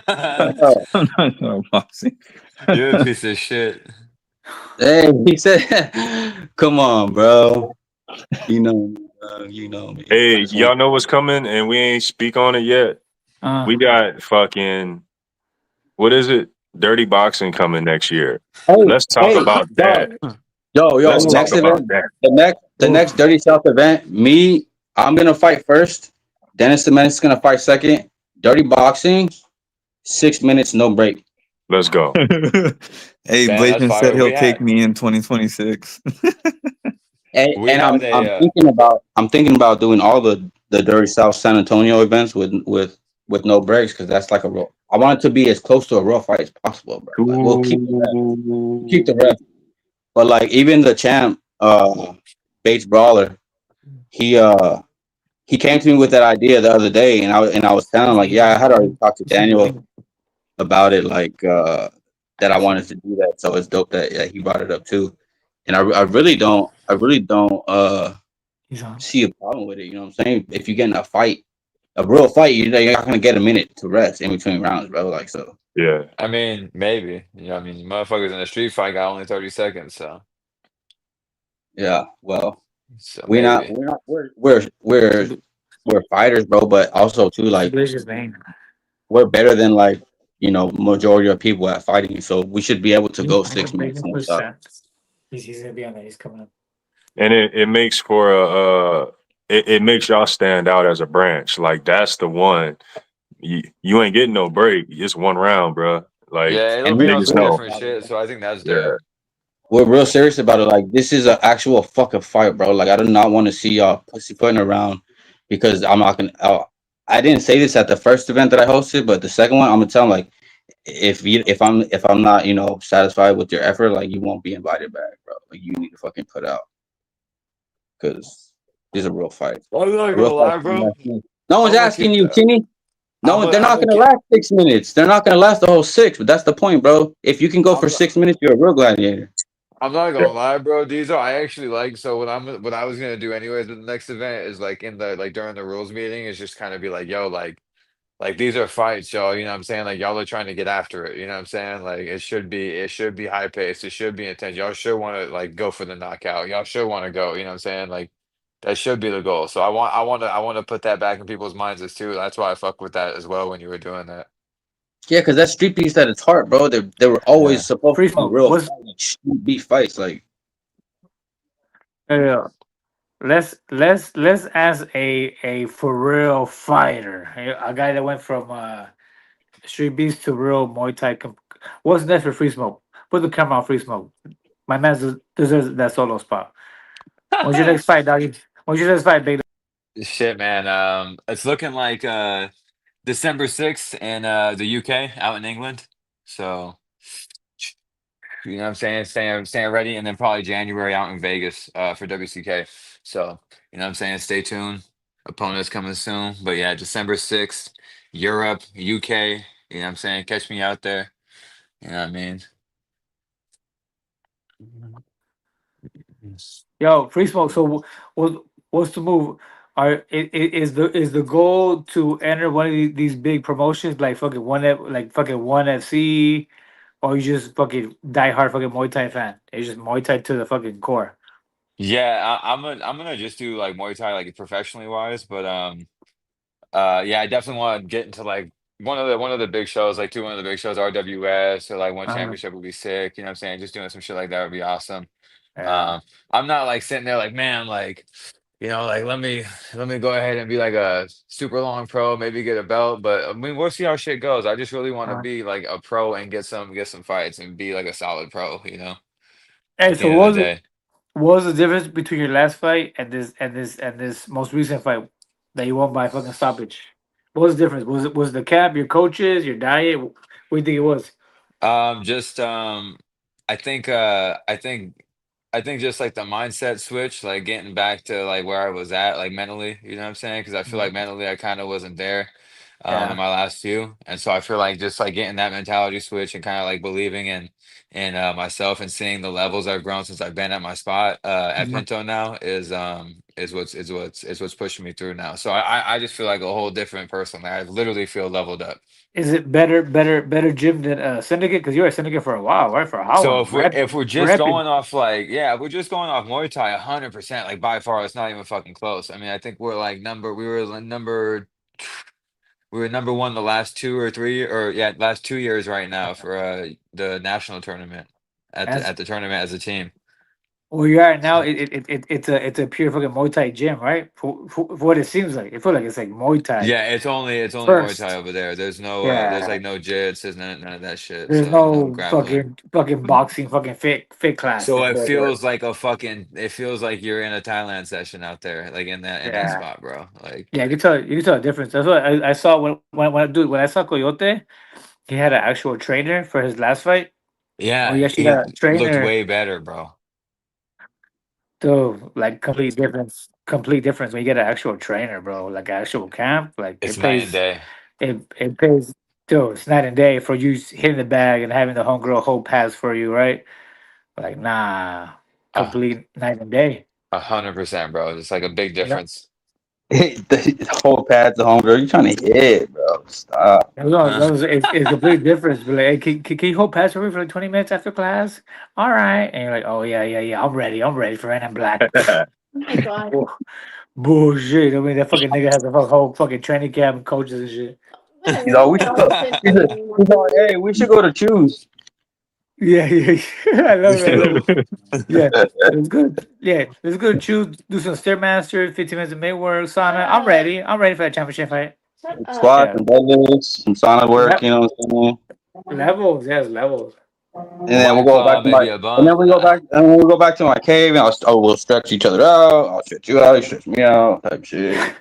Oh, I'm not sure, boxing. You're a piece of shit. hey, he said, "Come on, bro. You know, me, bro. You know me. I Hey, just want." y'all know what's coming, and we ain't speak on it yet. Uh, We got fucking what is it? Dirty boxing coming next year. Hey, Let's talk hey, about dog. that. Yo, Let's oh, talk next about event, that. the oh. next Dirty South event, I'm gonna fight first. Dennis the Menace is gonna fight second. Dirty boxing, 6 minutes, no break. Let's go. Hey, Man, that's Blasian said fire. he'll take me in 2026. We And had I'm a thinking about doing all the Dirty South San Antonio events with no breaks because that's like a real. I want it to be as close to a real fight as possible, bro. Like we'll keep the rest, but like even the champ, Bates Brawler, he he came to me with that idea the other day, and I was telling him like, yeah, I had already talked to Daniel about it, like that I wanted to do that. So it's dope that he brought it up too. And I really don't He's on. see a problem with it. You know what I'm saying? If you get in a real fight, you're not gonna get a minute to rest in between rounds, bro. Like so. Yeah. I mean, maybe. You know, I mean, motherfuckers in a street fight got only 30 seconds, so Yeah. Well, maybe. we're fighters, bro. But also too, like Delicious name. we're better than like majority of people at fighting. So we should be able to go 6 minutes and stuff. He's gonna be on that. He's coming up. And it makes for it makes y'all stand out as a branch. Like that's the one you ain't getting no break. It's one round, bro. Like Yeah, it'll And be we on niggas some know. different shit, so I think that's Yeah. dope. we're real serious about it. Like this is an actual fucking fight, bro. Like I do not want to see y'all pussyfooting around because I'm not gonna. I didn't say this at the first event that I hosted, but the second one, I'm gonna tell them like, if I'm not satisfied with your effort, like you won't be invited back, bro. Like you need to fucking put out because these are real fights. I'm not A gonna real fight. lie, bro. No one's I'm gonna asking keep you, that. Kenny. No one. They're not gonna last 6 minutes. They're not gonna last the whole six. But that's the point, bro. If you can go for 6 minutes, you're a real gladiator. I'm not Yeah. gonna lie, bro. These are I actually like. So what I was gonna do anyways with the next event is like in the like during the rules meeting is just kind of be like, yo, like these are fights, y'all. You know what I'm saying? Like y'all are trying to get after it. You know what I'm saying? Like it should be high paced. It should be intense. Y'all should want to like go for the knockout. Y'all should want to go. You know what I'm saying? Like that should be the goal. So I want to put that back in people's minds as too. That's why I fuck with that as well when you were doing that. Yeah, because that's street beefs at its heart, bro. They were Yeah. always supposed Free to be smoke. real What's fights, like street beef fights. Like uh, let's ask a for real fighter, a guy that went from street beast to real Muay Thai. What's next for free smoke? Put the camera on free smoke. My man deserves that solo spot. When's your next fight, doggy? When's your next fight, big? Shit, man. It's looking like December 6th in the UK out in England. So you know what I'm saying? Staying ready, and then probably January out in Vegas for WCK. So, you know what I'm saying? Stay tuned. Opponents coming soon. But yeah, December 6th, Europe, UK. You know what I'm saying? Catch me out there. You know what I mean? Yo, free smoke. So what's the move? Is the goal to enter one of these big promotions like fucking one FC, or you just fucking die hard fucking Muay Thai fan? It's just Muay Thai to the fucking core. Yeah, I'm gonna just do like Muay Thai like professionally wise, but yeah, I definitely want to get into like one of the big shows, like one of the big shows, RWS or like one Uh, championship would be sick. You know what I'm saying? Just doing some shit like that would be awesome. yeah. Um, I'm not like sitting there like, man, like, like let me go ahead and be like a super long pro, maybe get a belt. But I mean, we'll see how shit goes. I just really want to Uh, be like a pro and get some fights and be like a solid pro, hey, at the so end of the day. what was the difference between your last fight and this most recent fight that you won by fucking stoppage? What was the difference? Was the cap, your coaches, your diet? What do you think it was? Just I think I think just like the mindset switch, like getting back to like where I was at, like mentally, you know what I'm saying? Because I feel like Mhm. mentally I kind of wasn't there in Yeah. my last two. And so I feel like just like getting that mentality switch and kind of like believing in myself and seeing the levels I've grown since I've been at my spot at Mhm. Pinto now is what's pushing me through now. So I just feel like a whole different person. Like, I literally feel leveled up. Is it better gym than Syndicate? Because you were at Syndicate for a while, right? For a hot So one. if we're just Repping. going off like yeah, if we're just going off Muay Thai 100%, like by far it's not even fucking close. I mean, I think we were number one the last 2 or 3 or yeah, last 2 years right now for the national tournament at the That's at the tournament as a team. where you're at now. So It's a pure fucking Muay Thai gym, right? For what it seems like, it feels like it's like Muay Thai yeah, it's only Muay Thai first. over there. There's Yeah. like no jits, there's none of that shit. There's So no no grappling. fucking boxing fucking fit class So in it there. But feels like it feels like you're in a Thailand session out there, like in that yeah. spot, bro. Like Yeah, you can tell the difference. That's what I saw when I saw Coyote, he had an actual trainer for his last fight. Well, yeah, he actually got a he looked trainer. way better, bro. Dude, like complete difference when you get an actual trainer, bro. Like actual camp, like It's night and day. it pays. Dude, it's night and day for you hitting the bag and having the homegirl hold pads for you, right? Like nah, Uh, complete night and day. 100%, bro. It's like a big You know, difference. The whole pad to home, girl. You trying to hit, bro? Stop. it's a big difference. But like, hey, can you hold pads for me for like 20 minutes after class? All right, and you're like, oh yeah, I'm ready for it. I'm black. Oh my god. Bullshit. I mean, that fucking nigga has a whole fucking training camp and coaches and shit. What a He's all, we nigga should go. don't He's, a, he's all, hey, we should go to choose. Yeah. I love it. I love it. Yeah, it's good. Yeah, let's go choose, do some stairmaster, 15 minutes of mid work, sauna. I'm ready. I'm ready for that championship fight. shut up. Squats Yeah, and deadlifts, some sauna work. You know what I'm saying? levels. Yes, levels. And then we'll White go back claw, to my. maybe a And then bump. we go back. And we'll go back to my cave, and we'll stretch each other out. I'll stretch you out. You stretch me out. Type shit.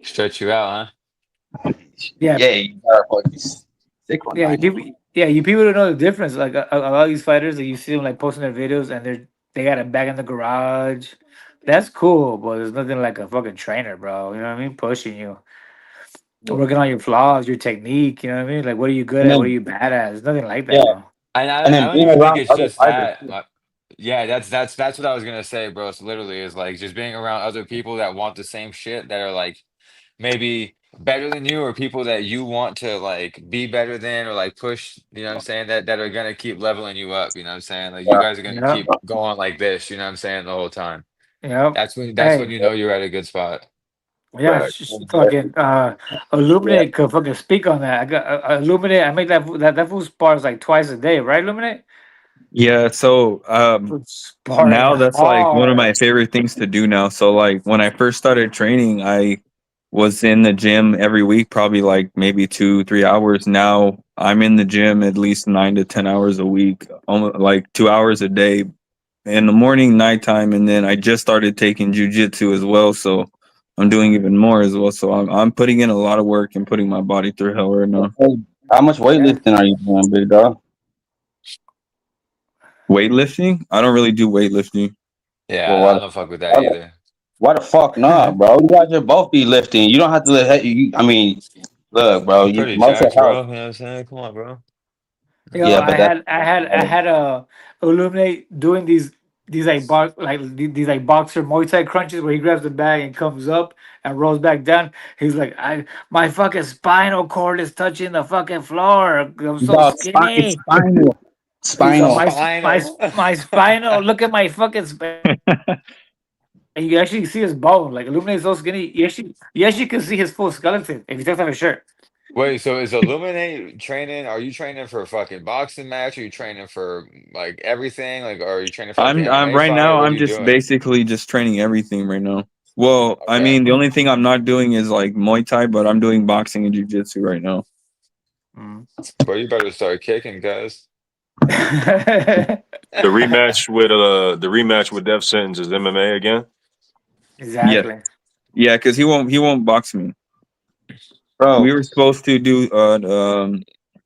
Stretch you out, huh? Yeah, Yeah, you gotta fucking sick one yeah. night. You people don't know the difference. Like a lot of these fighters that you see them like posting their videos and they got a bag in the garage. That's cool, but there's nothing like a fucking trainer, bro. You know what I mean? Pushing you, working on your flaws, your technique. You know what I mean? Like, what are you good And at? What are then you bad at? There's nothing like that, yeah, bro. And and I then don't being even think around it's other just fighters that. too. Yeah, that's what I was gonna say, bro. It's literally is like just being around other people that want the same shit that are like maybe better than you or people that you want to like be better than or like push, you know what I'm saying, that are gonna keep leveling you up, you know what I'm saying? Like you Yeah, guys are gonna Yep. keep going like this, you know what I'm saying, the whole time. Yep. That's when Hey, you know you're at a good spot. yeah, Fact. fucking yeah. Illuminate could fucking speak on that. I got Illuminate. I make that fool spars like twice a day, right? Illuminate Yeah, so sparring now that's like one of my hard. favorite things to do now. So like when I first started training, I was in the gym every week, probably like maybe 2-3 hours. Now I'm in the gym at least 9 to 10 hours a week, almost like 2 hours a day in the morning, nighttime, and then I just started taking jujitsu as well. So I'm doing even more as well. So I'm putting in a lot of work and putting my body through hell right now. Hey, how much Yeah. weightlifting are you doing, big dog? Weightlifting? I don't really do weightlifting. Well, Yeah, I don't fuck with that either. why the fuck not, bro? You guys should both be lifting. You don't have to lift. I mean, look, bro. I'm You pretty muscle jacked, health. bro. You know what I'm saying? Come on, bro. Yo, Yeah, but that's I had a Illuminate doing these like these like boxer Muay Thai crunches where he grabs the bag and comes up and rolls back down. He's like, my fucking spinal cord is touching the fucking floor. I'm so dog. It's skinny. spinal. He's Spinal. Spinal. my spinal. Look at my fucking. And you actually see his bone. Like Illuminate is so skinny. You actually can see his full skeleton if he takes off his shirt. Wait, so is Illuminate training? Are you training for a fucking boxing match? Are you training for like everything? Like, are you training for like an I'm MMA right fight? now. What are I'm you just doing? basically just training everything right now. Well, I Okay. mean, the only thing I'm not doing is like Muay Thai, but I'm doing boxing and jiu-jitsu right now. Mm. Bro, you better start kicking, guys. The rematch with Death Sentence is MMA again. Yeah, Exactly. yeah, because he won't box me. We Bro. were supposed to do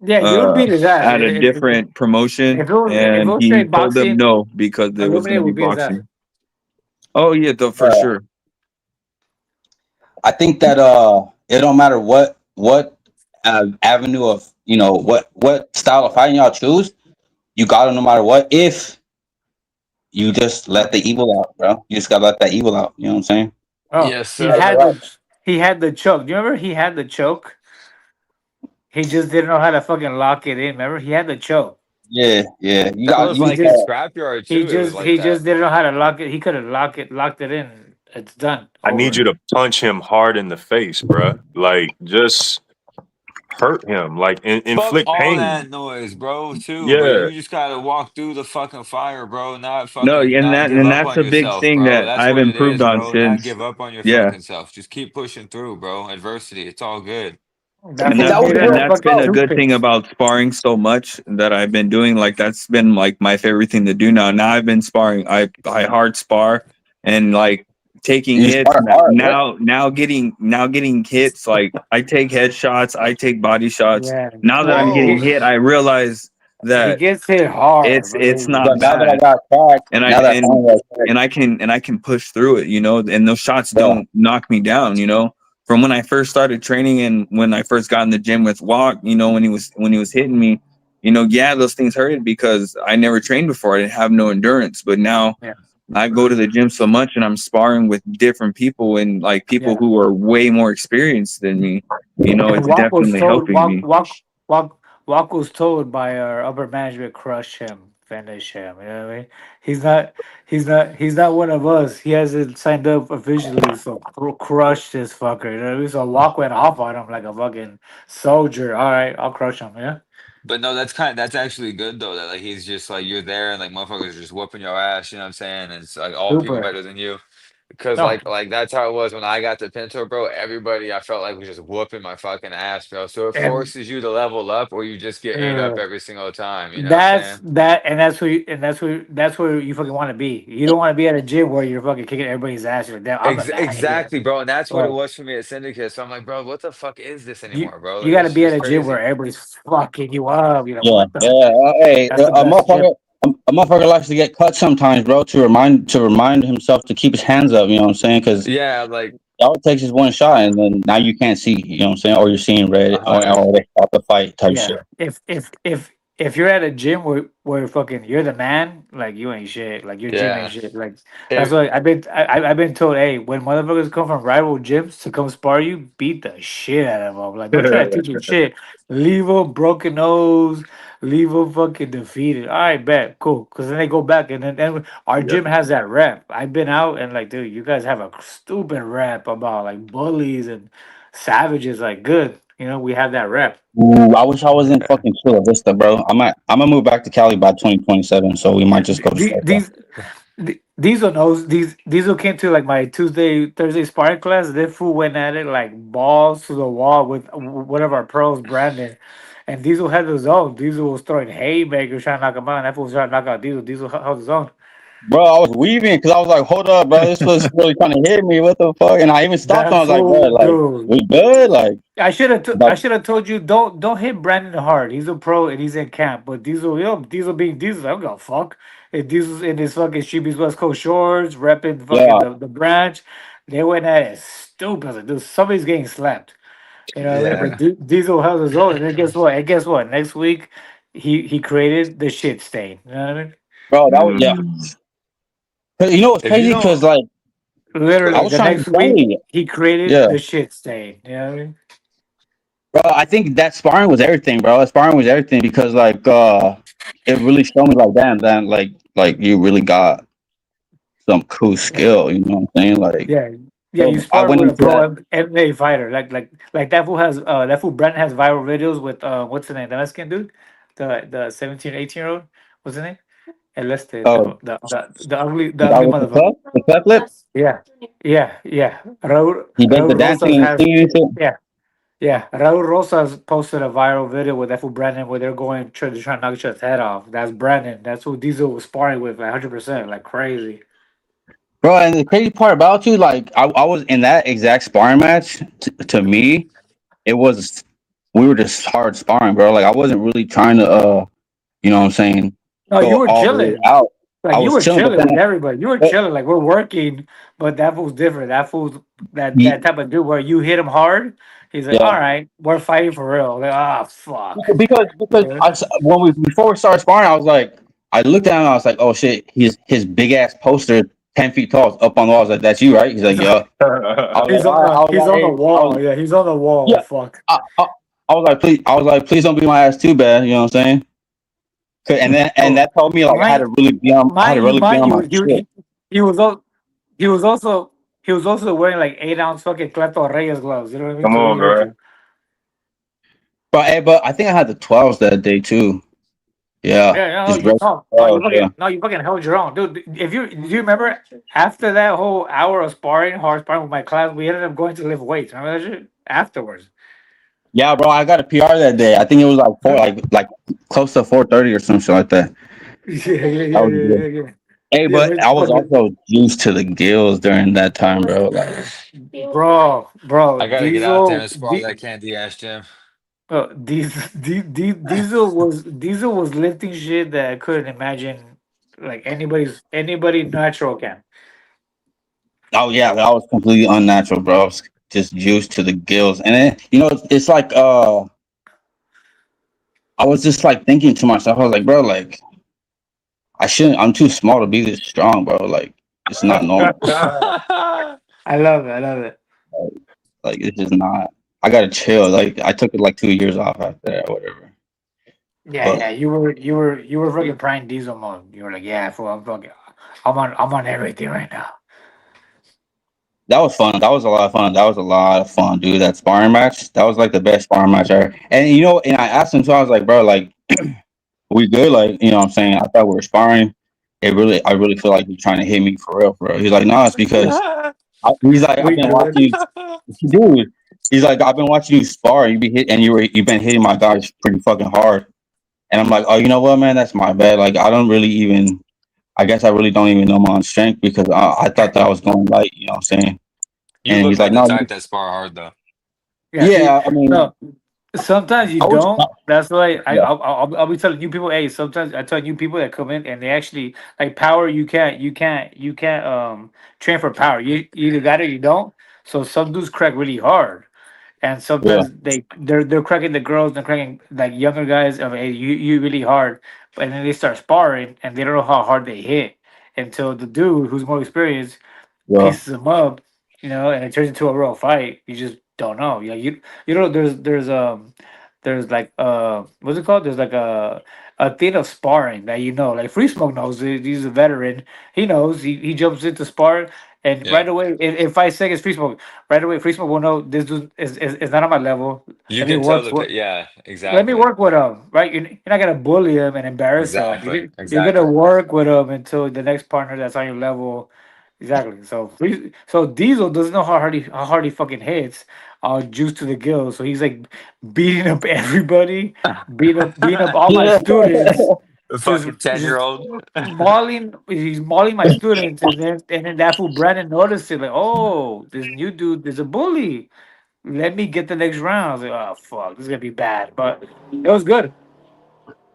Yeah, you would uh beat his ass. at a different promotion, If it and was he straight told them boxing, no because there was going Illuminate to be would beat his ass. boxing. Oh yeah, though, for sure. I think that it don't matter what avenue of what style of fighting y'all choose, you got to no matter what. If you just let the evil out, bro, you just gotta let that evil out. You know what I'm saying? Oh, Yes, sir. he had the choke. Do you remember he had the choke? He just didn't know how to fucking lock it in. Remember, he had the choke. Yeah, yeah. You That got was you. He like in just Scrapyard too. It was like he that. just didn't know how to lock it. He could have locked it in. It's done. I need you Over. to punch him hard in the face, bruh. Like just hurt him, like Fuck inflict all pain. that noise, bro, too. But Yeah, you just gotta walk through the fucking fire, bro. Not No, fucking not give and up that's on a big yourself, thing bro. that That's I've what it improved is, on bro. Not since. give up on your Yeah, fucking self. Just keep pushing through, bro. Adversity. It's all good. That It's fool always made it and a that's fucking been a good thing toothpicks. about sparring so much that I've been doing. Like that's been like my favorite thing to do now. Now I've been sparring. I hard spar and like taking you hits start hard, right? now getting hits. Like I take headshots, I take body shots. Yeah. Now that I'm getting Whoa. hit, I realize He that gets hit hard, it's bro. not But now that I bad, got cracked, and I now that I finally got cracked, and I can push through it, you know, and those shots yeah, don't knock me down, you know. From when I first started training and when I first got in the gym with Walk, you know, when he was hitting me, you know, yeah, those things hurted because I never trained before. I didn't have no endurance, but now Yeah, I go to the gym so much and I'm sparring with different people and like people yeah. who are way more experienced than me. You know, And it's Walk was definitely told helping me. Walk was told by our upper management crush him, finish him. You know what I mean? He's not one of us. He hasn't signed up officially, so crush this fucker. You know what I mean? So Walk went off on him like a fucking soldier. All right, I'll crush him. Yeah, But no, that's actually good though. That like he's just like you're there and like motherfuckers just whooping your ass. You know what I'm saying? And it's like all people super. better than you. Because No, like that's how it was when I got to Pinto, bro. Everybody I felt like was just whooping my fucking ass, bro. So it and forces you to level up, or you just get ate up uh, every single time. You know what I'm saying? that's where you fucking want to be. You don't want to be at a gym where you're fucking kicking everybody's ass. You're like, damn, I'm the man here. Exactly, bro. And that's what it Right. was for me at Syndicate. So I'm like, bro, what the fuck is this You anymore, bro? you Like got to it's be at just a gym where crazy. everybody's fucking you up. You're like, yeah, what the? yeah. Hey, That's the a best gym. motherfucker, a motherfucker likes to get cut sometimes, bro, to remind himself to keep his hands up. You know what I'm saying? Because Yeah, like all it takes is one shot, and then now you can't see. You know what I'm saying? Or you're seeing red, or they stop the fight type Yeah. shit. If you're at a gym where fucking you're the man, like you ain't shit. Like your gym ain't yeah. shit. Like that's If what I've been told. Hey, when motherfuckers come from rival gyms to come spar you, beat the shit out of them. Like don't try to teach them shit. Leave them broken nose. Leave them fucking defeated. All right, bet, cool. Because then they go back and then our Yep. gym has that rep. I've been out and like, dude, you guys have a stupid rep about like bullies and savages. Like, good, we have that rep. Ooh, I wish I was in fucking Chula Vista, bro. I'm gonna move back to Cali by 2027, so we might just go to The- Strike. These Diesel knows Diesel came to like my Tuesday Thursday sparring class. This fool went at it like balls to the wall with one of our pros, Brandon, and Diesel had his own. Diesel was throwing haymakers trying to knock him out. And that fool was trying to knock out Diesel. Diesel held his own. Bro, I was weaving because I was like, hold up, bro, this was really trying to hit me. What the fuck? And I even stopped and That I was like, bro, fool, like, dude. we good? Like, I but should have told you don't hit Brandon hard. He's a pro and he's in camp. But Diesel, Diesel being Diesel, I don't give a fuck. If Diesel's in his fucking Streetbeefs West Coast shorts, repping fucking yeah, the branch, they went at it stupid. I was like, dude, somebody's getting slapped. You know what I mean? But yeah. Diesel held his own, and then guess what? And guess what? Next week, he created the shit stain. You know what I mean? bro, that was yeah. Mm. 'Cause you know what's If you crazy? Because don't like, go I Literally, ahead. was the trying to be next week funny. he created Yeah, the shit stain. You know what I mean? bro, I think that sparring was everything, bro. That sparring was everything because like, it really showed me like, damn, like you really got some cool skill. You know what I'm saying? Like, Yeah, yeah. You so I sparring went with a into that. pro MMA fighter, like that fool has that fool Brent has viral videos with what's the name? The Mexican dude, the 17, 18-year-old. What's his name? El este, Oh, the the guy ugly with motherfucker. the cleft lip. Yeah, yeah. He does the Raul Rosas dancing and has singing and shit. yeah. Yeah, Raul Rosas posted a viral video with that fool Brandon where they're trying to knock each other's head off. That's Brandon. That's who Diesel was sparring with, like 100%, like crazy. Bro, and the crazy part about you, like, I was in that exact sparring match. To me, it was we were just hard sparring, bro. Like, I wasn't really trying to, you know what I'm saying, No, you go were all the way chilling. out. Like I you was were chilling, but chilling then, with everybody. You were but chilling. Like we're working, but that fool's different. That fool's that he, type of dude where you hit him hard. He's like, yeah, all right, we're fighting for real. Like, ah, fuck. because Yeah. when we before we started sparring, I was like, I looked at him, I was like, oh shit, his big ass poster, 10 feet tall, up on the wall. I was like, that's you, right? He's like, yeah. I was like, He's all on right. I the was he's like, on the hey, wall. Yeah, he's on the wall. yeah. Fuck. I was like, please don't beat my ass too bad. You know what I'm saying? And Oh, that told me like mind I had to really be mind on my you, shit. he was al- he was also he was also wearing like 8 ounce fucking Cleto Reyes gloves. You know what I mean? Come To on, really hurt bro. you. But I think I had the 12s that day too. Yeah, Yeah, no, just you regular no, no, 12s. Yeah. you fucking held your own, dude. If you do you remember after that whole hour of sparring, hard sparring with my class, we ended up going to lift weights. Remember that shit? Afterwards. Yeah, bro, I got a PR that day. I think it was like four, Yeah, like close to 4:30 or something like that. That was good. yeah. Hey, Yeah, but we I was fucking also juiced to the gills during that time, bro. Like, bro, I gotta get out there Diesel, and spar that candy ass Jim. Diesel was lifting shit that I couldn't imagine, like anybody natural can. Oh yeah, that was completely unnatural, bro. It's just juice to the gills, and then it's like I was just like thinking to myself, I was like, bro, like I shouldn't. I'm too small to be this strong, bro. Like it's not normal. I love it. I love it. Like it's just not. I gotta chill. Like I took it like 2 years off after that, or whatever. Yeah, But yeah. You were fucking prime diesel mode. You were like, yeah, fool, I'm fucking, I'm on everything right now. that was fun. That was a lot of fun. That was a lot of fun, dude. That sparring match, that was like the best sparring match ever. And and I asked him, so I was like, bro, like we good? Like, what I'm saying? I thought we were sparring. I really feel like he's trying to hit me for real, for real. He's like, no, it's because he's like, I've We been good. watching you, dude. He's like, I've been watching you spar, and you've been hitting my guys pretty fucking hard. And I'm like, oh, you know what, man? That's my bad. Like, I don't really even. I guess I really don't even know my own strength because I thought that I was going light. You know what I'm saying? You And look he's like, like the no, type that spar hard though. Yeah. See, yeah. I mean, no. Sometimes you I was, don't. That's why yeah, I'll be telling new people. Hey, sometimes I tell new people that come in and they actually like power. You can't train for power. You either got it or you don't. So some dudes crack really hard, and yeah, sometimes they're cracking the girls, they're cracking like younger guys of hey you really hard, and then they start sparring and they don't know how hard they hit until the dude who's more experienced yeah, pieces them up, and it turns into a real fight. You just don't know. Yeah, there's like what's it called? There's like a thing of sparring that like Free Smoke knows. He's a veteran. He knows. He jumps into spar. And Yeah. right away, in 5 seconds, Free Smoke. Right away, Free Smoke will know this dude is not on my level. You Let me can tell work. the yeah, Let me exactly. work with him, right? You're not gonna bully him and embarrass him. Exactly. You're gonna Exactly. work with him until the next partner that's on your level. Exactly. So Diesel doesn't know how hard he fucking hits. Juice to the gills. So he's like beating up everybody, beating up all my yeah. students, The just fucking 10-year old. mauling. He's mauling my students, and then that fool Brandon noticed it. Like, oh, this new dude is a bully. Let me get the next round. I was like, oh fuck, this is gonna be bad, but it was good.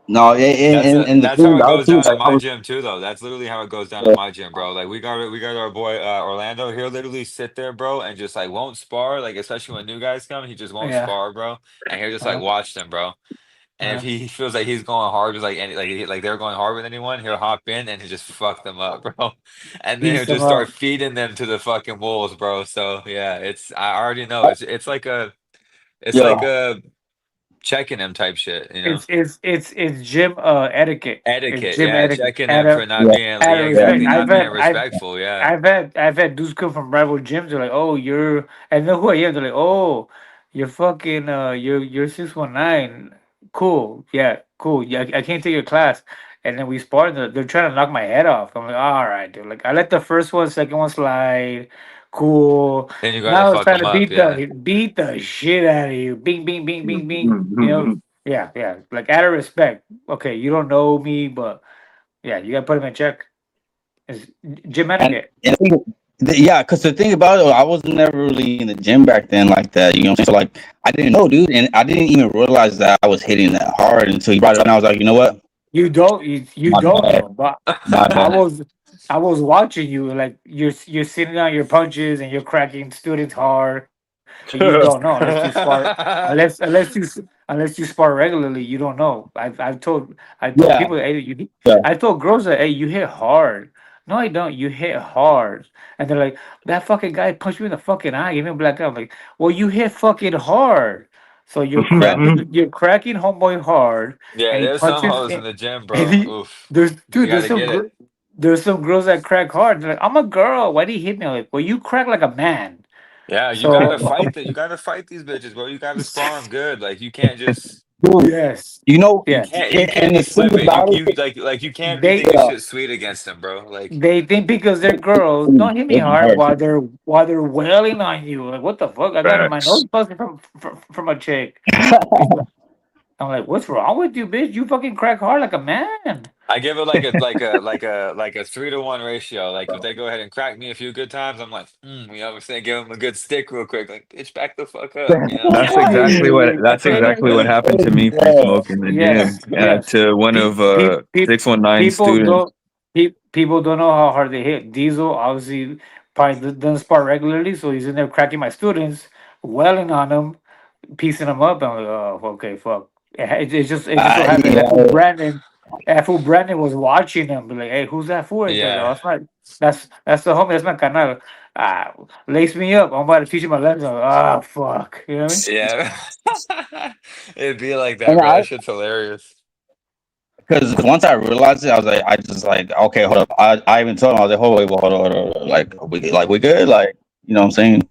No, and the That's thing how it about it goes too, down in like I my was, gym too, though. That's literally how it goes down in yeah, my gym, bro. Like we got our boy Orlando. He'll literally sit there, bro, and just like won't spar. Like especially when new guys come, he just won't Yeah. spar, bro. And he'll just like Uh, watch them, bro. And if uh, he feels like he's going hard, just like any like they're going hard with anyone, he'll hop in and he'll just fuck them up, bro. And then he'll Piece them just start up. feeding them to the fucking wolves, bro. So yeah, I already know it's yeah, like a checking him type shit, you know. It's gym etiquette. It's Etiquette, gym yeah, etiquette. checking Out him of for not yeah, being, out yeah, of yeah, respect. exactly, not being respectful, yeah. I've had dudes come from rival gyms. They're like, oh, I know who I am. They're like, oh, you're fucking you're 619. Cool, yeah, cool. Yeah, I can't take your class. And then we spar. And they're trying to knock my head off. I'm like, all right, dude. Like I let the first one, second one slide. Cool. Then you gotta Now it's fuck time to him up, beat yeah. the shit out of you. Bing, bing, bing, bing, bing. Yeah, yeah. Like out of respect. Okay, you don't know me, but yeah, you gotta put him in check. It's gym and etiquette. yeah, because the thing about it, I was never really in the gym back then like that. You know what I'm saying? So like, I didn't know, dude, and I didn't even realize that I was hitting that hard until you brought it up, and I was like, you know what? You My don't bad, know, but my I bad. was I was watching you like you're sitting on your punches and you're cracking students hard. You just don't know unless you spar unless you spar regularly. You don't know. I told Yeah, people, hey, you. yeah. I told girls that, hey, you hit hard. No, I don't. You hit hard, and they're like, that fucking guy punched me in the fucking eye, gave me a black eye. I'm like, well, you hit fucking hard. So Yeah. you're cracking homeboy hard, Yeah, and he there's some punches. hoes in the gym, And bro. Oof. there's You dude, gotta get it. there's some girls that crack hard. They're like, I'm a girl. Why did he hit me? I'm like, well, you crack like a man. Yeah, So you gotta fight these bitches, bro. You gotta spar them good. Like you can't just Dude, yes, you know, yes. you can't and be the thing slipping. about You it, you can't be They thinking yeah, shit sweet against them, bro. Like they think because they're girls, don't hit me it's hard hard. while they're wailing on you. Like what the fuck? I got my nose busted from a chick. I'm like, what's wrong with you, bitch? You fucking crack hard like a man. I give it like a 3-to-1 ratio. Like if they go ahead and crack me a few good times, I'm like, I'm saying give them a good stick real quick. Like, bitch, back the fuck up. You know what I'm That's saying? exactly what And, that's exactly what happened to me free smoke in the gym. yes, yes. To one of People 619 students. don't people don't know how hard they hit. Diesel obviously probably doesn't spar regularly, so he's in there cracking my students, welling on them, piecing them up. I'm like, oh, okay, fuck. It just so happened Yeah. that fool Brandon was watching him. Be like, hey, who's that fool right there? Yeah. That's the homie. That's my canal. Lace me up. I'm about to teach him my lesson. Ah, fuck. You know what I mean? Yeah. It'd be like that, And bro. That shit's hilarious. because once I realized it, I was like, I just like, okay, hold up. I even told him, I was like, hold on. We good? Like, you know what I'm saying?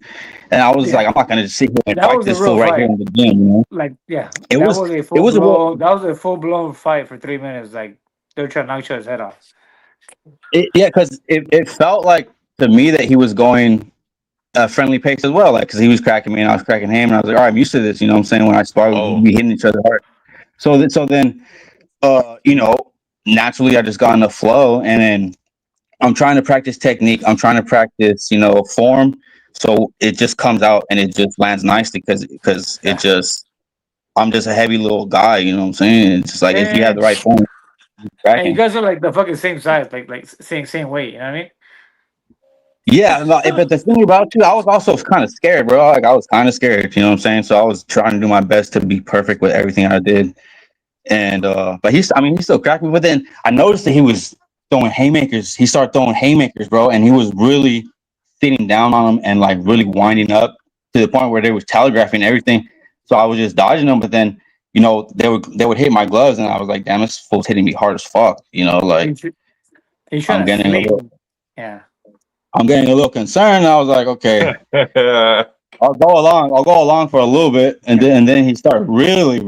And I was Yeah. like, I'm not gonna just sit here and That fight was a this real fool right here fight. in the gym, you know? Like, yeah, It that was was a it was a real full blown fight for 3 minutes. Like they're trying to knock each other's head off. yeah, because it felt like to me that he was going a friendly pace as well, like because he was cracking me and I was cracking him, and I was like, all right, I'm used to this, you know what I'm saying? When I spar, Oh, we hitting each other hard. So then, you know, naturally I just got in the flow, and then I'm trying to practice technique. I'm trying to practice, you know, form. So it just comes out and it just lands nicely because it Yeah, just I'm just a heavy little guy, you know what I'm saying? It's just like if you have the and right form, and you cracking. guys are like the fucking same size, like same weight. You know what I mean? Yeah, no, but the thing about you, I was also kind of scared, bro. Like I was kind of scared, you know what I'm saying? So I was trying to do my best to be perfect with everything I did. And but he's still cracking. But then I noticed that he was throwing haymakers. He started throwing haymakers, bro, and he was really sitting down on them and like really winding up to the point where they was telegraphing everything. So I was just dodging them, but then you know they would hit my gloves, and I was like, damn, this fool's hitting me hard as fuck. You know, like He's, he's I'm trying to getting a little sling. Yeah. I'm getting a little concerned. I was like, okay, I'll go along for a little bit, and then he started really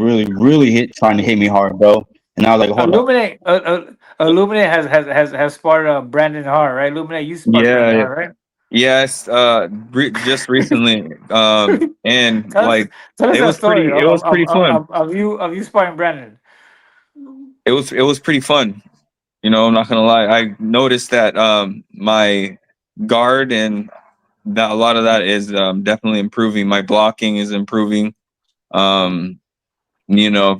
trying to hit me hard, bro. And I was like, hold up. Illuminate has sparred Brandon Hart, right? Illuminate, you sparred Brandon Yeah, Hart, right? yes, just recently. And tell us like tell us it that was story pretty fun. of you sparring Brandon. It was pretty fun. You know, I'm not gonna lie. I noticed that my guard and that a lot of that is definitely improving. My blocking is improving. Um, you know,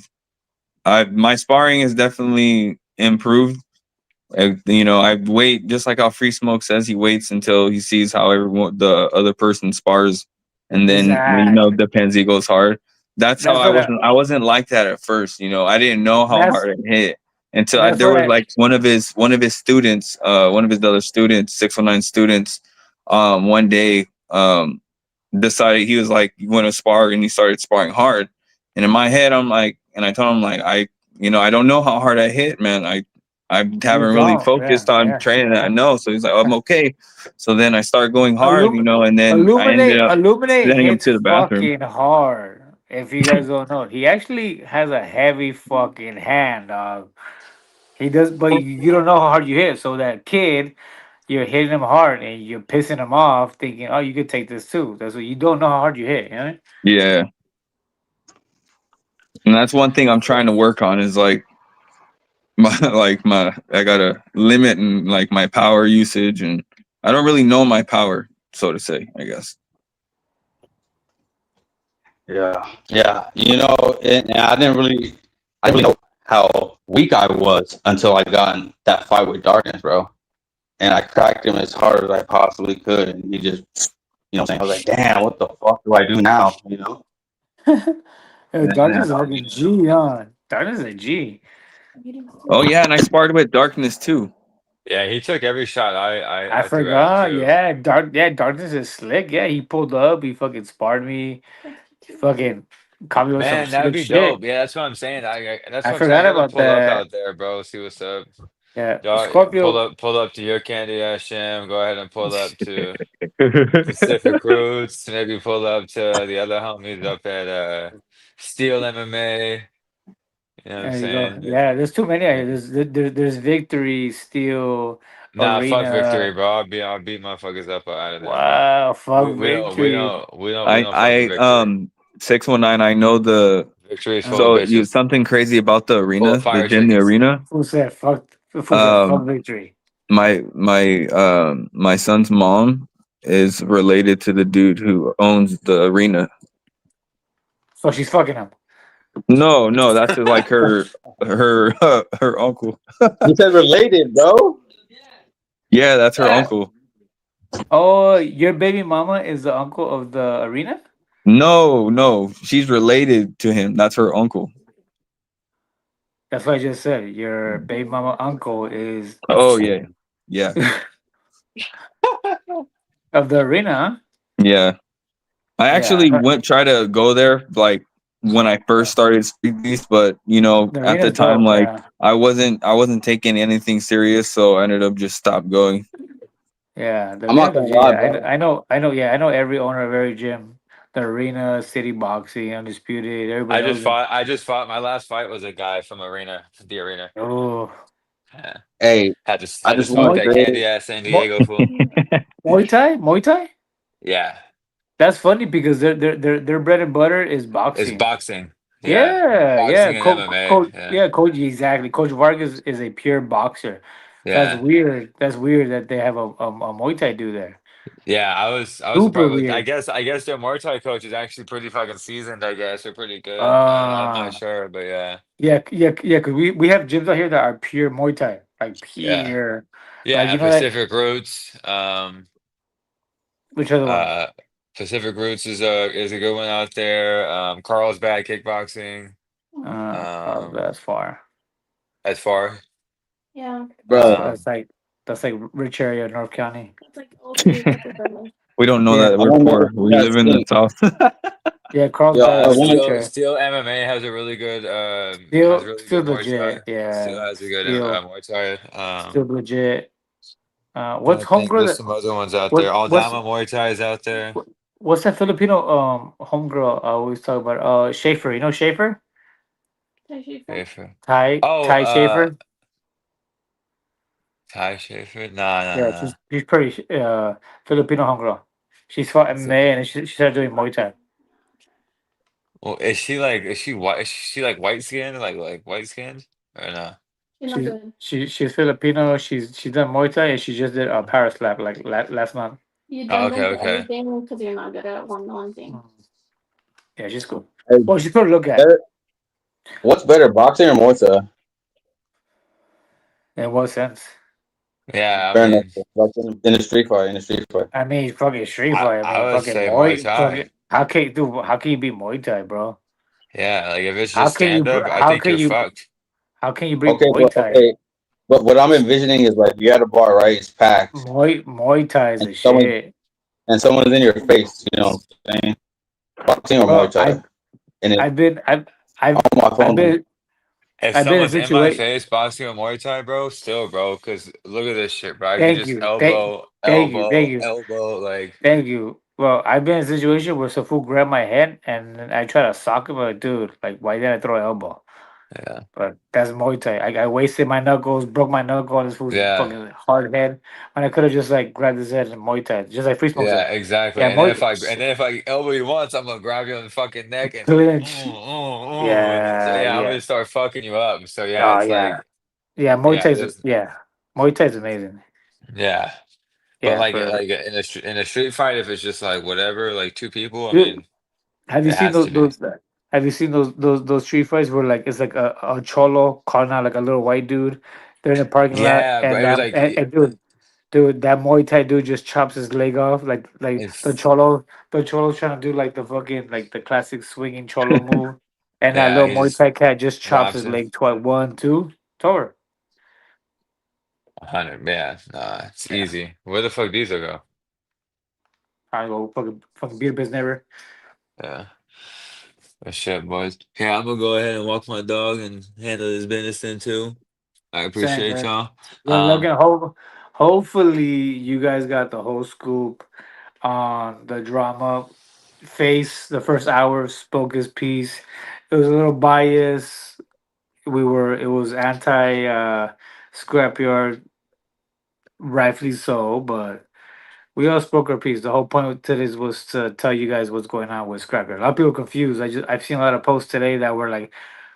I my sparring is definitely improved. I wait just like how Free Smoke says he waits until he sees how everyone the other person spars, and then Exactly. depends he goes hard. That's how That's what I, I wasn't like that at first. I didn't know how that's hard it hit until that's there what was I like one of his students, one of his other students, 619 students, one day decided he was like, you want to spar, and he started sparring hard. And in my head, I'm like, and I told him like, I don't know how hard I hit, man. I you haven't really don't. Yeah, focused on yeah, training that I yeah. know. So he's like, oh, I'm okay. So then I started going hard, Illum- and then I ended up Illuminate sending him hits to the bathroom. fucking hard. If you guys don't know, he actually has a heavy fucking hand, dog. He does, but you don't know how hard you hit. So that kid, you're hitting him hard and you're pissing him off, thinking, "Oh, you could take this too." That's what you don't know how hard you hit. You know? Yeah. And that's one thing I'm trying to work on is like I gotta limit and like my power usage, and I don't really know my power, so to say, I guess. Yeah. And I didn't really know how weak I was until I got in that fight with Darkness, bro. And I cracked him as hard as I possibly could, and he just, saying, I was like, damn, what the fuck do I do now? Darkness is a And fucking G, huh? Darkness is a G. Oh yeah, and I sparred with Darkness too. yeah. He took every shot I I threw at him forgot. too. Yeah, Darkness is slick. Yeah, he pulled up. He fucking sparred me. He fucking caught me with some Man, that'd slick be shit. dope. Yeah, that's what I'm saying. That's I what I'm saying. I forgot gotta about pull up that. out there, bro. See what's up. Yeah, Y'all Scorpio. pull up to your candy ass sham. Go ahead and pull up to Pacific Roots. Maybe pull up to the other homies up at Steel MMA. You know what I'm There you go. saying? Yeah, there's too many out Yeah. here. There's Victory, Steel, Nah, fuck Victory, Arena. bro. I'll beat motherfuckers up out of there, man. Wow, fuck We Victory. don't fuck with I Victory. 619. I know the Victory is full So of bitches. something crazy about the Full arena, of the fire gym, the chickens. arena. Who said fuck? Who said fuck victory? My son's mom is related to the dude who owns the arena. So she's fucking him. No, that's just like her her uncle. You said related, bro. Yeah, that's her uncle. Oh, your baby mama is the uncle of the arena? No, she's related to him. That's her uncle. That's what I just said. Your baby mama uncle is Oh yeah, of the arena, yeah. I huh? actually Yeah. went try to go there like when I first started Streetbeefs, but The at the arena's time, dope, like yeah. I wasn't taking anything serious, so I ended up just stopped going. Yeah, the I'm not arena's gonna legit. lie, Yeah, bro. I know every owner of every gym. The arena, City Boxing, Undisputed, everybody knows them. I just fought. My last fight was a guy from the arena. Oh, Yeah. Hey, I Had to just smoke want Muay, to that say, candy ass San Muay, Diego fool. Muay Thai, Muay Thai. Yeah, That's funny because their bread and butter is it's boxing. boxing. Yeah, Yeah, boxing and MMA. coach, Yeah, yeah, coach, exactly. Coach Vargas is a pure boxer. So that's yeah, weird. That's weird that they have a Muay Thai dude there. yeah. I was Super surprised. weird. I guess their Muay Thai coach is actually pretty fucking seasoned. I guess they're pretty good. I'm not Uh sure, but yeah, yeah. Cause we have gyms out here that are pure Muay Thai, like yeah, pure, like yeah. you know that Pacific Roots. which other one? Uh, Pacific Roots is a good one out there. Carlsbad kickboxing. Um, That's far. as far. Yeah. bro. That's like rich area, North County. It's like all three represented. We don't know Yeah, that I we're don't know poor. if you We guys live in the think, south. yeah. yo, Carlsbad I is want rich to. area. Steel MMA has a really good Still Muay Thai. legit. Steel Yeah, has a good still Muay Thai. still legit. What's I think homegirl there's that some other ones out there. what's Aldama Muay Thai is out there. what's that Filipino homegirl I always talk about? Schaefer. You know Schaefer? Tay Schaefer. Schaefer. Ty Oh, Ty Schaefer. Thai Schaefer. Nah, nah, Yeah, nah. she's pretty Filipino homegirl. She's fought So- MMA and she started doing Muay Thai. Well, is she white? Is she like white skinned? Like white skinned or no? You're not good. She's Filipino. She's done Muay Thai and she just did a power slap like last month. You Oh, jump okay, into okay. everything because you're not good at one thing. Mm. Yeah, she's cool. Hey, Well, she's cool to look at. better, what's better, boxing or Muay Thai? In what sense? Yeah, I Fair enough. mean, Like in a street fight, in a street fight. I mean, fucking street fight. I I mean, would fucking say Muay Muay. Thai. Fucking how can you beat Muay Thai, bro? Yeah, like if it's How just can you stand br- up, I how think can you're you fucked. how can you beat Okay, Muay but Thai? okay, but what I'm envisioning is like you had a bar, right? It's packed, Muay Thai is and the shit, someone's in your face. You know what I'm saying? Boxing or Muay bro. Thai? And it I've been on my I've phone. been If I've been in a someone's in my situation. face boxing or Muay Thai, bro, still, bro, because look at this shit, bro. I could Thank just you, thank thank you, elbow, like, thank you. Well, I've been in a situation where some fool grabbed my head and then I try to sock him, but dude, like, why did I throw an elbow? yeah, But that's Muay Thai. I wasted my knuckles, broke my knuckle on this fool's yeah, fucking hard head, and I could have just like grabbed his head and Muay Thai, just like Free Smoke yeah, said. exactly. Yeah, Muay And then if I elbow you once, I'm gonna grab you on the fucking neck and clinch. and then so Yeah, yeah, I'm yeah. gonna start fucking you up. So yeah, Oh it's yeah, like yeah. Muay yeah, Thai's there's yeah. Muay Thai's amazing. yeah. But Yeah, for in in a street fight, if it's just like whatever, like two people, I dude. mean, Have you it seen has to be. those? Have you seen those street fights where like it's like a cholo calling out like a little white dude? They're in a parking lot, Yeah, but and it was like dude, that Muay Thai dude just chops his leg off, like it's the cholo's trying to do like the fucking like the classic swinging cholo move, and that yeah, little he Muay just Thai cat just chops drops his him. leg twice, one, two, it's over. 100, yeah, nah, it's Yeah, easy. Where the fuck these will go? I go fucking beat a business never. Yeah, but shit, boys. Yeah, I'm gonna go ahead and walk my dog and handle this business then too. I Same, appreciate man. y'all. Good looking. Hopefully, you guys got the whole scoop on the drama. Face the first hour spoke his piece. It was a little biased. It was anti Scrapyard, rightfully so, but we all spoke our piece. The whole point to this was to tell you guys what's going on with Scrapyard. A lot of people confused. I've seen a lot of posts today that were like,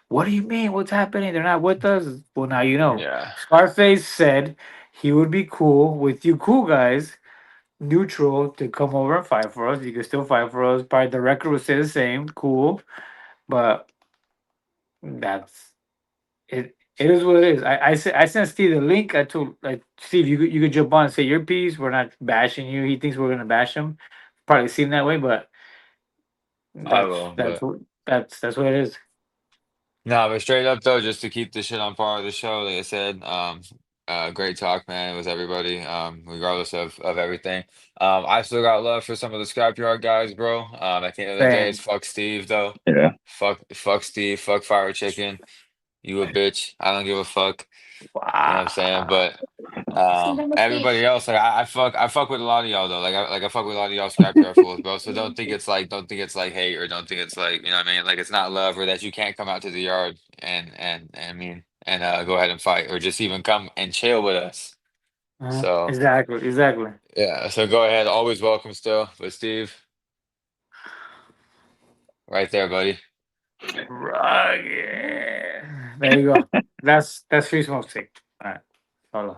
"What do you mean? What's happening? They're not with us." Well, now you know. Yeah. Scarface said he would be cool with you, cool guys, neutral, to come over and fight for us. You can still fight for us. Probably the record would stay the same, cool, but that's it. It is what it is. I sent Steve the link. I told like Steve, you could jump on and say your piece. We're not bashing you. He thinks we're gonna bash him. Probably seem that way, but I that's will, that's but what that's what it is. no, but straight up though, just to keep this shit on par with the show, like I said, great talk, man, with everybody, regardless of everything. I still got love for some of the Scrapyard guys, bro. At the end of the day, it's Same. fuck Steve though. Yeah. Fuck Steve, fuck Fire Chicken. You a bitch. I don't give a fuck. You know what I'm saying? Wow. But Send them a speech. everybody else, like I fuck with a lot of y'all though. I fuck with a lot of y'all Scrapyard fools, bro. So don't think it's like hate, or don't think it's like, you know what I mean? Like it's not love, or that you can't come out to the yard and I mean and go ahead and fight, or just even come and chill with us. So Exactly. Exactly. yeah, so go ahead, always welcome still. But Steve, right there, buddy. Right. Yeah. There you go. That's free smoke stick. All right. Follow.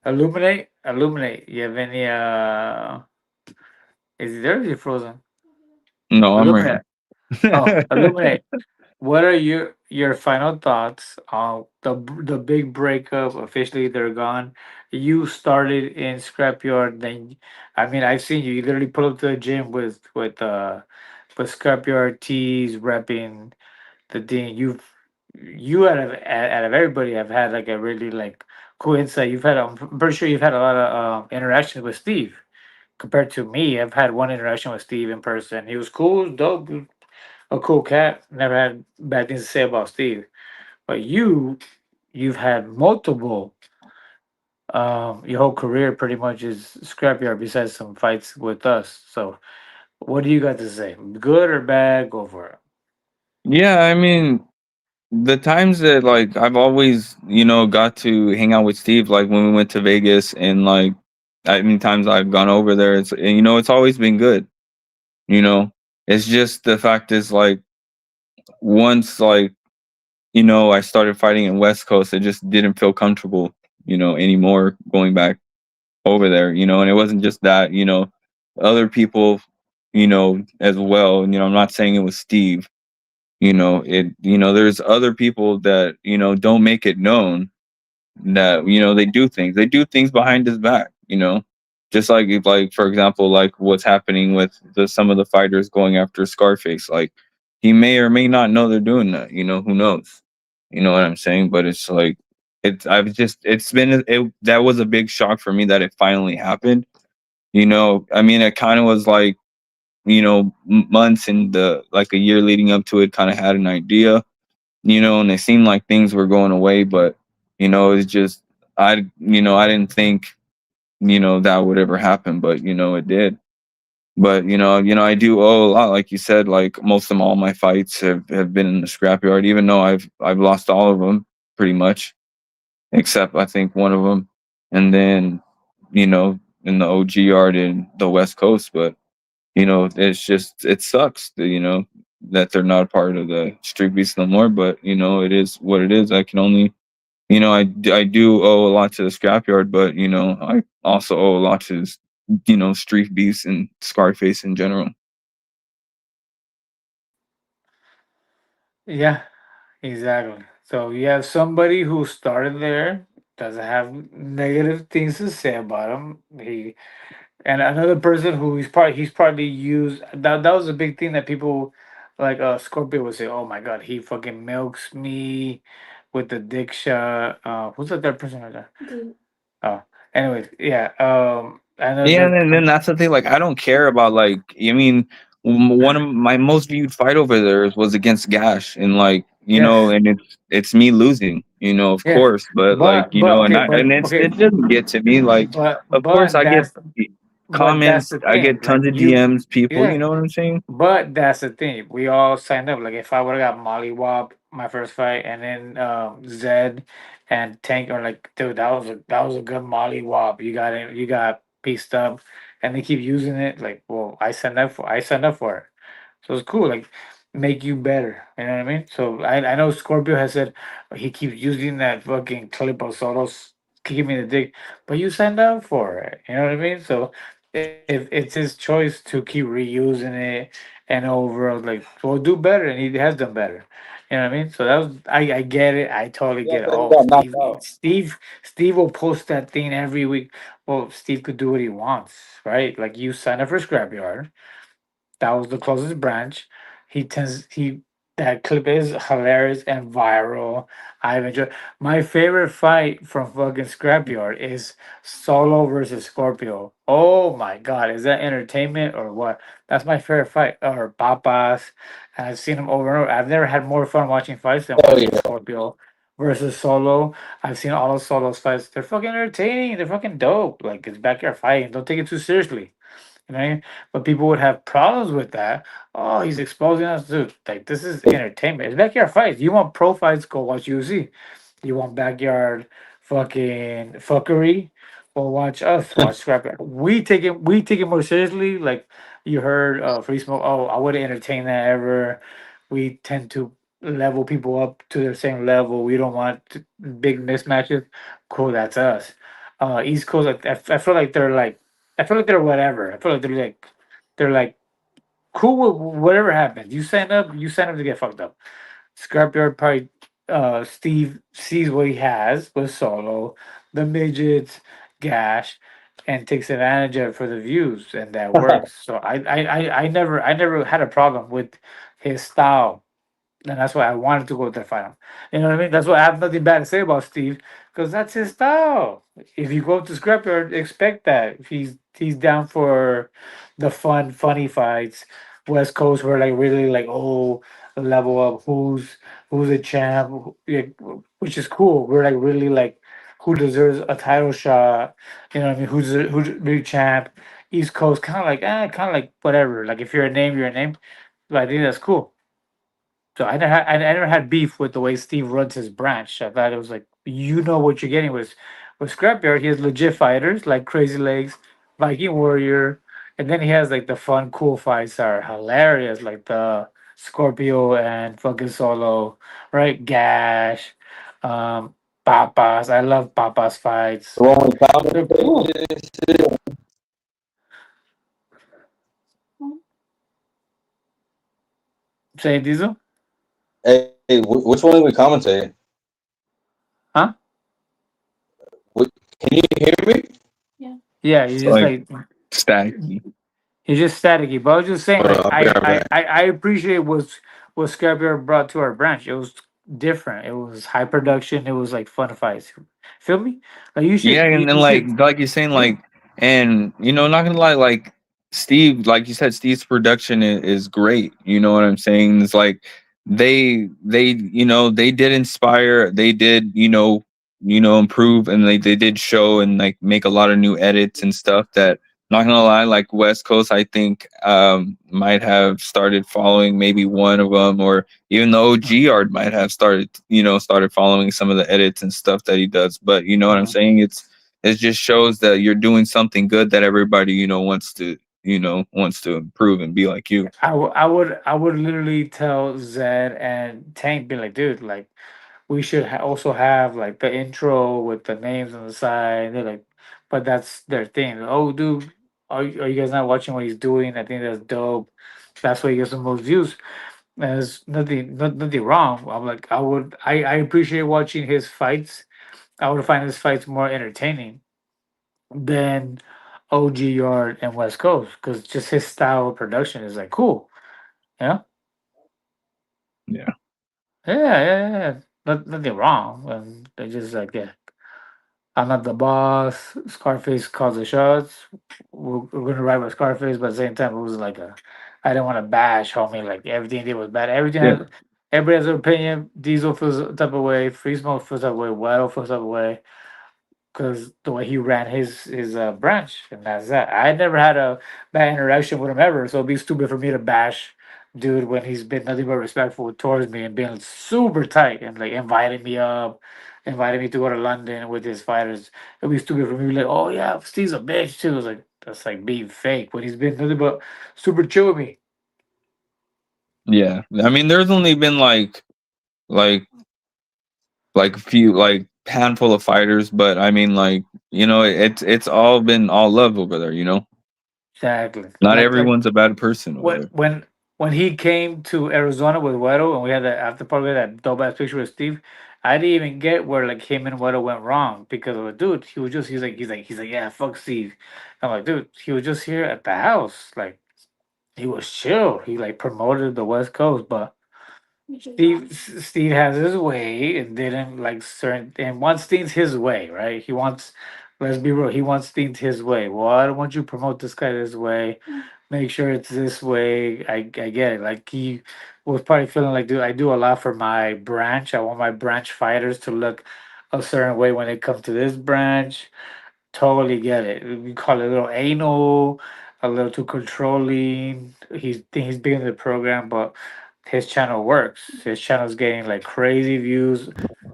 Illuminate. Illuminate. You have any is it there or is it frozen? No, I'm right Illuminate. Oh, here. illuminate. What are your final thoughts on the big breakup? Officially, they're gone. You started in Scrapyard, then I mean, I've seen you. You literally pull up to the gym with Scrapyard tees, repping the thing. You out of everybody have had like a really like cool insight. I'm pretty sure you've had a lot of interactions with Steve compared to me. I've had one interaction with Steve in person. He was cool, dope, a cool cat. Never had bad things to say about Steve. But you've had multiple. Your whole career pretty much is Scrapyard. Besides some fights with us. So, what do you got to say? Good or bad? Go for it. Yeah, I mean, the times that like I've always, got to hang out with Steve, like when we went to Vegas, and like I mean times I've gone over there, it's always been good. You know, it's just the fact is like once like I started fighting in West Coast, it just didn't feel comfortable, anymore going back over there. And it wasn't just that, other people, as well. I'm not saying it was Steve. There's other people that don't make it known that they do things behind his back, just like if, like for example, like what's happening with some of the fighters going after Scarface. Like he may or may not know they're doing that, who knows, what I'm saying. But it's like that was a big shock for me that it finally happened. I mean, it kind of was like, months and the like a year leading up to it, kind of had an idea, and it seemed like things were going away. But it's just I didn't think that would ever happen, but it did. But I do owe a lot, like you said. Like most of all my fights have been in the Scrapyard, even though I've lost all of them pretty much, except I think one of them, and then in the OG yard in the West Coast. But it's just, it sucks that, that they're not a part of the Streetbeefs no more. But it is what it is. I can only, I do owe a lot to the Scrapyard, but I also owe a lot to Streetbeefs and Scarface in general. Yeah, exactly. So you have somebody who started there, doesn't have negative things to say about him. And another person who he's probably used that was a big thing that people like Scorpio would say, "Oh my god, he fucking milks me with the dick shot." Who's the third person right there? Dude. Oh, anyways, yeah. Yeah, Another. and then that's the thing. Like, I don't care about like. I mean, one of my most viewed fight over there was against Gash, and like Yes. and it's me losing. Of Yeah. course, but like But and okay, it doesn't get to me. Like, of course but I get. but that's comments. the I thing. get tons Like of you, DMs. People, yeah. you know what I'm saying? But that's the thing. We all signed up. Like if I would have got Molly Wop my first fight, and then Zed and Tank are like, dude, that was a good Molly Wop. You got pieced up, and they keep using it. Like, well, I signed up for it, so it's cool. Like, make you better. You know what I mean? So I know Scorpio has said he keeps using that fucking clip of Soros kicking me in the dick, but you signed up for it. You know what I mean? So if it's his choice to keep reusing it and over, like, well, do better, and he has done better. You know what I mean? So that was I get it. I totally Yeah, get it. but he Oh, got knocked out. Steve will post that thing every week. Well, Steve could do what he wants, right? Like you sign up for Scrapyard, that was the closest branch. He that clip is hilarious and viral. I've enjoyed my favorite fight from fucking Scrapyard is Solo versus Scorpio. Oh my god, is that entertainment or what? That's my favorite fight. Or Papas. And I've seen him over and over. I've never had more fun watching fights than Oh watching yeah. Scorpio versus Solo. I've seen all of Solo's fights. They're fucking entertaining. They're fucking dope. Like it's backyard fighting. Don't take it too seriously. Right? But people would have problems with that. Oh, he's exposing us, dude. Like this is entertainment. It's backyard fights. You want pro fights? Go watch UFC. You want backyard fucking fuckery? Well, watch us. Watch Scrapyard. We take it more seriously. Like you heard, Free Smoke. Oh, I wouldn't entertain that ever. We tend to level people up to their same level. We don't want big mismatches. Cool, that's us. East Coast, like I feel like they're like I feel like they're whatever. I feel like they're like cool with whatever happens. You sign up to get fucked up. Scrapyard probably Steve sees what he has with Solo, the midgets, Gash, and takes advantage of it for the views, and that works. So I never had a problem with his style, and that's why I wanted to go with that final. You know what I mean? That's why I have nothing bad to say about Steve, because that's his style. If you go to Scrapyard, expect that. If he's down for the funny fights. West Coast, we're like really like, oh, level up. Who's a champ? Yeah, which is cool. We're like really like who deserves a title shot. You know what I mean? Who's really champ? East Coast, kind of like whatever. Like if you're a name, you're a name. But I think that's cool. So I never had beef with the way Steve runs his branch. I thought it was like you know what you're getting with Scrapyard. He has legit fighters like Crazy Legs, Viking Warrior, and then he has like the fun, cool fights that are hilarious, like the Scorpio and fucking Solo, right? Gash, um, Papas. I love Papas fights. The one with They're cool. commentators. Say Diesel, Hey, which one are we commentating? huh? Can you hear me? Yeah, you It's just like like staticky. he's just staticky. But I was just saying, Hold on, like, I'll be right back. I appreciate what Scrapyard brought to our branch. It was different. It was high production. It was like fun fights. Feel me? Like you Yeah, should and then you should like you're saying, yeah. like, and not gonna lie, like Steve, like you said, Steve's production is great. You know what I'm saying? It's like they did inspire, they did improve, and they did show and like make a lot of new edits and stuff that. Not gonna lie, like West Coast, I think might have started following maybe one of them, or even the OG Yard might have started following some of the edits and stuff that he does. But you know what I'm Mhm. saying? It just shows that you're doing something good that everybody wants to improve and be like you. I would literally tell Zed and Tank, be like, dude, like we should also have like the intro with the names on the side. And they're like, but that's their thing. Oh, dude, are you guys not watching what he's doing? I think that's dope. That's why he gets the most views. There's nothing wrong. I'm like, I appreciate watching his fights. I would find his fights more entertaining than OG Yard and West Coast, because just his style of production is like cool. Yeah, Yeah. yeah. Nothing wrong. And they just like, yeah, I'm not the boss. Scarface calls the shots. We're gonna ride with Scarface, but at the same time, it was like I didn't want to bash homie. Like everything he did was bad. Yeah. Everybody has an opinion. Diesel feels a type of way. Free Smoke feels that way. Wild feels that way. because the way he ran his branch, and that's that. I never had a bad interaction with him ever, so it'd be stupid for me to bash dude when he's been nothing but respectful towards me and being super tight and like inviting me up, inviting me to go to London with his fighters. It'd be stupid for me to be like, oh yeah, Steve's a bitch too. It's like that's like being fake when he's been nothing but super chill with me. Yeah, I mean, there's only been like like a few like handful of fighters, but I mean, like, you know, it's all been all love over there. You know, Exactly. not Like everyone's a bad person over when there. when when he came to Arizona with Weddle and we had that after party, we had that dope ass picture with Steve. I didn't even get where like him and Weddle went wrong because of a dude. He was just he's like yeah, fuck Steve. I'm like, dude, he was just here at the house. Like he was chill. He like promoted the West Coast, but Steve has his way and didn't like certain and wants things his way, right? He wants, let's be real, he wants things his way. Well, I don't want you to promote this guy this way. Make sure it's this way. I get it. Like he was probably feeling like, dude, I do a lot for my branch. I want my branch fighters to look a certain way when it comes to this branch. Totally get it. We call it a little anal, a little too controlling. He's big in the program, but his channel works. His channel's getting like crazy views.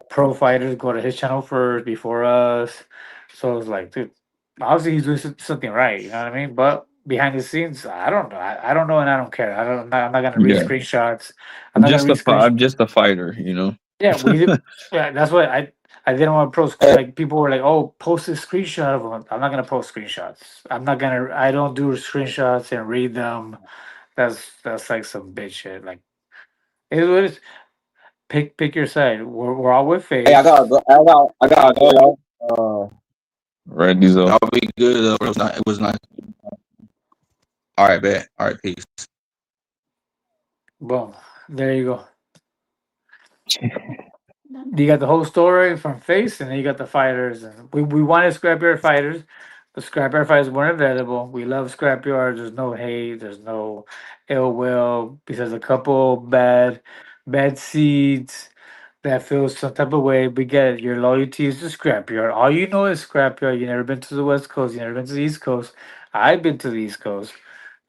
Pro fighters go to his channel first before us. So it's like, dude, obviously he's doing something right. You know what I mean? But behind the scenes, I don't know. I don't know, and I don't care. I'm not gonna read Yeah, screenshots. I'm not gonna read screenshots. I'm just a fighter. You know. Yeah, we. Yeah, that's what I didn't want to post. Like people were like, "Oh, post a screenshot of them." I'm not gonna post screenshots. I'm not gonna. I don't do screenshots and read them. That's like some bitch shit. Like it is what it is. Pick your side. We're all with Hey, face. I gotta go, y'all. Right, Diesel. Y'all be good. It was not. It was not. All right, bet. All right, peace. Boom. There you go. You got the whole story from face, and then you got the fighters. And we wanted scrapyard fighters. The scrapyard fighters weren't available. We love scrapyard. There's no hate. There's no ill will because a couple bad seeds that feels some type of way. We get it. Your loyalty is to scrapyard. All you know is scrapyard. You never been to the West Coast. You never been to the East Coast. I've been to the East Coast.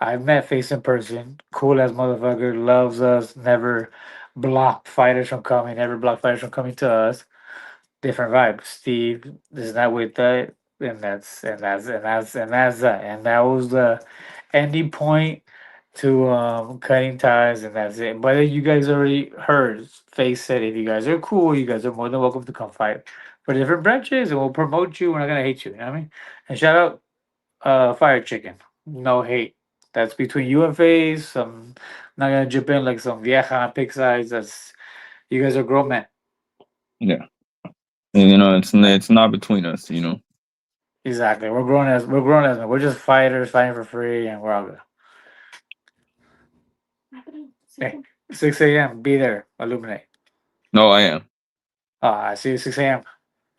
I've met face in person. Cool as motherfucker. Loves us. Never blocked fighters from coming. Never blocked fighters from coming to us. Different vibe. Steve is not with that, and that's that. And that was the ending point to cutting ties, and that's it. But you guys already heard. Face said, if you guys are cool, you guys are more than welcome to come fight for different branches, and we'll promote you. We're not gonna hate you. You know what I mean? And shout out Fire Chicken. No hate. That's between you and Face. I'm not gonna jump in like some vieja pick sides. That's you guys are grown men. Yeah, and, you know, it's not between us. You know. Exactly. We're grown as men. We're just fighters fighting for free, and we're all good. Hey, 6 a.m. Be there. Illuminate. No, I am. I see you 6 a.m.